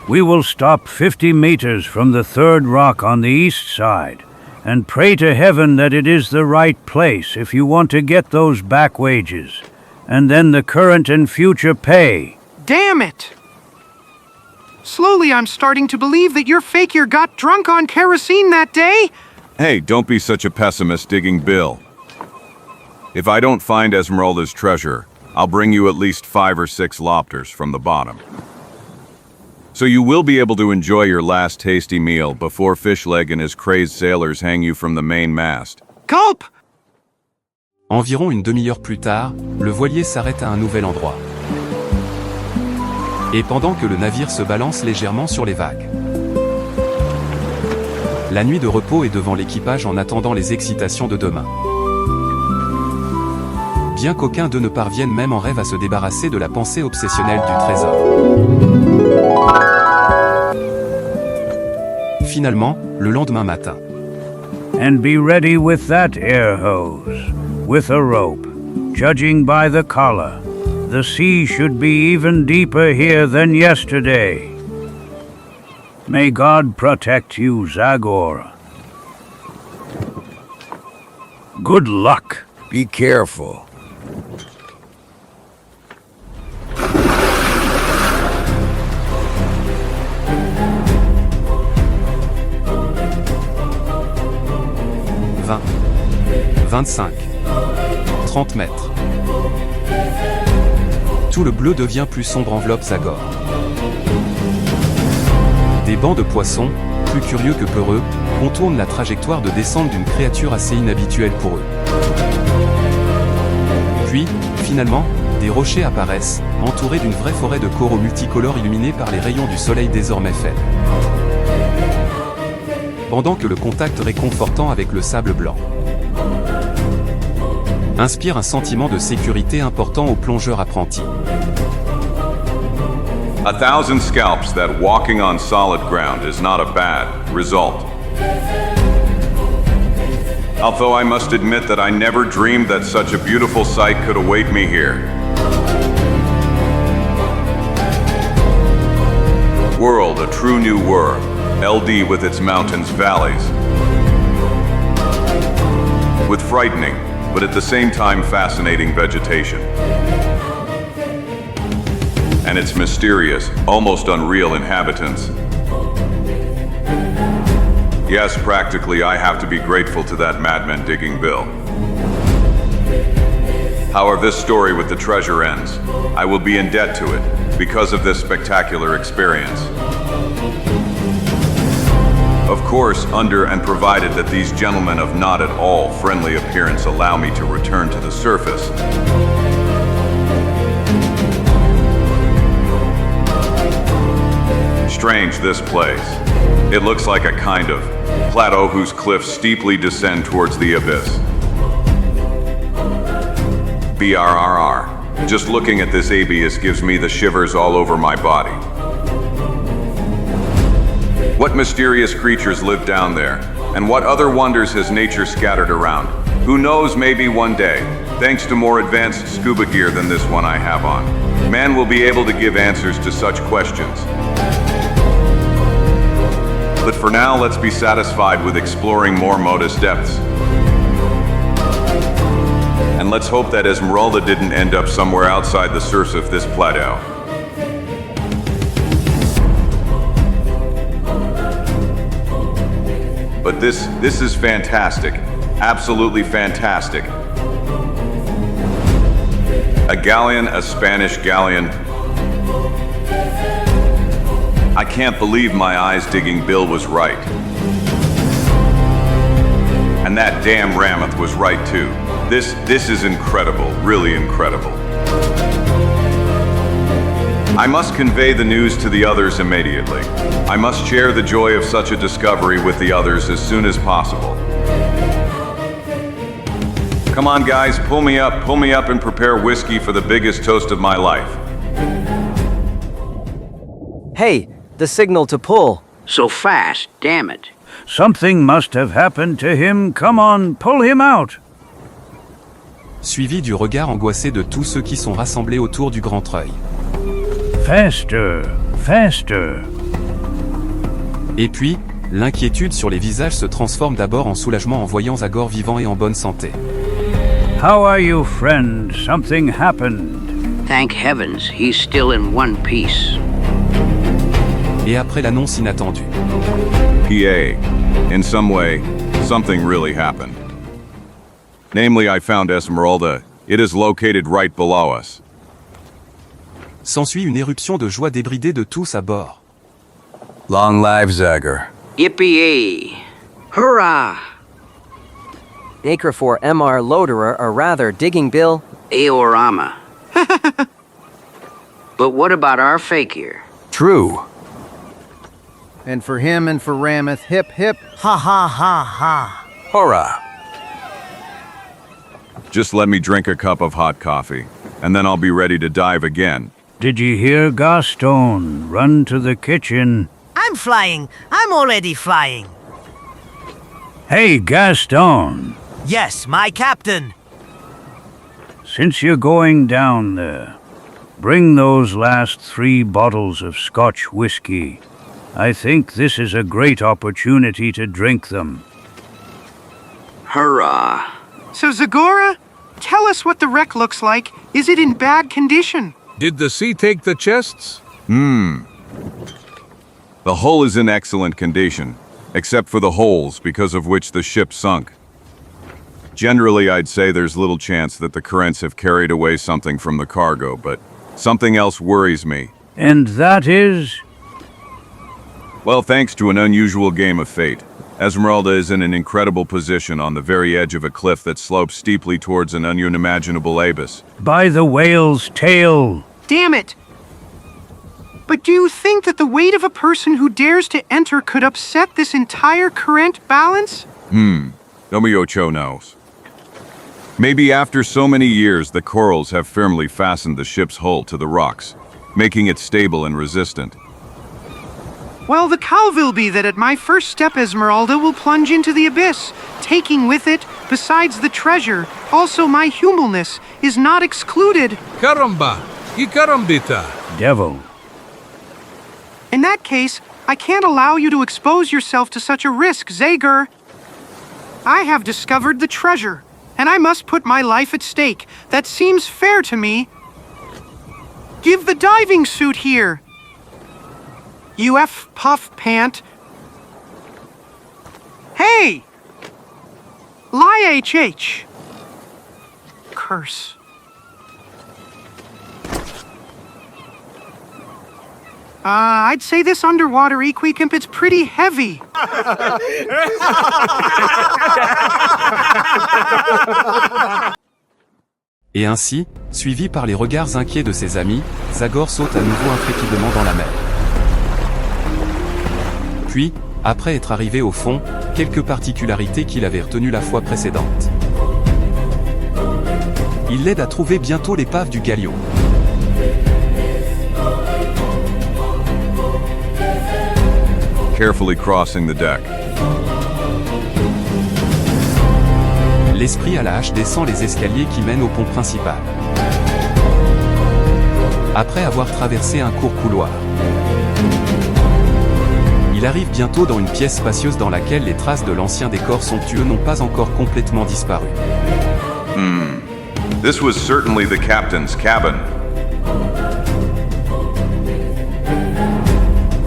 We will stop 50 meters from the 3rd rock on the east side, and pray to heaven that it is the right place if you want to get those back wages, and then the current and future pay. Damn it! Slowly I'm starting to believe that your fakir got drunk on kerosene that day. Hey, don't be such a pessimist, Digging Bill. If I don't find Esmeralda's treasure, I'll bring you at least 5 or 6 lobsters from the bottom. So you will be able to enjoy your last tasty meal before Fishleg and his crazed sailors hang you from the main mast. Gulp! Environ une demi-heure plus tard, le voilier s'arrête à un nouvel endroit. Et pendant que le navire se balance légèrement sur les vagues. La nuit de repos est devant l'équipage en attendant les excitations de demain. Bien qu'aucun d'eux ne parvienne même en rêve à se débarrasser de la pensée obsessionnelle du trésor. Finalement, le lendemain matin. And be ready with that air hose. with a rope. Judging by the collar, the sea should be even deeper here than yesterday. May God protect you, Zagor. Good luck. Be careful. « 25, 30 mètres. Tout le bleu devient plus sombre enveloppe Zagor. Des bancs de poissons, plus curieux que peureux, contournent la trajectoire de descente d'une créature assez inhabituelle pour eux. Puis, finalement, des rochers apparaissent, entourés d'une vraie forêt de coraux multicolores illuminés par les rayons du soleil désormais faibles. Pendant que le contact réconfortant avec le sable blanc inspire un sentiment de sécurité important aux plongeurs apprentis. 1,000 scalps that walking on solid ground is not a bad result. Although I must admit that I never dreamed that such a beautiful sight could await me here. World, a true new world. LD with its mountains, valleys. With frightening, but at the same time fascinating vegetation. And its mysterious, almost unreal inhabitants. Yes, practically I have to be grateful to that madman digging Bill. However this story with the treasure ends, I will be in debt to it because of this spectacular experience. Of course, under and provided that these gentlemen of not at all friendly appearance allow me to return to the surface. Strange, this place. It looks like a kind of plateau whose cliffs steeply descend towards the abyss. BRRR. Just looking at this abyss gives me the shivers all over my body. What mysterious creatures live down there? And what other wonders has nature scattered around? Who knows, maybe one day, thanks to more advanced scuba gear than this one I have on, man will be able to give answers to such questions. But for now, let's be satisfied with exploring more modest depths. And let's hope that Esmeralda didn't end up somewhere outside the surface of this plateau. But this is fantastic. Absolutely fantastic. A galleon, a Spanish galleon. I can't believe my eyes digging Bill was right. And that damn Rameth was right too. This is incredible, really incredible. I must convey the news to the others immediately. I must share the joy of such a discovery with the others as soon as possible. Come on guys, pull me up and prepare whiskey for the biggest toast of my life. Hey, the signal to pull. So fast, damn it. Something must have happened to him. Come on, pull him out. Suivi du regard angoissé de tous ceux qui sont rassemblés autour du grand œil. Faster, faster. Et puis, l'inquiétude sur les visages se transforme d'abord en soulagement en voyant Zagor vivant et en bonne santé. How are you, friend? Something happened. Thank heavens, he's still in one piece. Et après l'annonce inattendue. PA, in some way, something really happened. Namely, I found Esmeralda. It is located right below us. S'ensuit une éruption de joie débridée de tous à bord. Long live Zagor. Yippee! Hurrah! Acre for MR Loaderer, or rather, Digging Bill. Aorama. But what about our fakir? True. And for him and for Rameth, hip hip. Ha ha ha ha. Hurrah. Just let me drink a cup of hot coffee, and then I'll be ready to dive again. Did you hear Gaston? Run to the kitchen. I'm flying. I'm already flying. Hey, Gaston. Yes, my captain. Since you're going down there, bring those last 3 bottles of Scotch whiskey. I think this is a great opportunity to drink them. Hurrah. So, Zagora, tell us what the wreck looks like. Is it in bad condition? Did the sea take the chests? The hull is in excellent condition, except for the holes because of which the ship sunk. Generally, I'd say there's little chance that the currents have carried away something from the cargo, but something else worries me. And that is? Well, thanks to an unusual game of fate, Esmeralda is in an incredible position on the very edge of a cliff that slopes steeply towards an unimaginable abyss. By the whale's tail. Damn it! But do you think that the weight of a person who dares to enter could upset this entire current balance? Noumeo knows. Maybe after so many years, the corals have firmly fastened the ship's hull to the rocks, making it stable and resistant. Well, the cow will be that at my first step, Esmeralda will plunge into the abyss, taking with it, besides the treasure, also my humbleness is not excluded. Caramba! Y carambita! Devil. In that case, I can't allow you to expose yourself to such a risk, Zagor. I have discovered the treasure, and I must put my life at stake. That seems fair to me. Give the diving suit here. UF Puff Pant. Hey! Lie HH. Curse. I'd say this underwater equicamp is pretty heavy. Et ainsi, suivi par les regards inquiets de ses amis, Zagor saute à nouveau intrépidement dans la mer. Puis, après être arrivé au fond, quelques particularités qu'il avait retenues la fois précédente. Il l'aide à trouver bientôt l'épave du galion. Carefully crossing the deck. L'esprit à la hache descend les escaliers qui mènent au pont principal. Après avoir traversé un court couloir, il arrive bientôt dans une pièce spacieuse dans laquelle les traces de l'ancien décor somptueux n'ont pas encore complètement disparu. This was certainly the captain's cabin.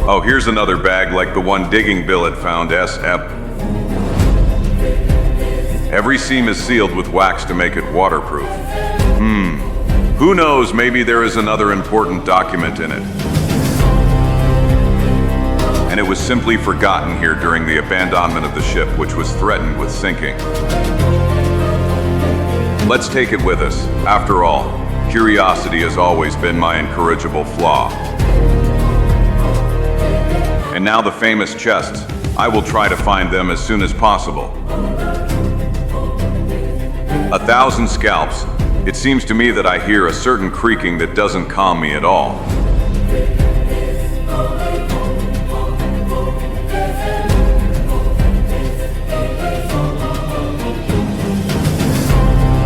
Oh, here's another bag like the one Digging Bill had found, S.Ep. Every seam is sealed with wax to make it waterproof. Who knows, maybe there is another important document in it. And it was simply forgotten here during the abandonment of the ship, which was threatened with sinking. Let's take it with us. After all, curiosity has always been my incorrigible flaw. And now the famous chests. I will try to find them as soon as possible. 1,000 scalps. It seems to me that I hear a certain creaking that doesn't calm me at all.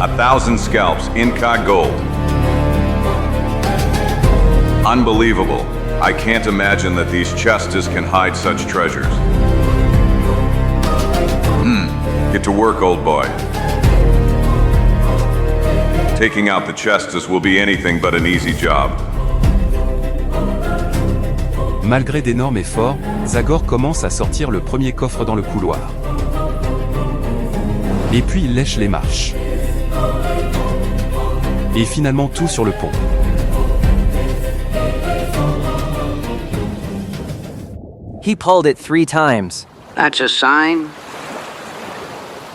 A 1,000 scalps, Inca gold. Unbelievable. I can't imagine that these chests can hide such treasures. Get to work, old boy. Taking out the chests will be anything but an easy job. Malgré d'énormes efforts, Zagor commence à sortir le premier coffre dans le couloir. Et puis il lèche les marches. Et finalement tout sur le pont. He pulled it 3 times. That's a sign.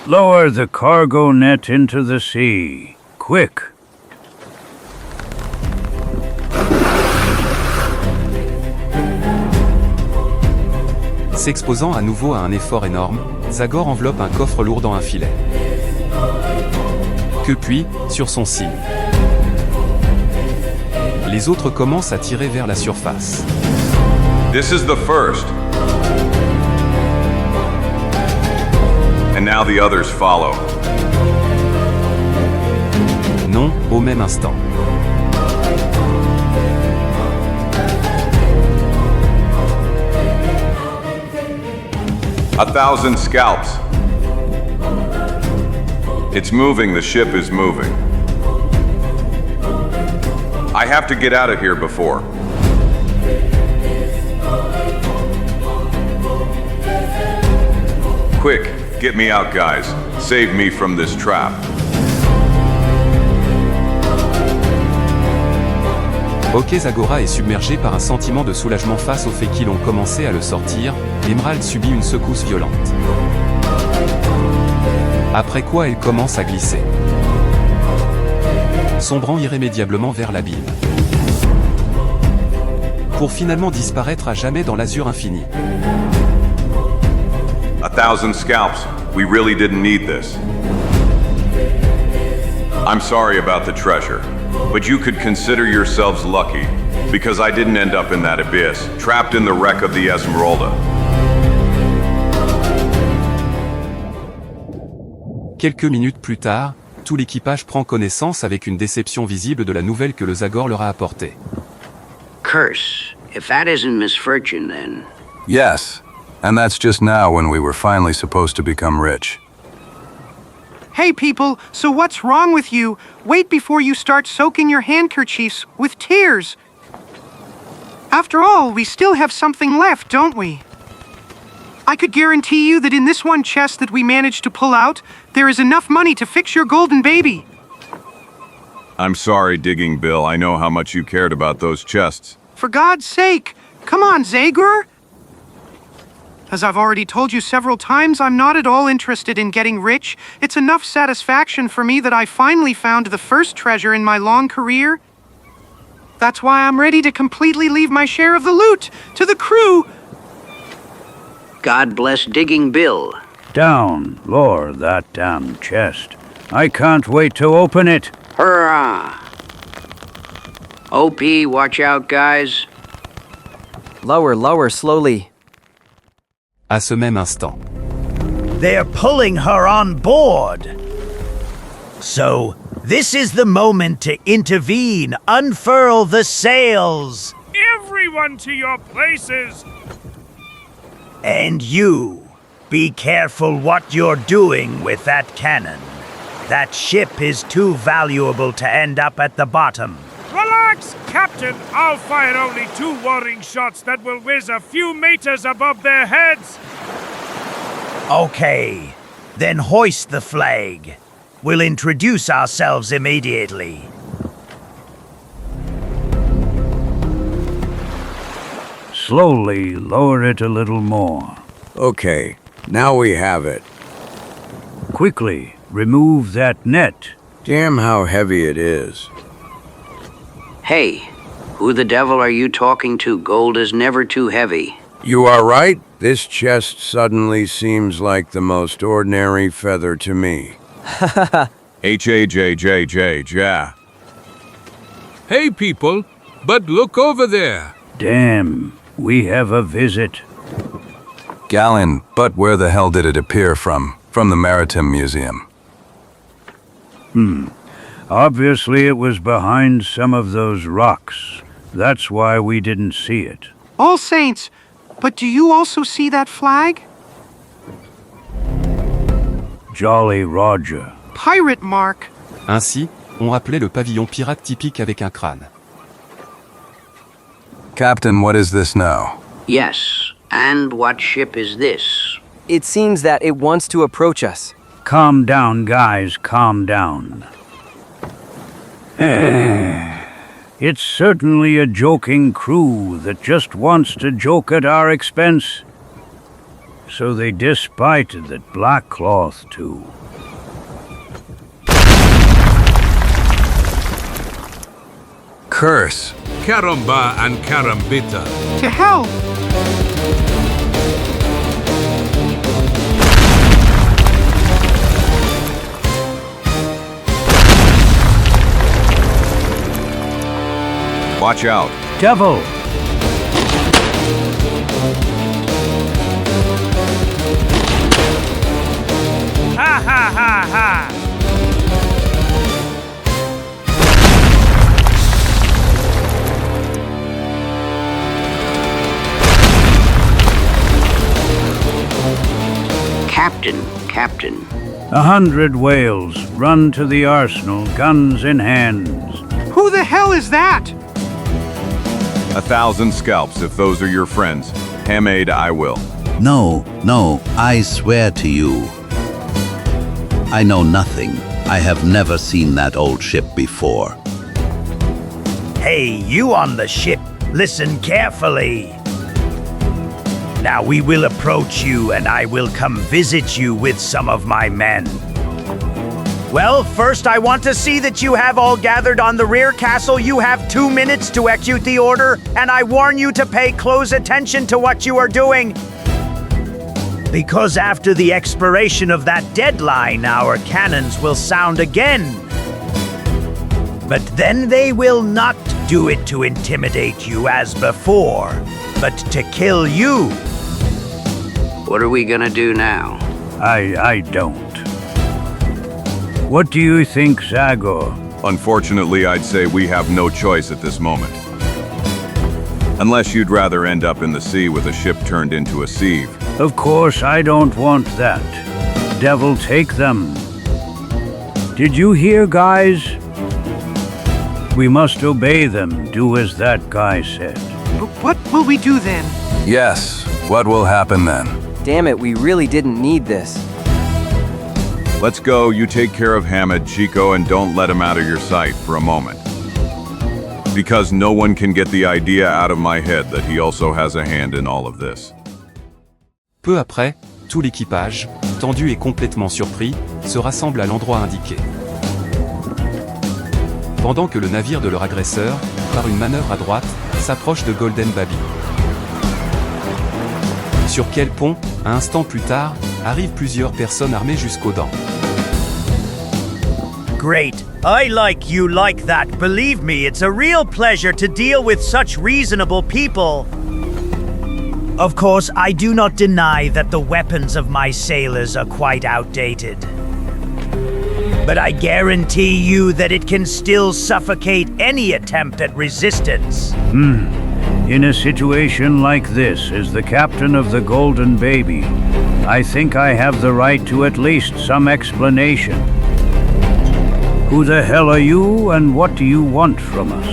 Lower the cargo net into the sea. Quick. S'exposant à nouveau à un effort énorme, Zagor enveloppe un coffre lourd dans un filet. Que puis, sur son signe, les autres commencent à tirer vers la surface. This is the first. And now the others follow. Non, Non, au même instant. A 1,000 scalps. It's moving, the ship is moving. I have to get out of here before. Quick, get me out, guys. Save me from this trap. Ok, Zagora est submergé par un sentiment de soulagement face au fait qu'ils ont commencé à le sortir. L'émeraude subit une secousse violente. Après quoi elle commence à glisser, sombrant irrémédiablement vers l'abîme, pour finalement disparaître à jamais dans l'azur infini. A 1,000 scalps. We really didn't need this. I'm sorry about the treasure, but you could consider yourselves lucky, because I didn't end up in that abyss, trapped in the wreck of the Esmeralda. Quelques minutes plus tard, tout l'équipage prend connaissance avec une déception visible de la nouvelle que le Zagor leur a apportée. Curse. If that isn't misfortune, then... Yes, and that's just now when we were finally supposed to become rich. Hey people, so what's wrong with you? Wait before you start soaking your handkerchiefs with tears. After all, we still have something left, don't we? I could guarantee you that in this one chest that we managed to pull out, there is enough money to fix your golden baby. I'm sorry, Digging Bill. I know how much you cared about those chests. For God's sake, come on, Zagor. As I've already told you several times, I'm not at all interested in getting rich. It's enough satisfaction for me that I finally found the first treasure in my long career. That's why I'm ready to completely leave my share of the loot to the crew. God bless Digging Bill. Down, lower that damn chest. I can't wait to open it. Hurrah! OP, watch out, guys. Lower, lower, slowly. À ce même instant. They're pulling her on board. So, this is the moment to intervene. Unfurl the sails. Everyone to your places. And you, be careful what you're doing with that cannon. That ship is too valuable to end up at the bottom. Relax, Captain. I'll fire only 2 warning shots that will whiz a few meters above their heads. Okay, then hoist the flag. We'll introduce ourselves immediately. Slowly lower it a little more. Okay, now we have it. Quickly, remove that net. Damn how heavy it is. Hey, who the devil are you talking to? Gold is never too heavy. You are right. This chest suddenly seems like the most ordinary feather to me. H-A-J-J-J-J. Hey people, but look over there. Damn, we have a visit. Gallon, but where the hell did it appear from? From the Maritime Museum. Obviously it was behind some of those rocks. That's why we didn't see it. All Saints, but do you also see that flag? Jolly Roger. Pirate mark. Ainsi, on appelait le pavillon pirate typique avec un crâne. Captain, what is this now? Yes, and what ship is this? It seems that it wants to approach us. Calm down, guys, calm down. It's certainly a joking crew that just wants to joke at our expense. So they despited that black cloth too. Curse. Caramba and carambita. To hell! Watch out. Devil! Ha ha ha ha! Captain. 100 whales run to the arsenal, guns in hands. Who the hell is that? 1,000 scalps if those are your friends. Hamade, I will. No, I swear to you. I know nothing. I have never seen that old ship before. Hey, you on the ship, listen carefully. Now we will approach you and I will come visit you with some of my men. Well, first I want to see that you have all gathered on the rear castle. You have 2 minutes to execute the order, and I warn you to pay close attention to what you are doing. Because after the expiration of that deadline, our cannons will sound again. But then they will not do it to intimidate you as before, but to kill you. What are we gonna do now? I don't. What do you think, Zagor? Unfortunately, I'd say we have no choice at this moment. Unless you'd rather end up in the sea with a ship turned into a sieve. Of course, I don't want that. Devil take them. Did you hear, guys? We must obey them, do as that guy said. But what will we do then? Yes, what will happen then? Damn it, we really didn't need this. Let's go, you take care of Hamid, Čiko, and don't let him out of your sight for a moment. Because no one can get the idea out of my head that he also has a hand in all of this. Peu après, tout l'équipage, tendu et complètement surpris, se rassemble à l'endroit indiqué. Pendant que le navire de leur agresseur, par une manœuvre à droite, s'approche de Golden Baby. Sur quel pont, un instant plus tard, arrivent plusieurs personnes armées jusqu'aux dents. Great. I like you like that. Believe me, it's a real pleasure to deal with such reasonable people. Of course, I do not deny that the weapons of my sailors are quite outdated. But I guarantee you that it can still suffocate any attempt at resistance. In a situation like this, as the captain of the Golden Baby, I think I have the right to at least some explanation. Who the hell are you, and what do you want from us?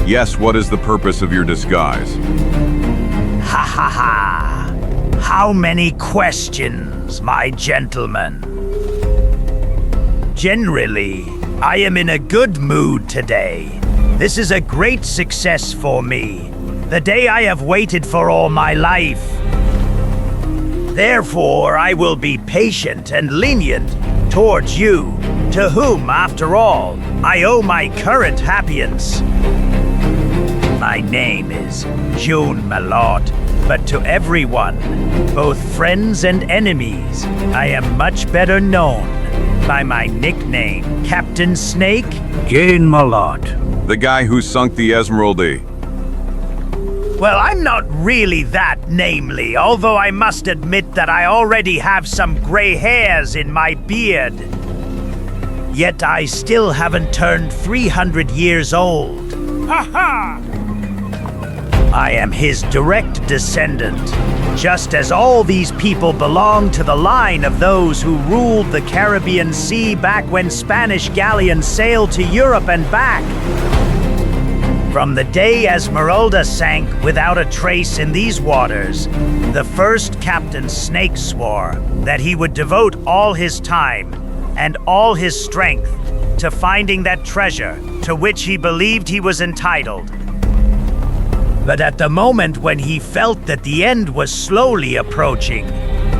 Yes, what is the purpose of your disguise? Ha ha ha! How many questions, my gentleman? Generally, I am in a good mood today. This is a great success for me. The day I have waited for all my life. Therefore, I will be patient and lenient towards you, to whom, after all, I owe my current happiness. My name is June Malot, but to everyone, both friends and enemies, I am much better known by my nickname, Captain Snake. Jane Malot. The guy who sunk the Esmeralda. Well, I'm not really that namely, although I must admit that I already have some gray hairs in my beard. Yet I still haven't turned 300 years old. Ha ha! I am his direct descendant, just as all these people belong to the line of those who ruled the Caribbean Sea back when Spanish galleons sailed to Europe and back. From the day Esmeralda sank without a trace in these waters, the first Captain Snake swore that he would devote all his time and all his strength to finding that treasure to which he believed he was entitled. But at the moment when he felt that the end was slowly approaching,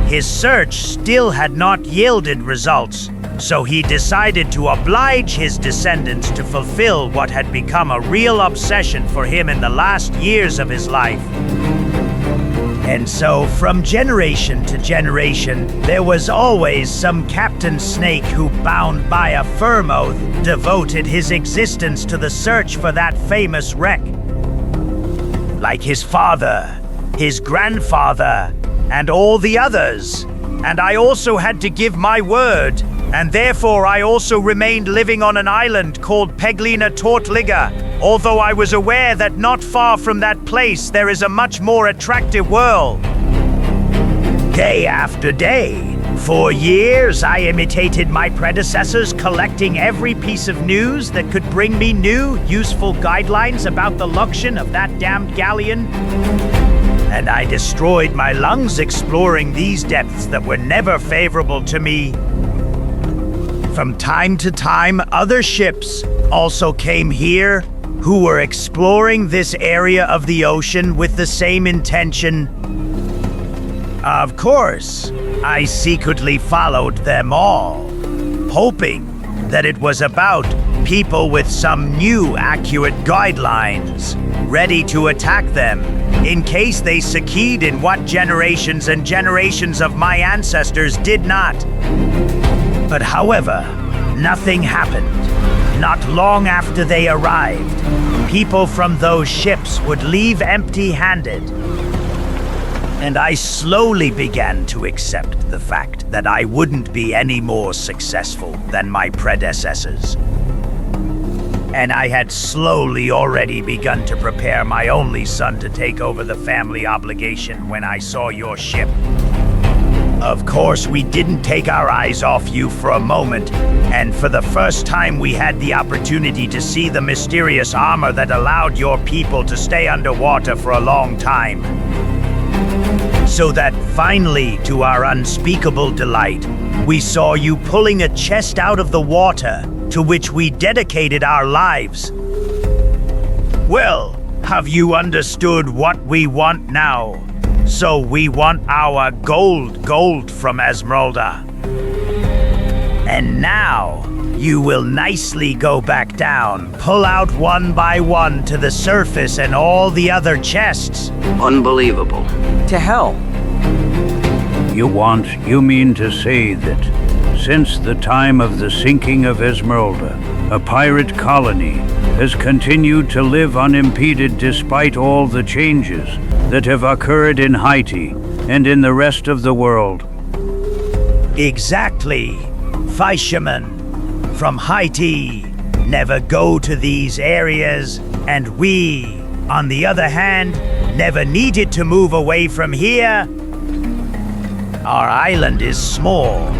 his search still had not yielded results, so he decided to oblige his descendants to fulfill what had become a real obsession for him in the last years of his life. And so, from generation to generation, there was always some Captain Snake who, bound by a firm oath, devoted his existence to the search for that famous wreck. Like his father, his grandfather, and all the others. And I also had to give my word, and therefore I also remained living on an island called Peglina Tortliga, although I was aware that not far from that place there is a much more attractive world. Day after day, For years, I imitated my predecessors, collecting every piece of news that could bring me new, useful guidelines about the location of that damned galleon. And I destroyed my lungs exploring these depths that were never favorable to me. From time to time, other ships also came here who were exploring this area of the ocean with the same intention. Of course, I secretly followed them all, hoping that it was about people with some new accurate guidelines, ready to attack them in case they succeed in what generations and generations of my ancestors did not. But however, nothing happened. Not long after they arrived, people from those ships would leave empty-handed. And I slowly began to accept the fact that I wouldn't be any more successful than my predecessors. And I had slowly already begun to prepare my only son to take over the family obligation when I saw your ship. Of course, we didn't take our eyes off you for a moment, and for the first time we had the opportunity to see the mysterious armor that allowed your people to stay underwater for a long time. So that finally, to our unspeakable delight, we saw you pulling a chest out of the water, to which we dedicated our lives. Well, have you understood what we want now? So we want our gold from Esmeralda. And now, you will nicely go back down, pull out one by one to the surface and all the other chests. Unbelievable. To hell. You mean to say that since the time of the sinking of Esmeralda, a pirate colony has continued to live unimpeded despite all the changes that have occurred in Haiti and in the rest of the world? Exactly. Fishermen from Haiti never go to these areas, and we, on the other hand, never needed to move away from here. Our island is small,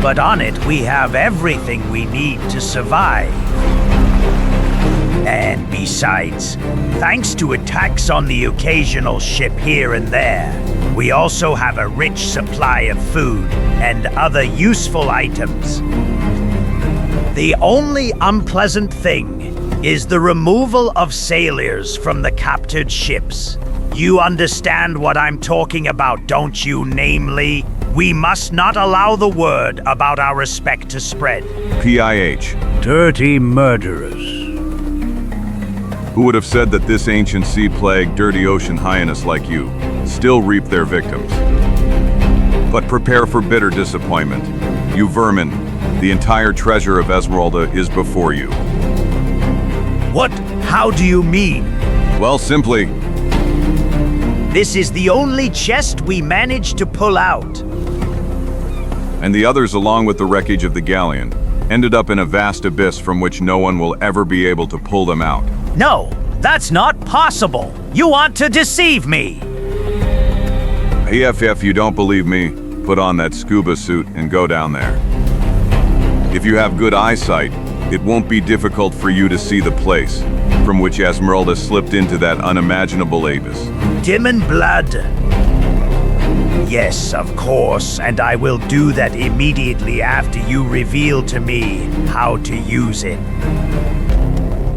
but on it we have everything we need to survive. And besides, thanks to attacks on the occasional ship here and there, we also have a rich supply of food and other useful items. The only unpleasant thing is the removal of sailors from the captured ships. You understand what I'm talking about, don't you? Namely, we must not allow the word about our respect to spread. PIH. Dirty murderers. Who would have said that this ancient sea plague, dirty ocean hyenas like you, still reap their victims? But prepare for bitter disappointment. You vermin, the entire treasure of Esmeralda is before you. What? How do you mean? Well, simply, this is the only chest we managed to pull out. And the others, along with the wreckage of the galleon, ended up in a vast abyss from which no one will ever be able to pull them out. No, that's not possible. You want to deceive me. If you don't believe me, put on that scuba suit and go down there. If you have good eyesight, it won't be difficult for you to see the place from which Esmeralda slipped into that unimaginable abyss. Demon blood. Yes, of course, and I will do that immediately after you reveal to me how to use it.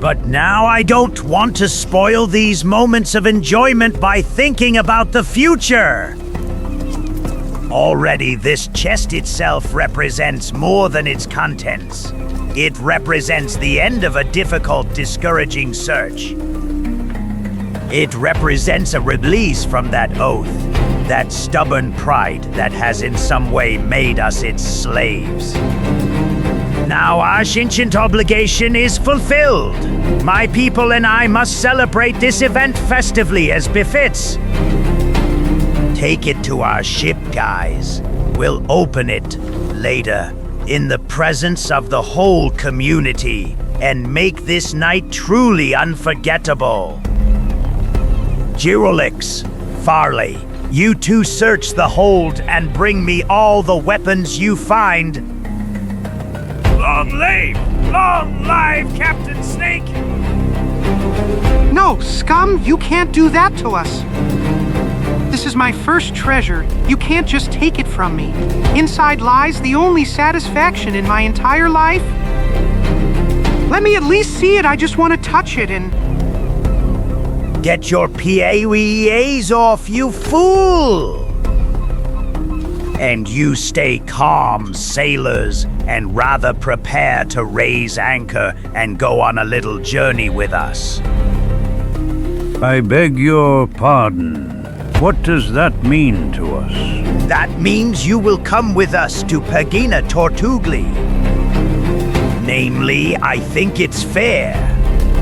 But now I don't want to spoil these moments of enjoyment by thinking about the future. Already, this chest itself represents more than its contents. It represents the end of a difficult, discouraging search. It represents a release from that oath, that stubborn pride that has in some way made us its slaves. Now our ancient obligation is fulfilled. My people and I must celebrate this event festively as befits. Take it to our ship, guys. We'll open it later in the presence of the whole community and make this night truly unforgettable. Girolix, Farley, You two search the hold and bring me all the weapons you find. Long live Captain Snake! No, scum, you can't do that to us. This is my first treasure. You can't just take it from me. Inside lies the only satisfaction in my entire life. Let me at least see it. I just want to touch it and... Get your PAEAs off, you fool! And you stay calm, sailors, and rather prepare to raise anchor and go on a little journey with us. I beg your pardon. What does that mean to us? That means you will come with us to Pagina Tortugli. Namely, I think it's fair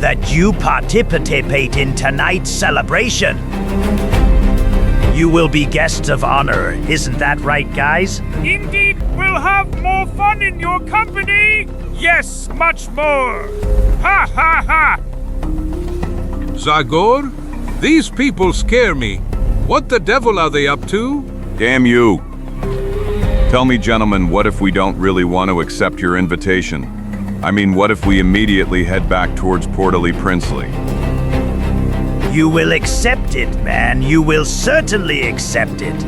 that you participate in tonight's celebration. You will be guests of honor, isn't that right, guys? Indeed, we'll have more fun in your company! Yes, much more! Ha ha ha! Zagor, these people scare me. What the devil are they up to? Damn you. Tell me, gentlemen, what if we don't really want to accept your invitation? I mean, what if we immediately head back towards Portally Princely? You will accept it, man. You will certainly accept it.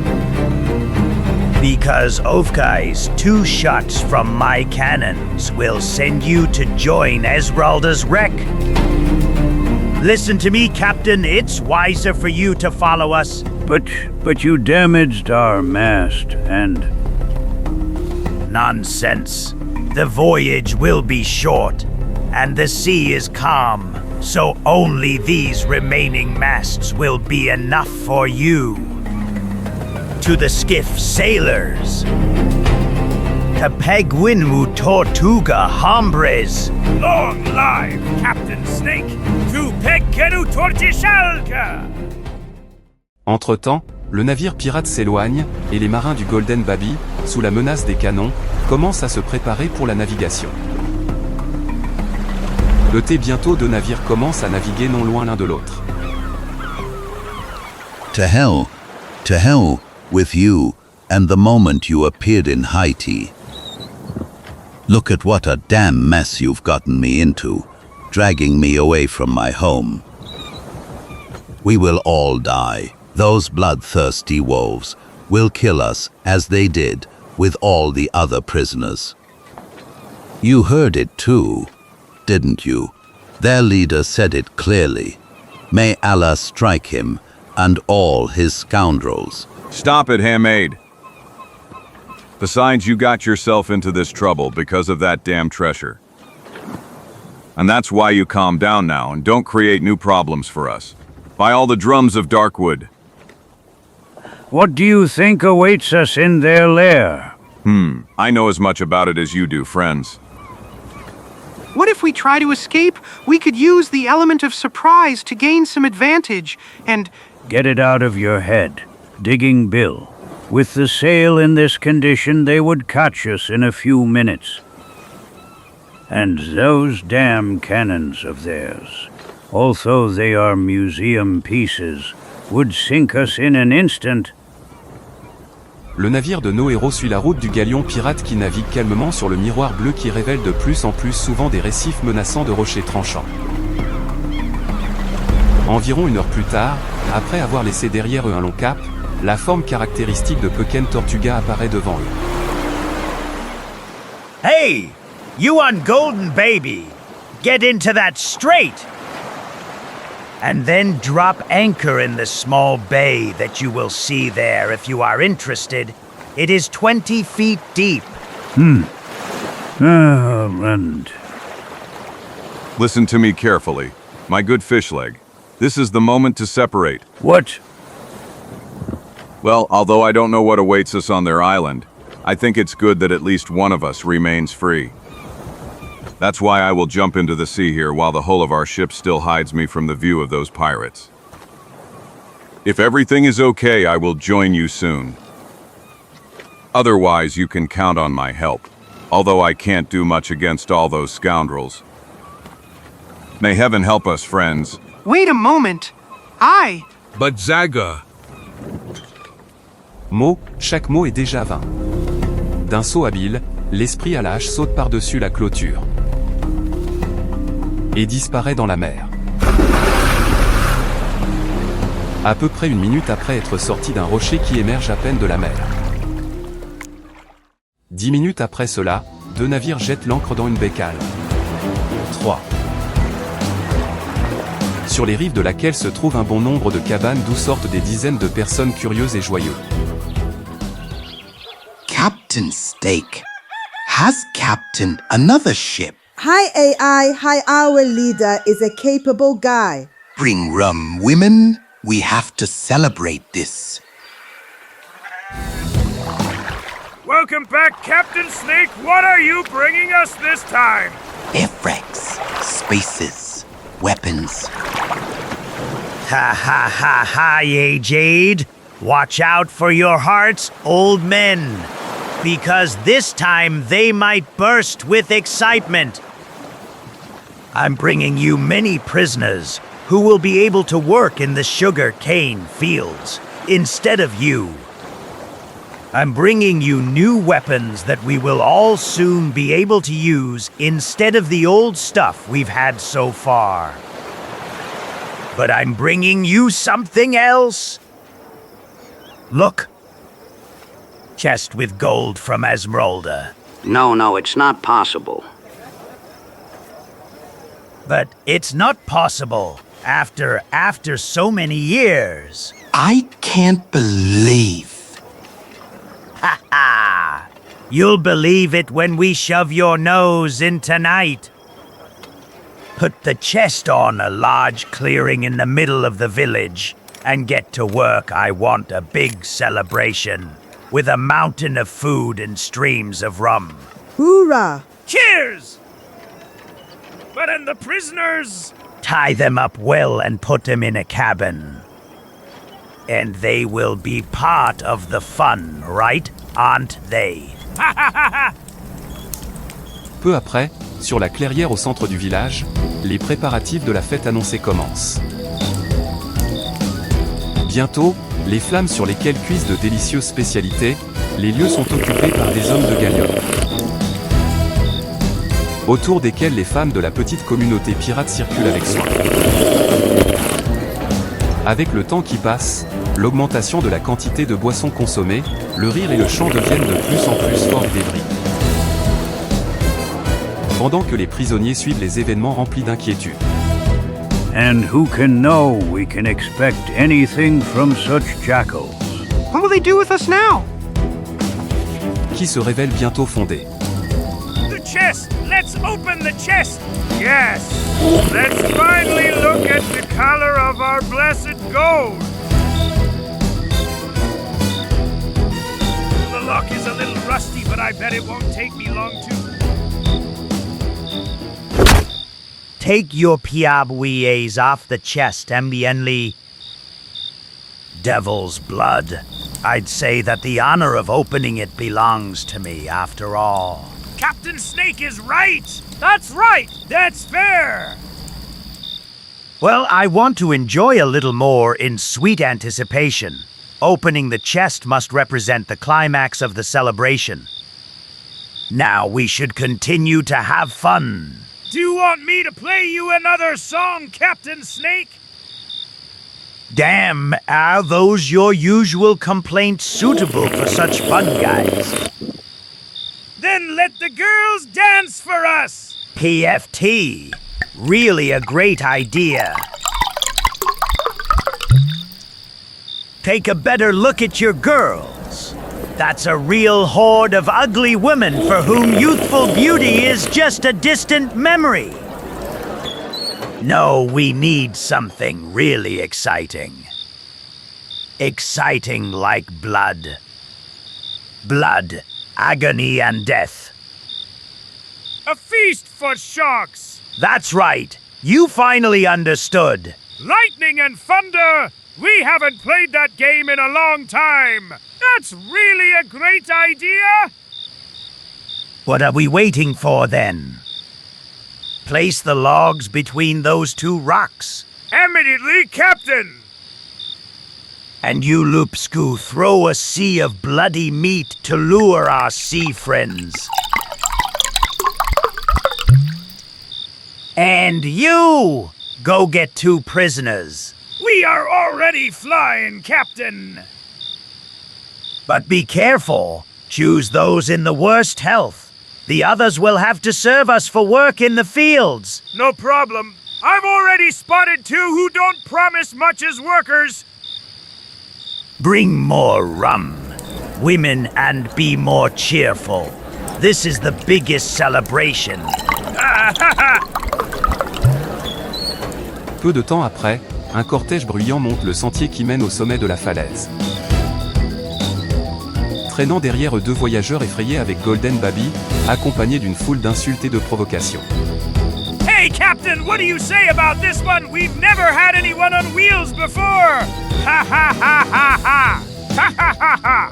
Because Ovkai's 2 shots from my cannons will send you to join Esmeralda's wreck. Listen to me, Captain. It's wiser for you to follow us. But you damaged our mast and... Nonsense. The voyage will be short, and the sea is calm, so only these remaining masts will be enough for you. To the skiff sailors. To Peguinmu Tortuga Hombres. Long live Captain Snake! To Peguinu Tortishalka! Entre-temps, le navire pirate s'éloigne, et les marins du Golden Baby, sous la menace des canons, commencent à se préparer pour la navigation. Bientôt 2 navires commencent à naviguer non loin l'un de l'autre. To hell with you and the moment you appeared in Haiti. Look at what a damn mess you've gotten me into, dragging me away from my home. We will all die. Those bloodthirsty wolves will kill us as they did with all the other prisoners. You heard it too, didn't you? Their leader said it clearly. May Allah strike him and all his scoundrels. Stop it, Hamade. Besides, you got yourself into this trouble because of that damn treasure. And that's why you calm down now and don't create new problems for us. By all the drums of Darkwood. What do you think awaits us in their lair? I know as much about it as you do, friends. What if we try to escape? We could use the element of surprise to gain some advantage, and... Get it out of your head. Digging Bill. With the sail in this condition, they would catch us in a few minutes. And those damn cannons of theirs, although they are museum pieces, would sink us in an instant. Le navire de nos héros suit la route du galion pirate qui navigue calmement sur le miroir bleu qui révèle de plus en plus souvent des récifs menaçants de rochers tranchants. Environ 1 heure plus tard, après avoir laissé derrière eux un long cap, la forme caractéristique de Pequen Tortuga apparaît devant eux. Hey! You on Golden Baby! Get into that straight! And then drop anchor in the small bay that you will see there if you are interested. It is 20 feet deep. And... Listen to me carefully, my good fish leg. This is the moment to separate. What? Well, although I don't know what awaits us on their island, I think it's good that at least one of us remains free. That's why I will jump into the sea here while the hull of our ship still hides me from the view of those pirates. If everything is okay, I will join you soon. Otherwise, you can count on my help, although I can't do much against all those scoundrels. May heaven help us, friends. Wait a moment. But Zagor, Mots, chaque mot est déjà 20. D'un saut habile, l'esprit à la hache saute par-dessus la clôture. Et disparaît dans la mer. À peu près une minute après être sorti d'un rocher qui émerge à peine de la mer. 10 minutes après cela, 2 navires jettent l'ancre dans une baie calme. 3. Sur les rives de laquelle se trouve un bon nombre de cabanes d'où sortent des dizaines de personnes curieuses et joyeuses. Captain Steak. Has Captain another ship? Hi AI, hi our leader is a capable guy. Bring rum, women. We have to celebrate this. Welcome back, Captain Snake. What are you bringing us this time? Effects, spaces, weapons. Ha ha ha ha, ye Jade. Watch out for your hearts, old men. Because this time they might burst with excitement. I'm bringing you many prisoners who will be able to work in the sugar cane fields instead of you. I'm bringing you new weapons that we will all soon be able to use instead of the old stuff we've had so far. But I'm bringing you something else. Look. Chest with gold from Esmeralda. No, it's not possible. But it's not possible after so many years. I can't believe. Ha ha! You'll believe it when we shove your nose in tonight. Put the chest on a large clearing in the middle of the village and get to work. I want a big celebration with a mountain of food and streams of rum. Hoorah! Cheers! But and the prisoners? Tie them up well and put them in a cabin. And they will be part of the fun, right? Aren't they? Peu après, sur la clairière au centre du village, les préparatifs de la fête annoncée commencent. Bientôt, les flammes sur lesquelles cuisent de délicieuses spécialités, les lieux sont occupés par des hommes de galiote. Autour desquels les femmes de la petite communauté pirate circulent avec soin. Avec le temps qui passe, l'augmentation de la quantité de boissons consommées, le rire et le chant deviennent de plus en plus forts et débris. Pendant que les prisonniers suivent les événements remplis d'inquiétude. And who can know we can expect anything from such jackals? What will they do with us now? Qui se révèle bientôt fondé. The chest! Let's open the chest! Yes! Let's finally look at the color of our blessed gold! The lock is a little rusty, but I bet it won't take me long to... Take your piabouilles off the chest, Embienli. Devil's blood. I'd say that the honor of opening it belongs to me, after all. Captain Snake is right! That's right! That's fair! Well, I want to enjoy a little more in sweet anticipation. Opening the chest must represent the climax of the celebration. Now we should continue to have fun. Do you want me to play you another song, Captain Snake? Damn, are those your usual complaints suitable for such fun, guys? Then let the girls dance for us! PFT. Really a great idea. Take a better look at your girls. That's a real horde of ugly women for whom youthful beauty is just a distant memory. No, we need something really exciting. Exciting like blood. Blood, agony, and death. A feast for sharks! That's right. You finally understood. Lightning and thunder! We haven't played that game in a long time! That's really a great idea! What are we waiting for, then? Place the logs between those two rocks. Immediately, Captain! and you Loopsku throw a sea of bloody meat to lure our sea friends. And you go get 2 prisoners. We are already flying, Captain. But be careful. Choose those in the worst health. The others will have to serve us for work in the fields. No problem. I've already spotted 2 who don't promise much as workers. Bring more rum, women, and be more cheerful. This is the biggest celebration. Peu de temps après, un cortège bruyant monte le sentier qui mène au sommet de la falaise. Traînant derrière eux 2 voyageurs effrayés avec Golden Baby, accompagnés d'une foule d'insultes et de provocations. Hey, Captain, what do you say about this one? We've never had anyone on wheels before! Ha ha ha ha ha! Ha ha ha ha!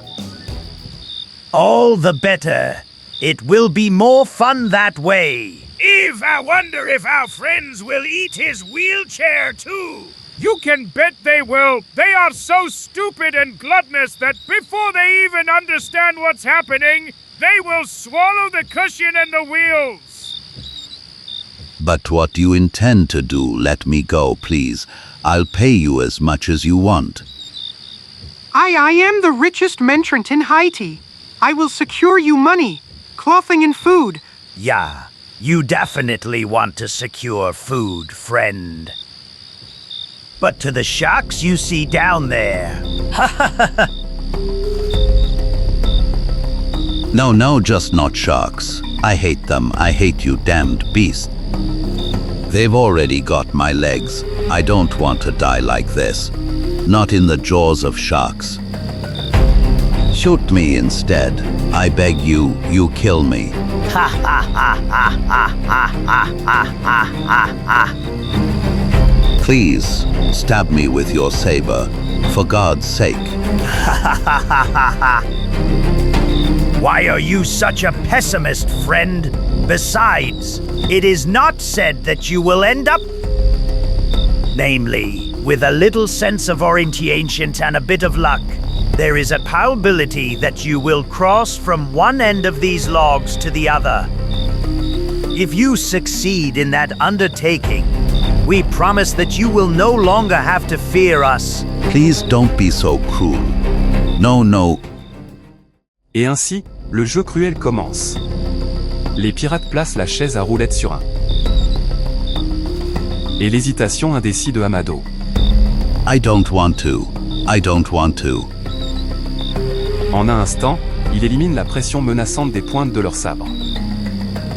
All the better. It will be more fun that way. Eve, I wonder if our friends will eat his wheelchair too. You can bet they will. They are so stupid and gluttonous that before they even understand what's happening, they will swallow the cushion and the wheels. But what do you intend to do? Let me go, please. I'll pay you as much as you want. I am the richest mentrant in Haiti. I will secure you money, clothing and food. Yeah, you definitely want to secure food, friend. But to the sharks you see down there. No, just not sharks. I hate them. I hate you, damned beast. They've already got my legs. I don't want to die like this. Not in the jaws of sharks. Shoot me instead. I beg you, you kill me. Ha ha ha ha ha ha ha ha ha ha. Please, stab me with your saber. For God's sake. Why are you such a pessimist, friend? Besides, it is not said that you will end up... Namely, with a little sense of orientation and a bit of luck, there is a probability that you will cross from one end of these logs to the other. If you succeed in that undertaking, we promise that you will no longer have to fear us. Please don't be so cruel. No. Et ainsi, le jeu cruel commence. Les pirates placent la chaise à roulettes sur un. Et l'hésitation indécis de Amado. I don't want to. En un instant, il élimine la pression menaçante des pointes de leur sabre.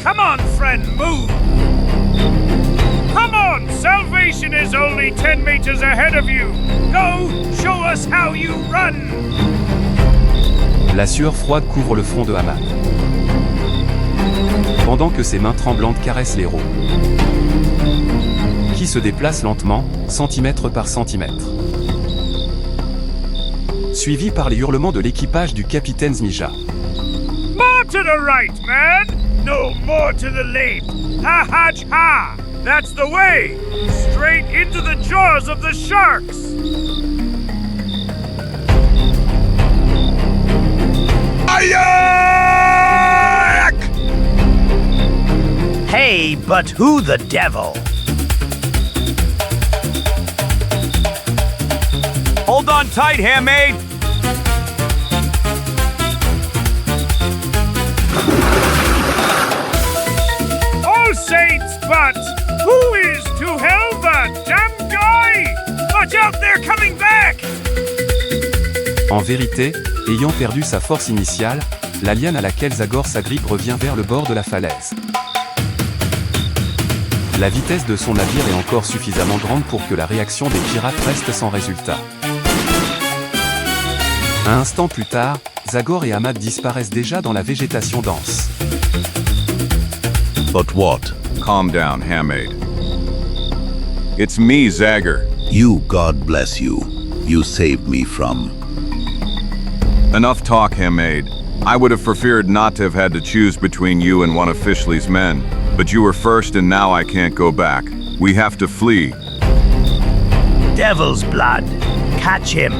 Come on, friend, move! Come on, salvation is only 10 meters ahead of you! Go, show us how you run! La sueur froide couvre le front de Hamad. Pendant que ses mains tremblantes caressent les roues. Qui se déplacent lentement, centimètre par centimètre. Suivi par les hurlements de l'équipage du capitaine Zmija. More to the right, man! No, more to the left! Ha ha ha! That's the way! Straight into the jaws of the sharks! Hey, but who the devil? Hold on tight, handmaid! All saints, but who is to hell the damn guy? Watch out, they're coming back! En vérité, ayant perdu sa force initiale, la liane à laquelle Zagor s'agrippe revient vers le bord de la falaise. La vitesse de son navire est encore suffisamment grande pour que la réaction des pirates reste sans résultat. Un instant plus tard, Zagor et Hamad disparaissent déjà dans la végétation dense. But what? Calm down, handmaid. It's me, Zagor. You, God bless you. You saved me from... Enough talk, handmaid. I would have preferred not to have had to choose between you and one of Fishley's men, but you were first and now I can't go back. We have to flee. Devil's blood. Catch him.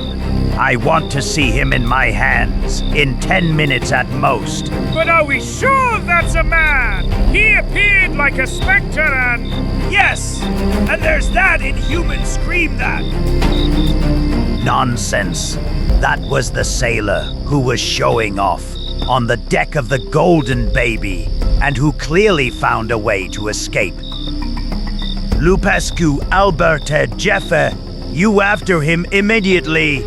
I want to see him in my hands in 10 minutes at most. But are we sure that's a man? He appeared like a specter and... Yes, and there's that inhuman scream that. Nonsense. That was the sailor who was showing off on the deck of the Golden Baby and who clearly found a way to escape. Lupescu Alberta Jeffe, you after him immediately.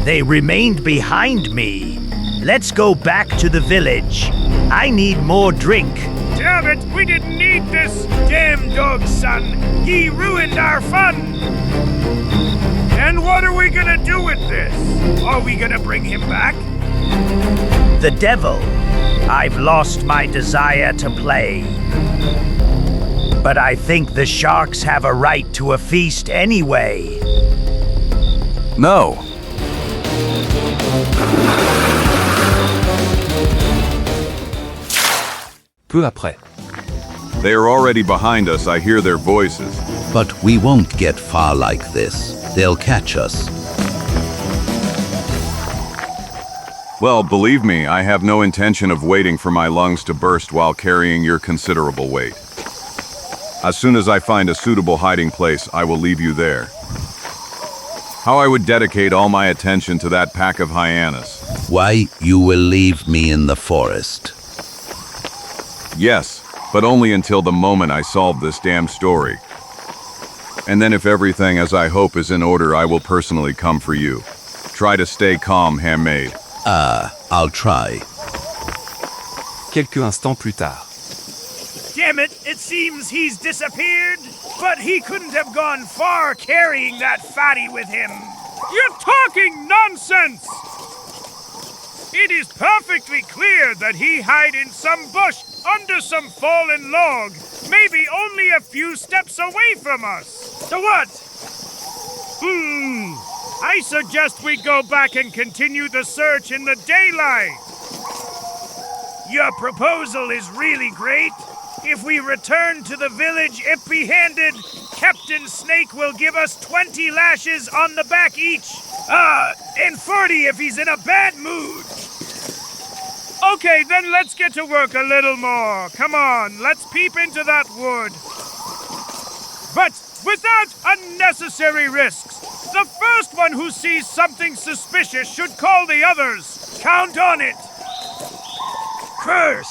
They remained behind me. Let's go back to the village. I need more drink. Damn it, we didn't need this. Damn dog, son. He ruined our fun. And what are we gonna do with this? Are we gonna bring him back? The devil. I've lost my desire to play. But I think the sharks have a right to a feast anyway. No. Peu après. They are already behind us, I hear their voices. But we won't get far like this. They'll catch us. Well, believe me, I have no intention of waiting for my lungs to burst while carrying your considerable weight. As soon as I find a suitable hiding place, I will leave you there. How I would dedicate all my attention to that pack of hyenas. Why, you will leave me in the forest. Yes, but only until the moment I solve this damn story. And then if everything as I hope is in order, I will personally come for you. Try to stay calm, handmaid. I'll try. Quelques instants plus tard. Damn it, it seems he's disappeared. But he couldn't have gone far carrying that fatty with him. You're talking nonsense! It is perfectly clear that he hid in some bush under some fallen log, maybe only a few steps away from us. So what? I suggest we go back and continue the search in the daylight. Your proposal is really great. If we return to the village empty-handed, Captain Snake will give us 20 lashes on the back each. And 40 if he's in a bad mood. Okay, then let's get to work a little more. Come on, let's peep into that wood. But without unnecessary risks. The first one who sees something suspicious should call the others. Count on it. Curse!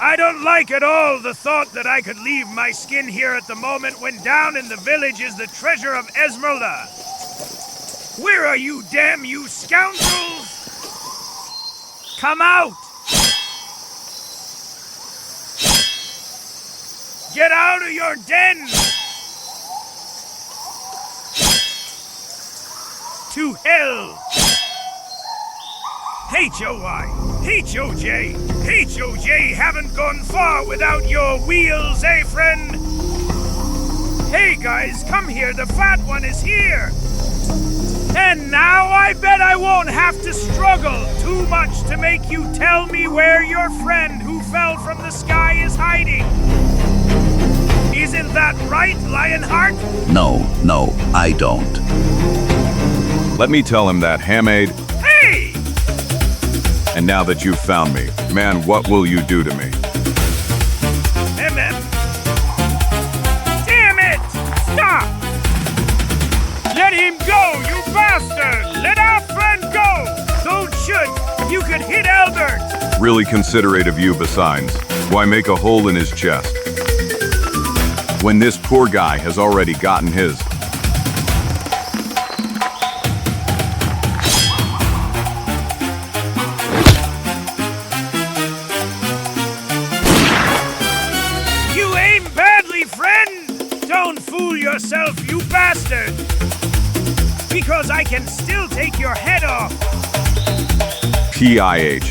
I don't like at all the thought that I could leave my skin here at the moment when down in the village is the treasure of Esmeralda. Where are you, damn you scoundrels? Come out! Get out of your den! To hell! H-O-I, H-O-J, H-O-J haven't gone far without your wheels, eh, friend? Hey, guys, come here, the fat one is here! And now I bet I won't have to struggle too much to make you tell me where your friend who fell from the sky is hiding. Isn't that right, Lionheart? No, I don't. Let me tell him that, handmaid. Hey! And now that you've found me, man, what will you do to me? Damn it! Stop! Let him go, you bastard! Let our friend go! Don't shoot! You could hit Albert! Really considerate of you, besides. Why make a hole in his chest? When this poor guy has already gotten his. You aim badly, friend! Don't fool yourself, you bastard! Because I can still take your head off! P.I.H.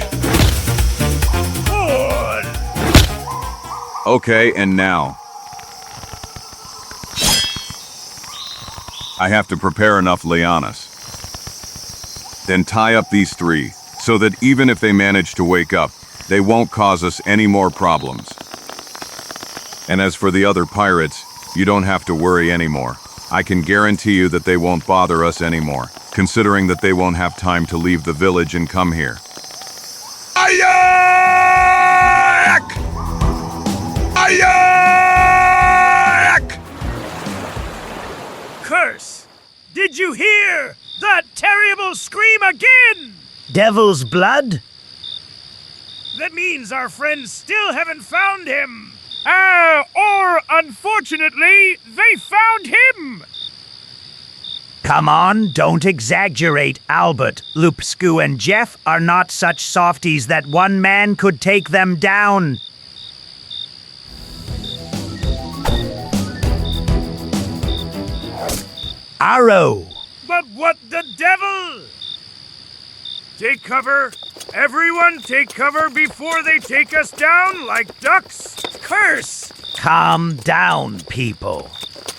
Good! Okay, and now. I have to prepare enough lianas. Then tie up these three, so that even if they manage to wake up, they won't cause us any more problems. And as for the other pirates, you don't have to worry anymore. I can guarantee you that they won't bother us anymore. considering that they won't have time to leave the village and come here. Ayak! Ayak! Curse! Did you hear that terrible scream again? Devil's blood? That means our friends still haven't found him. Or unfortunately, they found him. Come on, don't exaggerate, Albert. Lupsku and Jeff are not such softies that one man could take them down. Arrow! But what the devil? Take cover. Everyone take cover before they take us down like ducks. Curse! Calm down, people.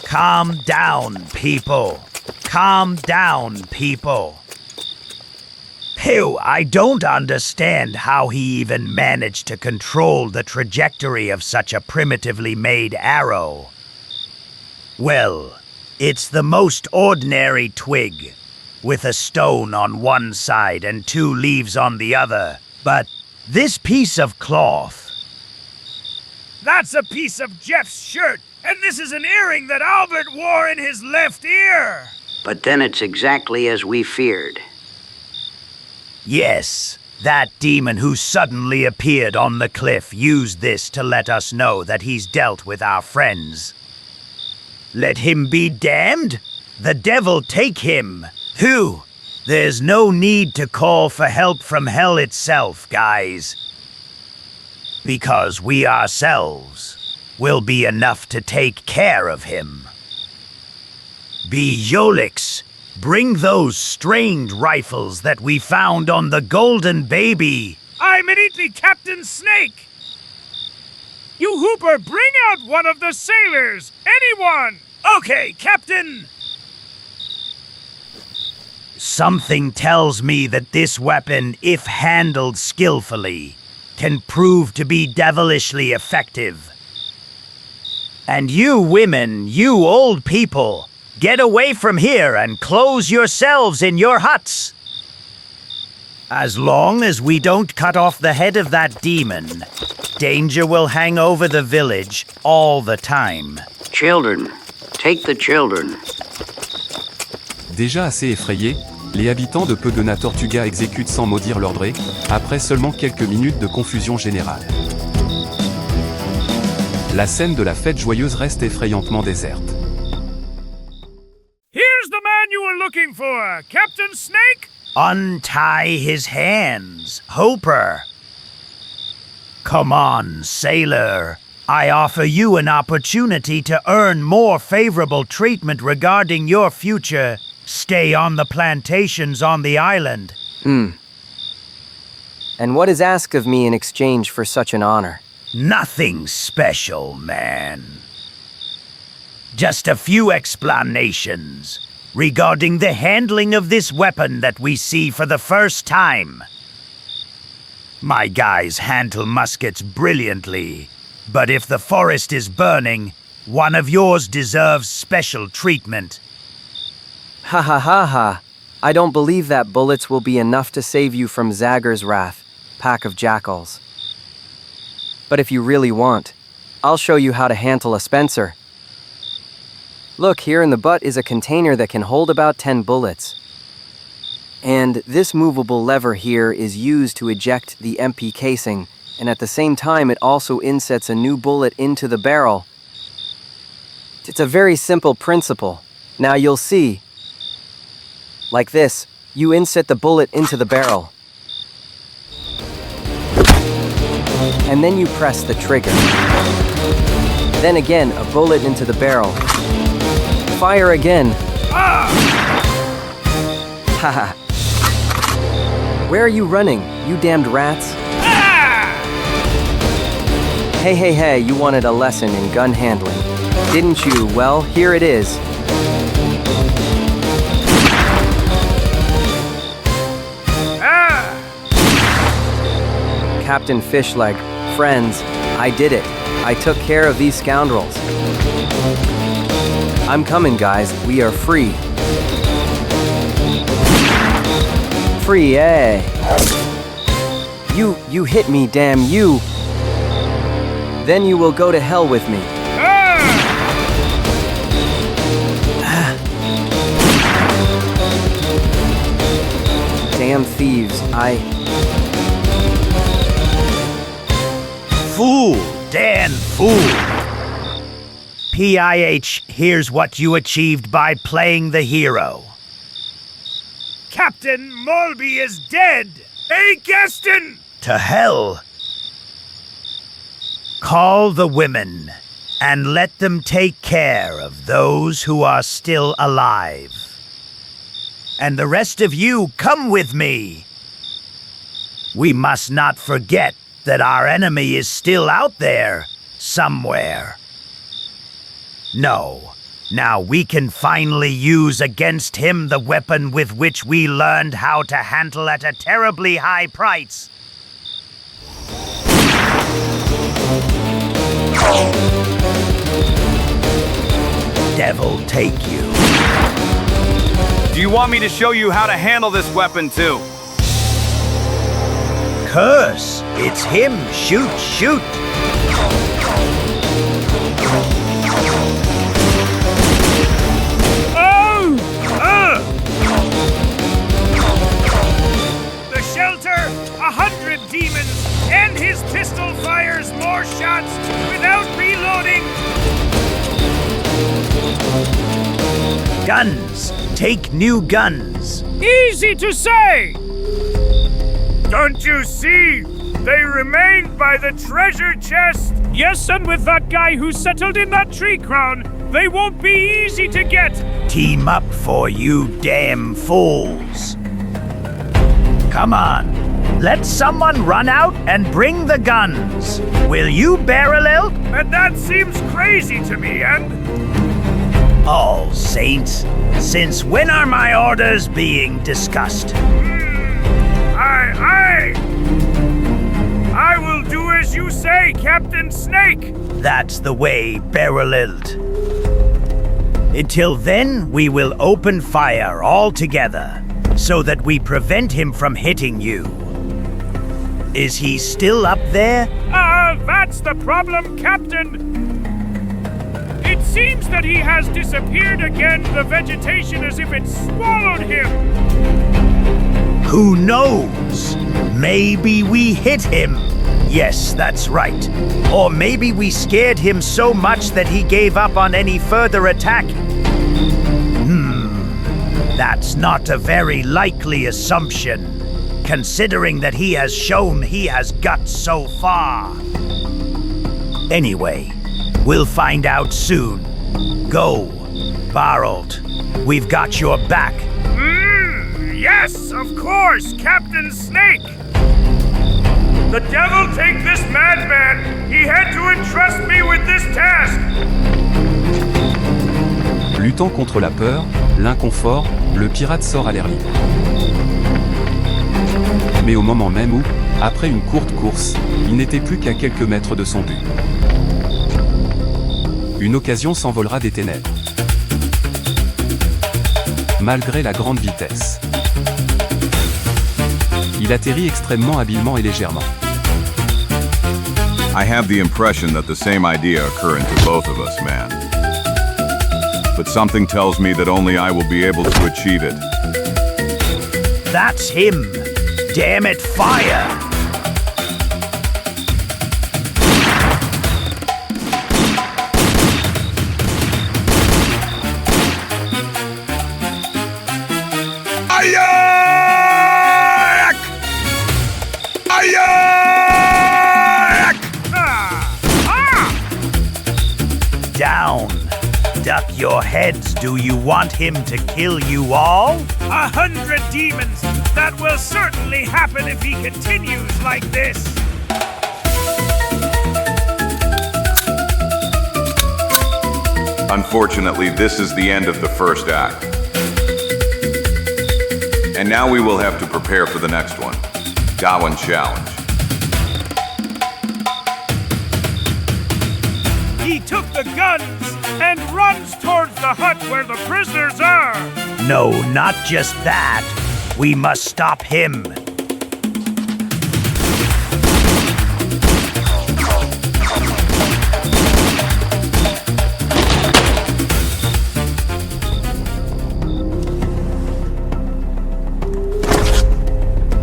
Calm down, people. Calm down, people. Phew, I don't understand how he even managed to control the trajectory of such a primitively made arrow. Well, it's the most ordinary twig, with a stone on one side and 2 leaves on the other. But this piece of cloth... That's a piece of Jeff's shirt, and this is an earring that Albert wore in his left ear. But then it's exactly as we feared. Yes, that demon who suddenly appeared on the cliff used this to let us know that he's dealt with our friends. Let him be damned? The devil take him! Who? There's no need to call for help from hell itself, guys. Because we ourselves will be enough to take care of him. Bjolix, bring those strained rifles that we found on the Golden Baby. Immediately, Captain Snake! You Hooper, bring out one of the sailors! Anyone! Okay, Captain! Something tells me that this weapon, if handled skillfully, can prove to be devilishly effective. And you women, you old people, get away from here and close yourselves in your huts. As long as we don't cut off the head of that demon, danger will hang over the village all the time. Children, take the children. Déjà assez effrayés, les habitants de Pegona Tortuga exécutent sans maudire l'ordre, après seulement quelques minutes de confusion générale. La scène de la fête joyeuse reste effrayantement déserte. Here's the man you were looking for, Captain Snake! Untie his hands, Hooper. Come on, sailor. I offer you an opportunity to earn more favorable treatment regarding your future stay on the plantations on the island. And what is asked of me in exchange for such an honor? Nothing special, man. Just a few explanations regarding the handling of this weapon that we see for the first time. My guys handle muskets brilliantly, but if the forest is burning, one of yours deserves special treatment. Ha ha ha ha. I don't believe that bullets will be enough to save you from Zagor's wrath, pack of jackals. But if you really want, I'll show you how to handle a Spencer. Look, here in the butt is a container that can hold about 10 bullets. And this movable lever here is used to eject the empty casing, and at the same time it also insets a new bullet into the barrel. It's a very simple principle. Now you'll see. Like this, you inset the bullet into the barrel. And then you press the trigger. Then again, a bullet into the barrel. Fire again. Haha. Where are you running, you damned rats? Hey, you wanted a lesson in gun handling, didn't you? Well, here it is. Captain Fishleg, friends, I did it. I took care of these scoundrels. I'm coming, guys. We are free. free, eh? You hit me, damn you. Then you will go to hell with me. Damn thieves, Fool, damn fool. PIH, here's what you achieved by playing the hero. Captain Molby is dead! Hey, Gaston! To hell. Call the women and let them take care of those who are still alive. And the rest of you, come with me. We must not forget that our enemy is still out there, somewhere. No, now we can finally use against him the weapon with which we learned how to handle at a terribly high price. Devil take you. Do you want me to show you how to handle this weapon too? Curse! It's him! Shoot, shoot! Oh! The shelter, 100 demons, and his pistol fires more shots without reloading. Guns! Take new guns! Easy to say! Don't you see? They remain by the treasure chest! Yes, and with that guy who settled in that tree crown, they won't be easy to get! Team up for you damn fools! Come on, let someone run out and bring the guns! Will you, Barrel? And that seems crazy to me, and... All Saints, since when are my orders being discussed? I will do as you say, Captain Snake! That's the way, Barrelild. Until then, we will open fire all together, so that we prevent him from hitting you. Is he still up there? That's the problem, Captain! It seems that he has disappeared again, the vegetation as if it swallowed him! Who knows? Maybe we hit him. Yes, that's right. Or maybe we scared him so much that he gave up on any further attack. That's not a very likely assumption, considering that he has shown he has got so far. Anyway, we'll find out soon. Go, Barrelt. We've got your back. Yes, of course, Captain Snake! The devil take this madman! He had to entrust me with this task! Luttant contre la peur, l'inconfort, le pirate sort à l'air libre. Mais au moment même où, après une courte course, il n'était plus qu'à quelques mètres de son but. Une occasion s'envolera des ténèbres. Malgré la grande vitesse. Il atterrit extrêmement habilement et légèrement. I have the impression that the same idea occurred to both of us, man. But something tells me that only I will be able to achieve it. That's him! Damn it, fire! Down. Duck your heads. Do you want him to kill you all? 100 demons! That will certainly happen if he continues like this! Unfortunately, this is the end of the first act. And now we will have to prepare for the next one. Gawain Challenge. He took the guns and runs towards the hut where the prisoners are! No, not just that. We must stop him.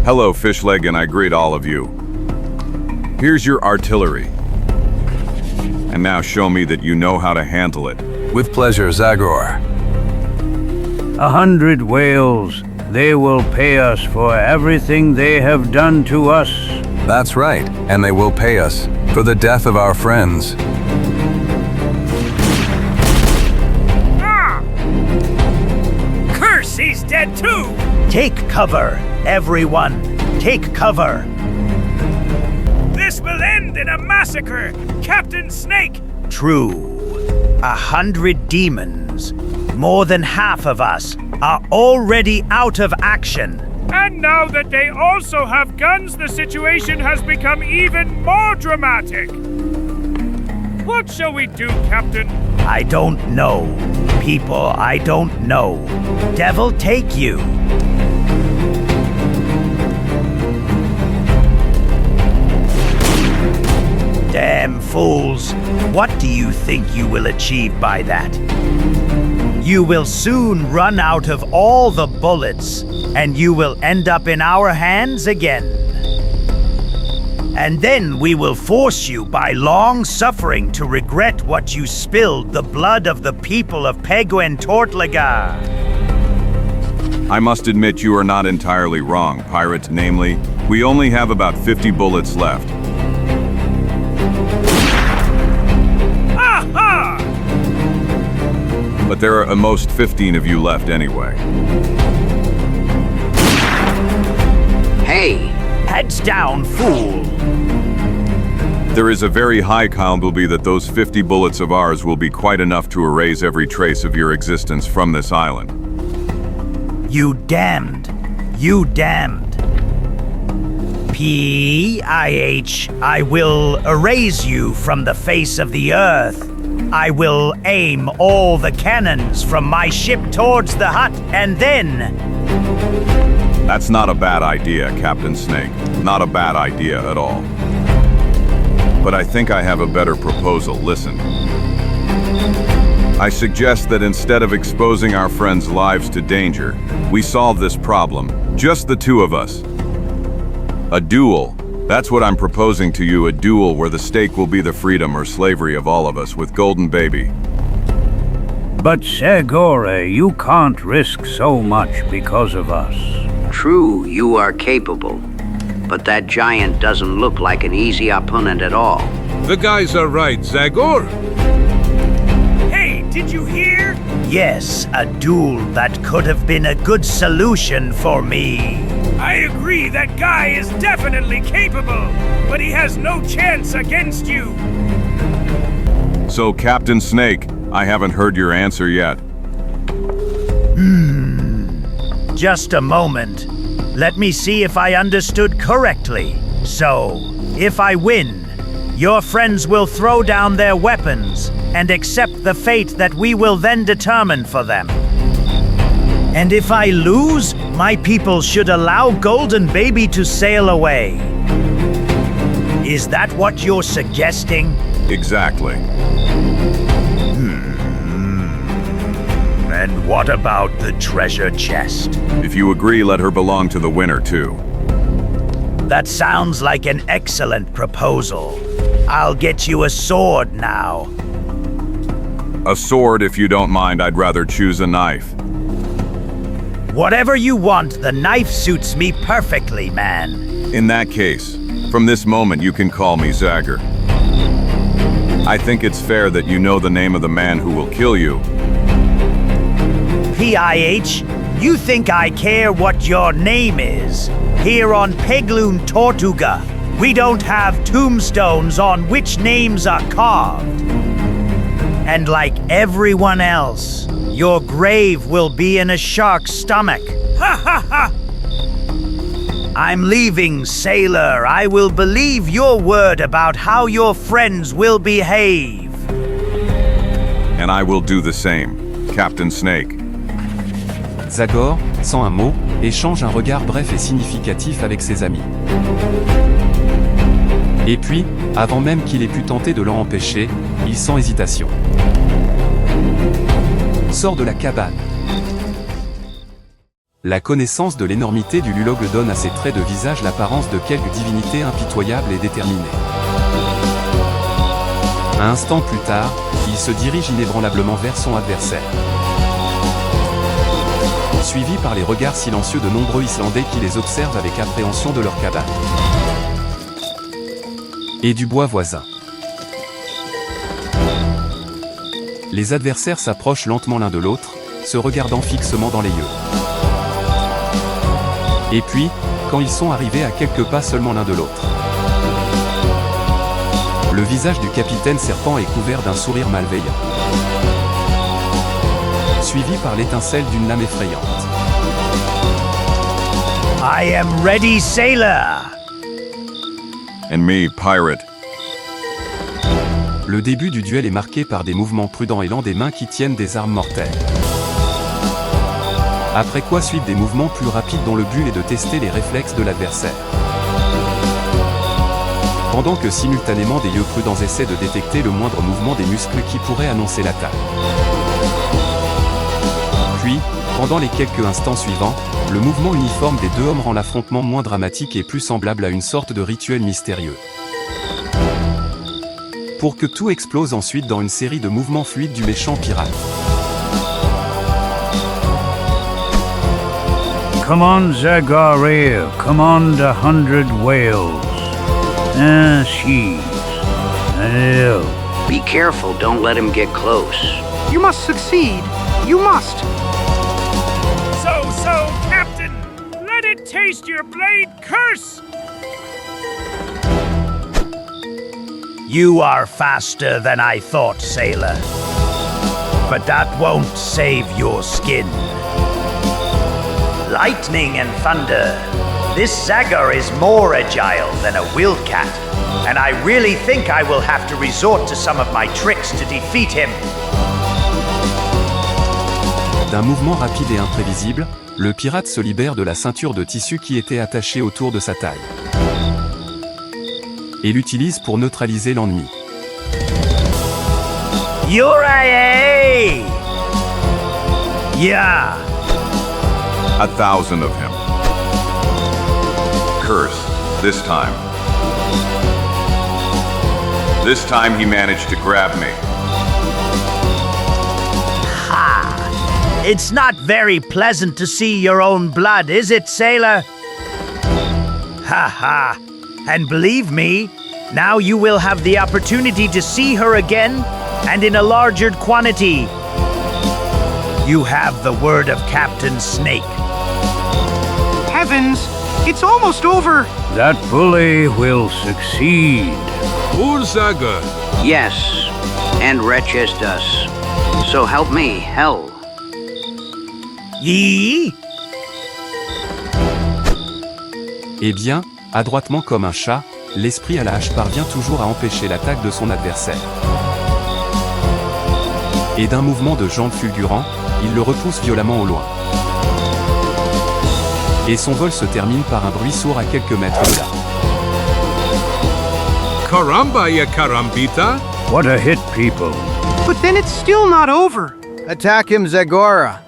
Hello, Fishleg, and I greet all of you. Here's your artillery. And now show me that you know how to handle it. With pleasure, Zagor. 100 whales. They will pay us for everything they have done to us. That's right, and they will pay us for the death of our friends. Ah! Curse, he's dead too! Take cover, everyone. Take cover. This will end in a massacre, Captain Snake! True. 100 demons. More than half of us are already out of action. And now that they also have guns, the situation has become even more dramatic. What shall we do, Captain? I don't know. People, I don't know. Devil take you. Damn fools. What do you think you will achieve by that? You will soon run out of all the bullets, and you will end up in our hands again. And then we will force you by long suffering to regret what you spilled the blood of the people of Penguin Tortlaga. I must admit you are not entirely wrong, pirate. Namely, we only have about 50 bullets left. Aha! But there are at most 15 of you left anyway. Hey! Heads down, fool! There is a very high probability that those 50 bullets of ours will be quite enough to erase every trace of your existence from this island. You damned. You damned. P-I-H, I will erase you from the face of the earth. I will aim all the cannons from my ship towards the hut, and then... That's not a bad idea, Captain Snake. Not a bad idea at all. But I think I have a better proposal. Listen. I suggest that instead of exposing our friends' lives to danger, we solve this problem, just the two of us. A duel. That's what I'm proposing to you, a duel where the stake will be the freedom or slavery of all of us with Golden Baby. But Zagor, you can't risk so much because of us. True, you are capable. But that giant doesn't look like an easy opponent at all. The guys are right, Zagor. Hey, did you hear? Yes, a duel that could have been a good solution for me. I agree, that guy is definitely capable, but he has no chance against you. So, Captain Snake, I haven't heard your answer yet. Just a moment. Let me see if I understood correctly. So, if I win, your friends will throw down their weapons and accept the fate that we will then determine for them. And if I lose, my people should allow Golden Baby to sail away. Is that what you're suggesting? Exactly. And what about the treasure chest? If you agree, let her belong to the winner, too. That sounds like an excellent proposal. I'll get you a sword now. A sword, if you don't mind. I'd rather choose a knife. Whatever you want, the knife suits me perfectly, man. In that case, from this moment you can call me Zagor. I think it's fair that you know the name of the man who will kill you. P.I.H., you think I care what your name is? Here on Pegloon Tortuga, we don't have tombstones on which names are carved. And like everyone else, your grave will be in a shark's stomach. Ha ha ha! I'm leaving, sailor. I will believe your word about how your friends will behave. And I will do the same, Captain Snake. Zagor, sans un mot, échange un regard bref et significatif avec ses amis. Et puis, avant même qu'il ait pu tenter de l'en empêcher, il sent hésitation. Sort de la cabane. La connaissance de l'énormité du lulogue donne à ses traits de visage l'apparence de quelque divinité impitoyable et déterminée. Un instant plus tard, il se dirige inébranlablement vers son adversaire. Suivi par les regards silencieux de nombreux Islandais qui les observent avec appréhension de leur cabane. Et du bois voisin. Les adversaires s'approchent lentement l'un de l'autre, se regardant fixement dans les yeux. Et puis, quand ils sont arrivés à quelques pas seulement l'un de l'autre, le visage du capitaine Serpent est couvert d'un sourire malveillant, suivi par l'étincelle d'une lame effrayante. I am ready, sailor! And me, pirate. Le début du duel est marqué par des mouvements prudents et lents des mains qui tiennent des armes mortelles. Après quoi suivent des mouvements plus rapides dont le but est de tester les réflexes de l'adversaire. Pendant que simultanément des yeux prudents essaient de détecter le moindre mouvement des muscles qui pourrait annoncer l'attaque. Puis, pendant les quelques instants suivants, le mouvement uniforme des deux hommes rend l'affrontement moins dramatique et plus semblable à une sorte de rituel mystérieux. Pour que tout explose ensuite dans une série de mouvements fluides du méchant pirate. Come on, Zagor EN, come on the 100 whales. She's ill. Be careful, don't let him get close. You must succeed. You must. So, Captain, let it taste your blade curse! You are faster than I thought, sailor. But that won't save your skin. Lightning and thunder. This Zagor is more agile than a wildcat, and I really think I will have to resort to some of my tricks to defeat him. D'un mouvement rapide et imprévisible, le pirate se libère de la ceinture de tissu qui était attachée autour de sa taille. Et l'utilise pour neutraliser l'ennemi. Uriah! Yeah! 1,000 of him. Curse, this time. This time he managed to grab me. Ha! It's not very pleasant to see your own blood, is it, sailor? Ha ha! And believe me, now you will have the opportunity to see her again, and in a larger quantity. You have the word of Captain Snake. Heavens, it's almost over. That bully will succeed. Poor Zagor. Yes, and wretched us. So help me, hell. Yee? Eh bien, adroitement comme un chat, l'esprit à la hache parvient toujours à empêcher l'attaque de son adversaire. Et d'un mouvement de jambes fulgurant, il le repousse violemment au loin. Et son vol se termine par un bruit sourd à quelques mètres de là. Caramba, ya carambita! What a hit, people. But then it's still not over. Attack him, Zagor.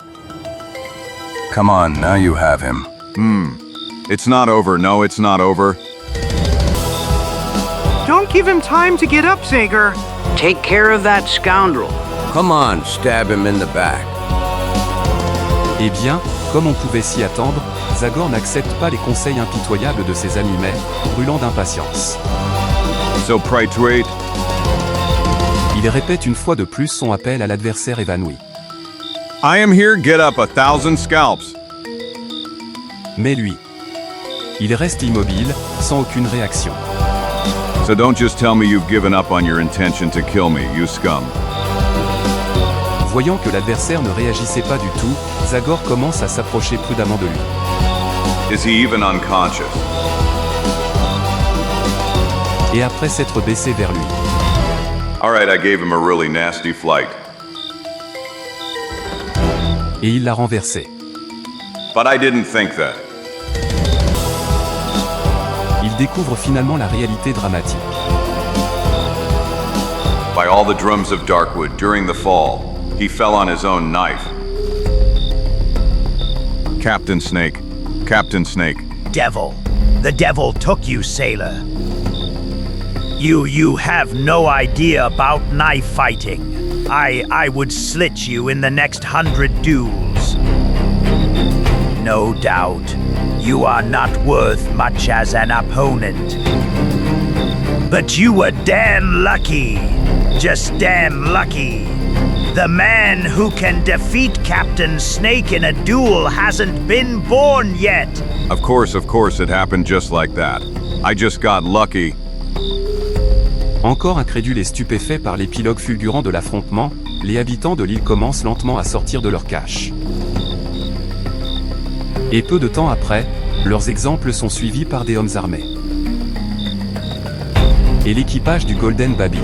Come on, now you have him. It's not over, no, it's not over. Don't give him time to get up, Zagor. Take care of that scoundrel. Come on, stab him in the back. Eh bien, comme on pouvait s'y attendre, Zagor n'accepte pas les conseils impitoyables de ses amis mais, brûlant d'impatience. So praetuate. Il répète une fois de plus son appel à l'adversaire évanoui. I am here, get up 1,000 scalps. Mais lui, il reste immobile, sans aucune réaction. So don't just tell me you've given up on your intention to kill me, you scum. Voyant que l'adversaire ne réagissait pas du tout, Zagor commence à s'approcher prudemment de lui. Is he even unconscious? Et après s'être baissé vers lui. Alright, I gave him a really nasty flight. Et il l'a renversé. but I didn't think that. Il découvre finalement la réalité dramatique. By all the drums of Darkwood during the fall, he fell on his own knife. Captain Snake. Captain Snake. Devil. The devil took you, sailor. You have no idea about knife fighting. I would slit you in the next 100 duels. No doubt, you are not worth much as an opponent. But you were damn lucky. Just damn lucky. The man who can defeat Captain Snake in a duel hasn't been born yet. Of course, it happened just like that. I just got lucky. Encore incrédules et stupéfaits par l'épilogue fulgurant de l'affrontement, les habitants de l'île commencent lentement à sortir de leur cache. Et peu de temps après, leurs exemples sont suivis par des hommes armés. Et l'équipage du Golden Baby.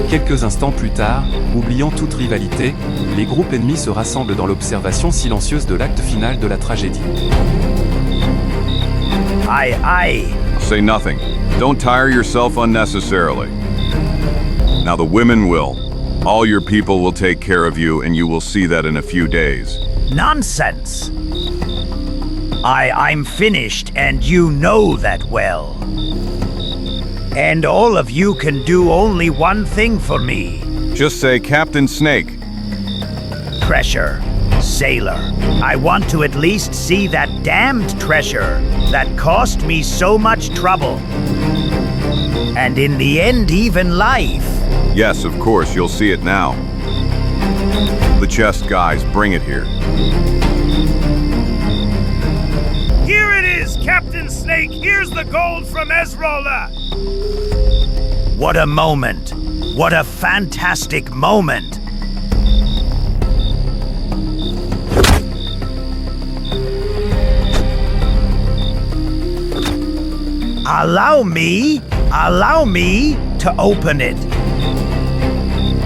Quelques instants plus tard, oubliant toute rivalité, les groupes ennemis se rassemblent dans l'observation silencieuse de l'acte final de la tragédie. Aye. Say nothing. Don't tire yourself unnecessarily. Now the women will. All your people will take care of you, and you will see that in a few days. Nonsense. I'm finished, and you know that well. And all of you can do only one thing for me. Just say Captain Snake. Treasure. Sailor. I want to at least see that damned treasure that cost me so much trouble. And in the end, even life. Yes, of course, you'll see it now. The chest, guys, bring it here. Here it is, Captain Snake. Here's the gold from Ezrola. What a moment. What a fantastic moment. Allow me to open it.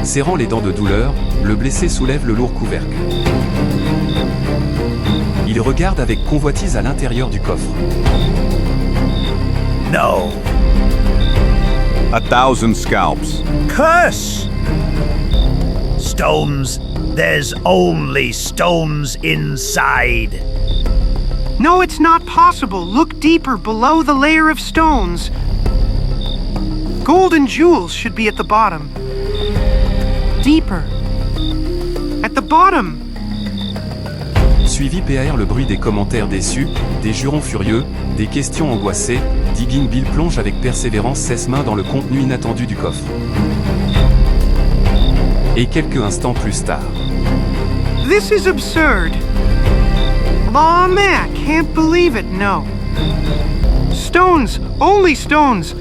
Serrant les dents de douleur, le blessé soulève le lourd couvercle. Il regarde avec convoitise à l'intérieur du coffre. No. 1,000 scalps. Curse! Stones. There's only stones inside. No, it's not possible. Look deeper below the layer of stones. Gold and jewels should be at the bottom. Deeper. At the bottom. Suivi PAR le bruit des commentaires déçus, des jurons furieux, des questions angoissées, Digging Bill plonge avec persévérance ses mains dans le contenu inattendu du coffre. Et quelques instants plus tard. This is absurd. Aw, man, can't believe it, no. Stones, only stones.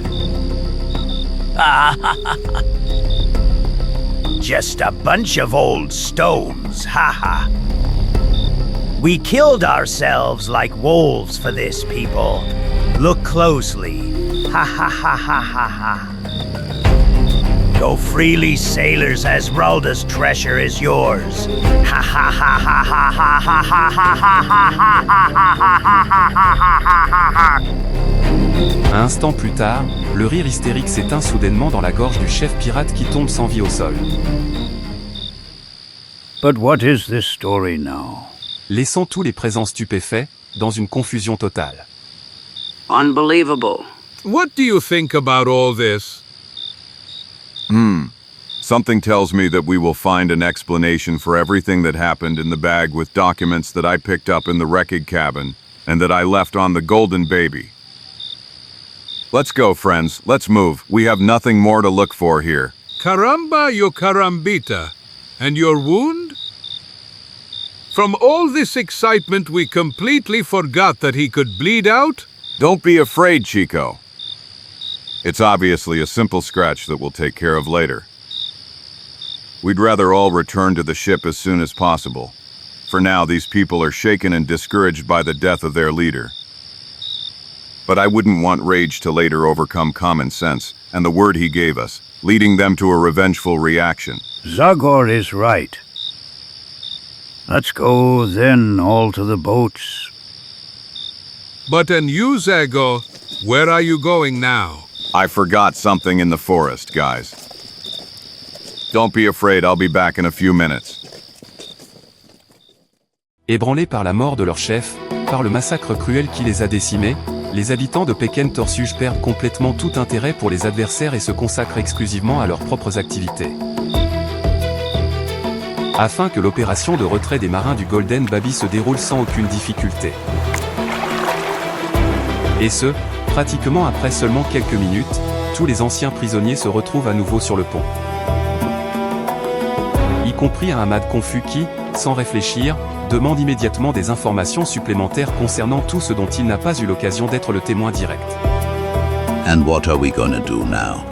Just a bunch of old stones, haha. We killed ourselves like wolves for this, people. Look closely. Ha ha ha ha ha ha. Go freely, sailors, as Ralda's treasure is yours. Ha ha ha ha ha ha ha ha ha ha ha ha ha. Un instant plus tard, le rire hystérique s'éteint soudainement dans la gorge du chef pirate qui tombe sans vie au sol. But what is this story now? Laissant tous les présents stupéfaits, dans une confusion totale. Unbelievable. What do you think about all this? Something tells me that we will find an explanation for everything that happened in the bag with documents that I picked up in the wrecked cabin and that I left on the Golden Baby. Let's go, friends. Let's move. We have nothing more to look for here. Caramba, your carambita. And your wound? From all this excitement, we completely forgot that he could bleed out? Don't be afraid, Čiko. It's obviously a simple scratch that we'll take care of later. We'd rather all return to the ship as soon as possible. For now, these people are shaken and discouraged by the death of their leader. But I wouldn't want rage to later overcome common sense and the word he gave us, leading them to a revengeful reaction. Zagor is right. Let's go then, all to the boats. But and you, Zagor, where are you going now? I forgot something in the forest, guys. Don't be afraid, I'll be back in a few minutes. Ébranlés par la mort de leur chef, par le massacre cruel qui les a décimés, les habitants de Pequén Torsuge perdent complètement tout intérêt pour les adversaires et se consacrent exclusivement à leurs propres activités. Afin que l'opération de retrait des marins du Golden Baby se déroule sans aucune difficulté. Et ce, pratiquement après seulement quelques minutes, tous les anciens prisonniers se retrouvent à nouveau sur le pont. Y compris un Ahmad confus qui, sans réfléchir, demande immédiatement des informations supplémentaires concernant tout ce dont il n'a pas eu l'occasion d'être le témoin direct. And what are we gonna do now?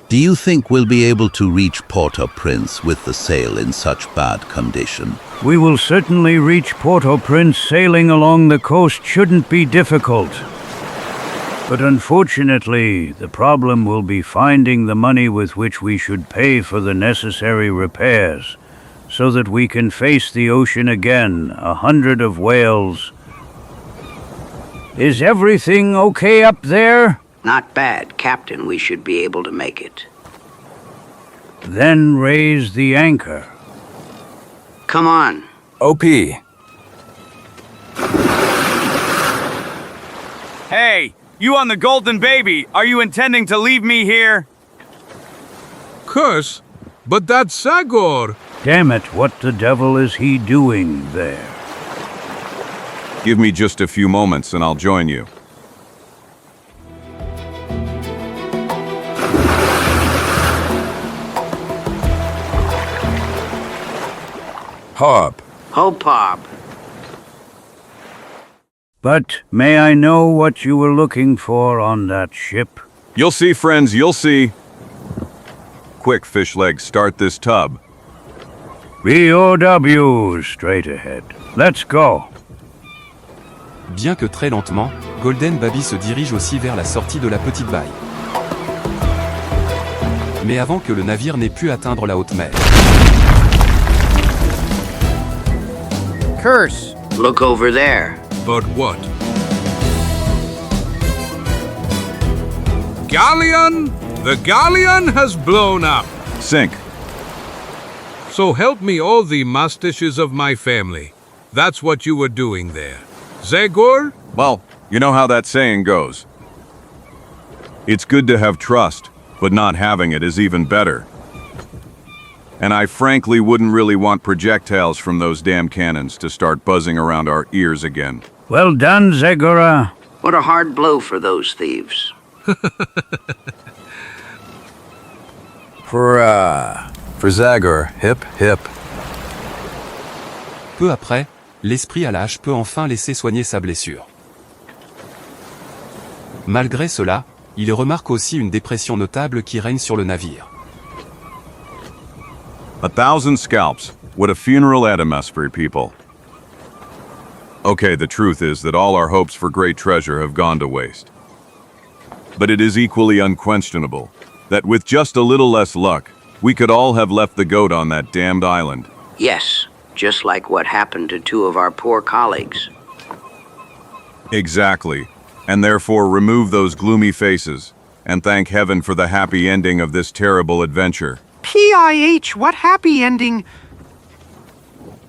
Do you think we'll be able to reach Port-au-Prince with the sail in such bad condition? We will certainly reach Port-au-Prince. Sailing along the coast shouldn't be difficult. But unfortunately, the problem will be finding the money with which we should pay for the necessary repairs, so that we can face the ocean again, 100 of whales. Is everything okay up there? Not bad, Captain. We should be able to make it. Then raise the anchor. Come on. OP. Hey, you on the Golden Baby, are you intending to leave me here? Curse, but that's Zagor. Damn it, what the devil is he doing there? Give me just a few moments and I'll join you. Hop. Hop. But may I know what you were looking for on that ship? You'll see, friends, you'll see. Quick, fish legs, start this tub. VOW, straight ahead. Let's go. Bien que très lentement, Golden Baby se dirige aussi vers la sortie de la petite baille. Mais avant que le navire n'ait pu atteindre la haute mer. Curse! Look over there. But what? Galleon! The galleon has blown up. Sink. So help me all the mustaches of my family. That's what you were doing there. Zagor? Well, you know how that saying goes. It's good to have trust, but not having it is even better. And I frankly wouldn't really want projectiles from those damn cannons to start buzzing around our ears again. Well done, Zagora. What a hard blow for those thieves. For Zagor, hip, hip. Peu après, l'esprit à la hache peut enfin laisser soigner sa blessure. Malgré cela, il remarque aussi une dépression notable qui règne sur le navire. 1,000 scalps. What a funeral at a Musbury, people. Okay, the truth is that all our hopes for great treasure have gone to waste. But it is equally unquestionable that with just a little less luck, we could all have left the goat on that damned island. Yes, just like what happened to two of our poor colleagues. Exactly, and therefore remove those gloomy faces, and thank heaven for the happy ending of this terrible adventure. PIH, what happy ending?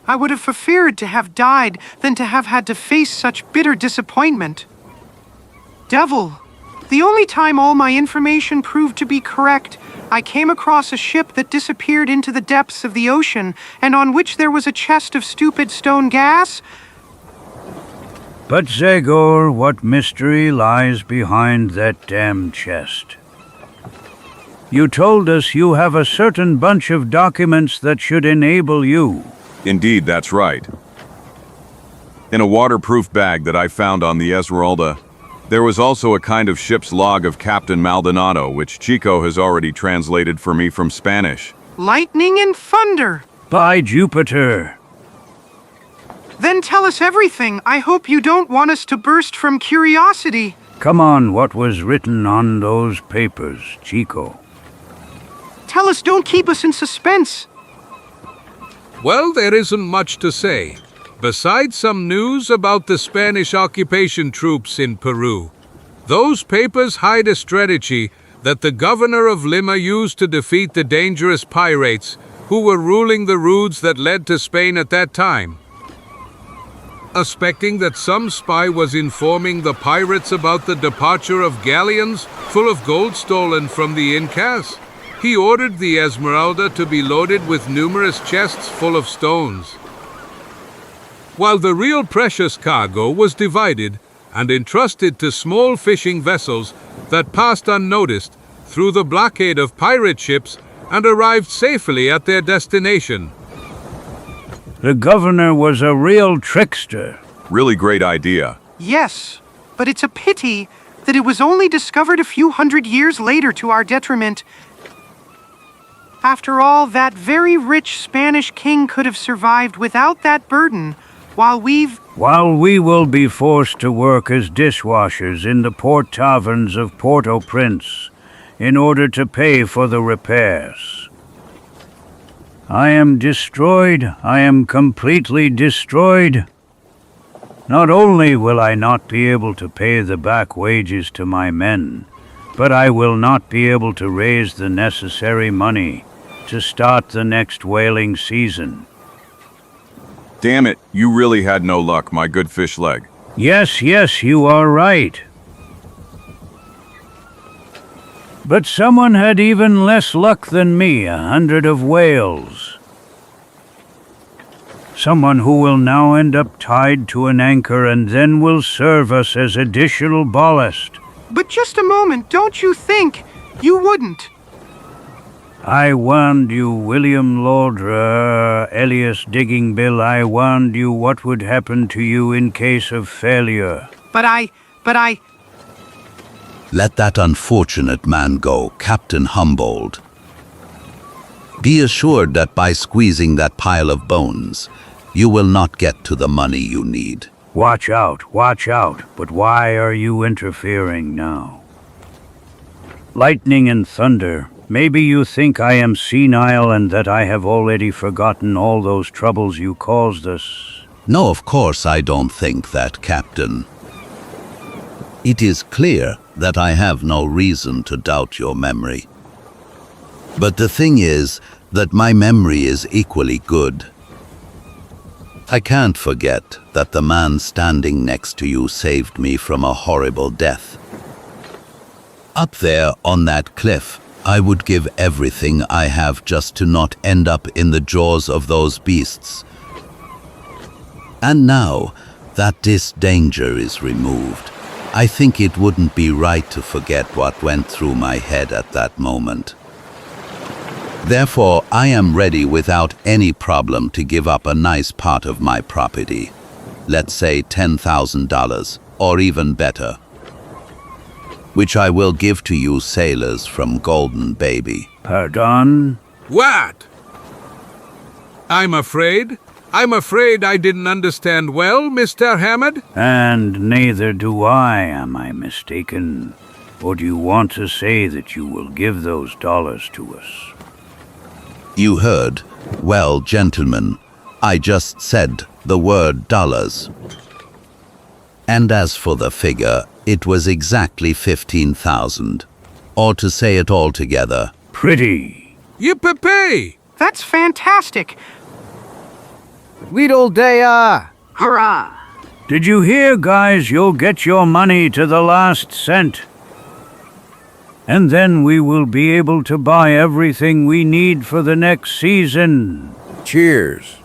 I would have preferred to have died than to have had to face such bitter disappointment. Devil, the only time all my information proved to be correct, I came across a ship that disappeared into the depths of the ocean, and on which there was a chest of stupid stone gas. But Zagor, what mystery lies behind that damn chest? You told us you have a certain bunch of documents that should enable you. Indeed, that's right. In a waterproof bag that I found on the Esmeralda, there was also a kind of ship's log of Captain Maldonado, which Čiko has already translated for me from Spanish. Lightning and thunder. By Jupiter. Then tell us everything. I hope you don't want us to burst from curiosity. Come on, what was written on those papers, Čiko? Tell us, don't keep us in suspense. Well, there isn't much to say, besides some news about the Spanish occupation troops in Peru. Those papers hide a strategy that the governor of Lima used to defeat the dangerous pirates who were ruling the routes that led to Spain at that time. Suspecting that some spy was informing the pirates about the departure of galleons full of gold stolen from the Incas, he ordered the Esmeralda to be loaded with numerous chests full of stones, while the real precious cargo was divided and entrusted to small fishing vessels that passed unnoticed through the blockade of pirate ships and arrived safely at their destination. The governor was a real trickster. Really great idea. Yes, but it's a pity that it was only discovered a few hundred years later to our detriment. After all, that very rich Spanish king could have survived without that burden, while we will be forced to work as dishwashers in the port taverns of Port-au-Prince in order to pay for the repairs. I am destroyed. I am completely destroyed. Not only will I not be able to pay the back wages to my men, but I will not be able to raise the necessary money to start the next whaling season. Damn it, you really had no luck, my good fish leg. Yes, you are right. But someone had even less luck than me, 100 of whales. Someone who will now end up tied to an anchor and then will serve us as additional ballast. But just a moment, don't you think you wouldn't? I warned you, William Lord Elias Digging Bill, I warned you what would happen to you in case of failure. But I... Let that unfortunate man go, Captain Humboldt. Be assured that by squeezing that pile of bones, you will not get to the money you need. Watch out, but why are you interfering now? Lightning and thunder, maybe you think I am senile and that I have already forgotten all those troubles you caused us. No, of course I don't think that, Captain. It is clear that I have no reason to doubt your memory. But the thing is that my memory is equally good. I can't forget that the man standing next to you saved me from a horrible death. Up there on that cliff, I would give everything I have just to not end up in the jaws of those beasts. And now that this danger is removed, I think it wouldn't be right to forget what went through my head at that moment. Therefore, I am ready without any problem to give up a nice part of my property. Let's say $10,000, or even better, which I will give to you sailors from Golden Baby. Pardon? What? I'm afraid I didn't understand well, Mr. Hammond. And neither do I, am I mistaken? Or do you want to say that you will give those dollars to us? You heard. Well, gentlemen, I just said the word dollars. And as for the figure, it was exactly 15,000. Or to say it all together, pretty. Yippee! That's fantastic. Weedledea! Hurrah! Did you hear, guys? You'll get your money to the last cent. And then we will be able to buy everything we need for the next season. Cheers.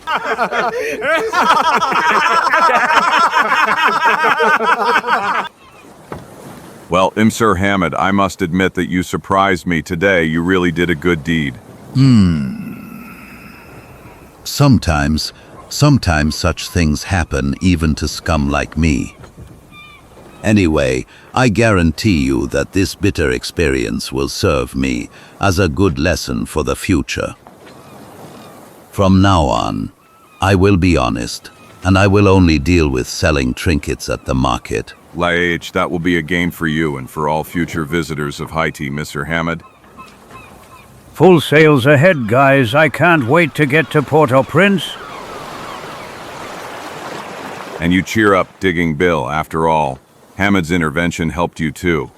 Well, Sir Hammond, I must admit that you surprised me today. You really did a good deed. Sometimes such things happen even to scum like me. Anyway, I guarantee you that this bitter experience will serve me as a good lesson for the future. From now on, I will be honest, and I will only deal with selling trinkets at the market. Laich, that will be a game for you and for all future visitors of Haiti, Mr. Hammond. Full sails ahead, guys. I can't wait to get to Port-au-Prince. And you cheer up, Digging Bill. After all, Hamid's intervention helped you too.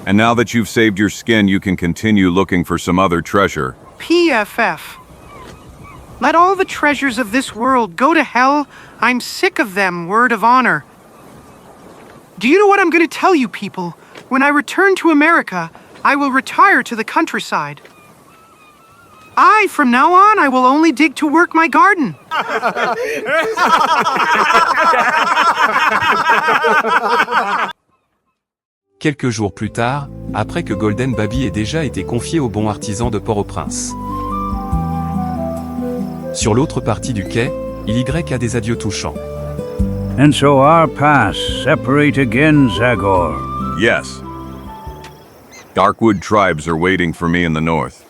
And now that you've saved your skin, you can continue looking for some other treasure. PFF. Let all the treasures of this world go to hell. I'm sick of them, word of honor. Do you know what I'm going to tell you people? When I return to America, I will retire to the countryside. From now on, I will only dig to work my garden. Quelques jours plus tard, après que Golden Baby ait déjà été confié au bon artisan de Port-au-Prince. Sur l'autre partie du quai, il Y a des adieux touchants. And so our paths separate again, Zagor. Yes. Darkwood tribes are waiting for me in the north.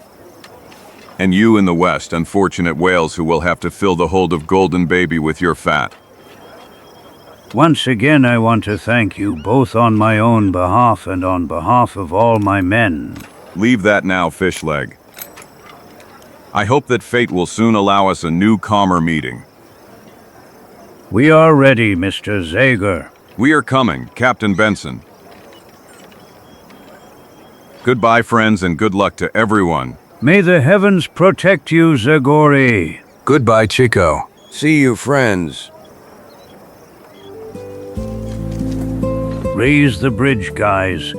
And you in the west, unfortunate whales who will have to fill the hold of Golden Baby with your fat. Once again, I want to thank you, both on my own behalf and on behalf of all my men. Leave that now, Fishleg. I hope that fate will soon allow us a new, calmer meeting. We are ready, Mr. Zagor. We are coming, Captain Benson. Goodbye, friends, and good luck to everyone. May the heavens protect you, Zagori. Goodbye, Čiko. See you, friends. Raise the bridge, guys.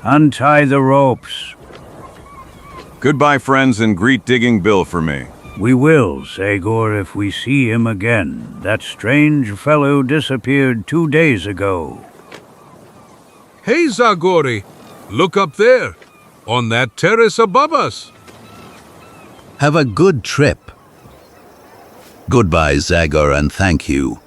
Untie the ropes. Goodbye, friends, and greet Digging Bill for me. We will, Zagor, if we see him again. That strange fellow disappeared 2 days ago. Hey, Zagori, look up there, on that terrace above us. Have a good trip. Goodbye, Zagor, and thank you.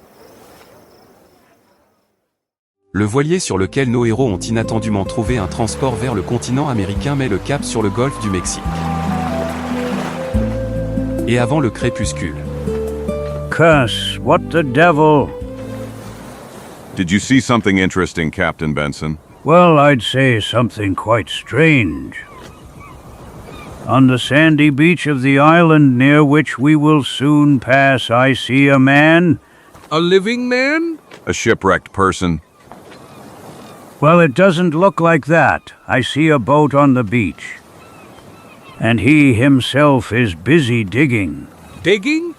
Le voilier sur lequel nos héros ont inattendument trouvé un transport vers le continent américain met le cap sur le golfe du Mexique. Et avant le crépuscule. Cuss, what the devil? Did you see something interesting, Captain Benson? Well, I'd say something quite strange. On the sandy beach of the island near which we will soon pass, I see a man. A living man? A shipwrecked person. Well, it doesn't look like that. I see a boat on the beach. And he himself is busy digging. Digging?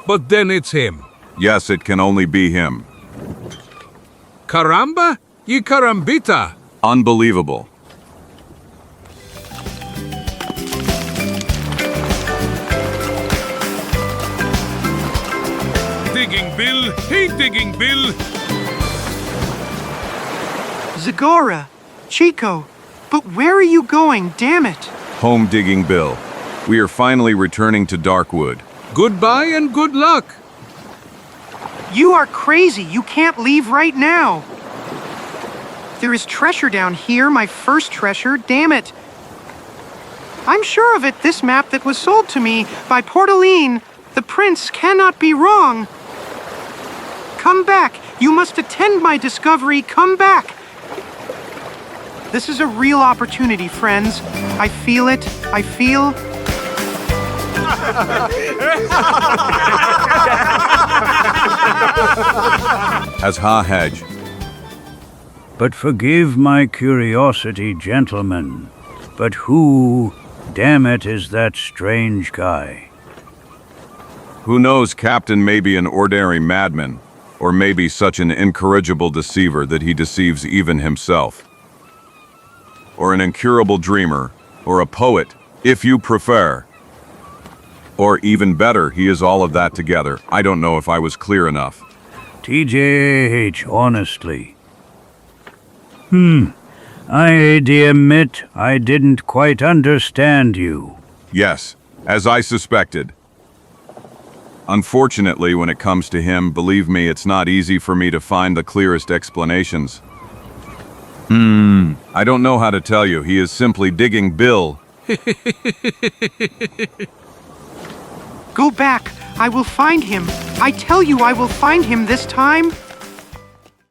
But then it's him. Yes, it can only be him. Caramba? Y carambita. Unbelievable. Digging Bill, hey Digging Bill. Zagora, Čiko, but where are you going, damn it? Home, Digging Bill. We are finally returning to Darkwood. Goodbye and good luck. You are crazy. You can't leave right now. There is treasure down here, my first treasure, damn it. I'm sure of it, this map that was sold to me by Portaline. The prince cannot be wrong. Come back. You must attend my discovery. Come back. This is a real opportunity, friends. I feel it. I feel... As Ha Hedge. But forgive my curiosity, gentlemen. But who, damn it, is that strange guy? Who knows, Captain may be an ordinary madman, or maybe such an incorrigible deceiver that he deceives even himself. Or an incurable dreamer, or a poet, if you prefer. Or even better, he is all of that together. I don't know if I was clear enough. TJH, honestly. I admit I didn't quite understand you. Yes, as I suspected. Unfortunately, when it comes to him, believe me, it's not easy for me to find the clearest explanations. I don't know how to tell you. He is simply Digging Bill. Go back. I will find him. I tell you I will find him this time.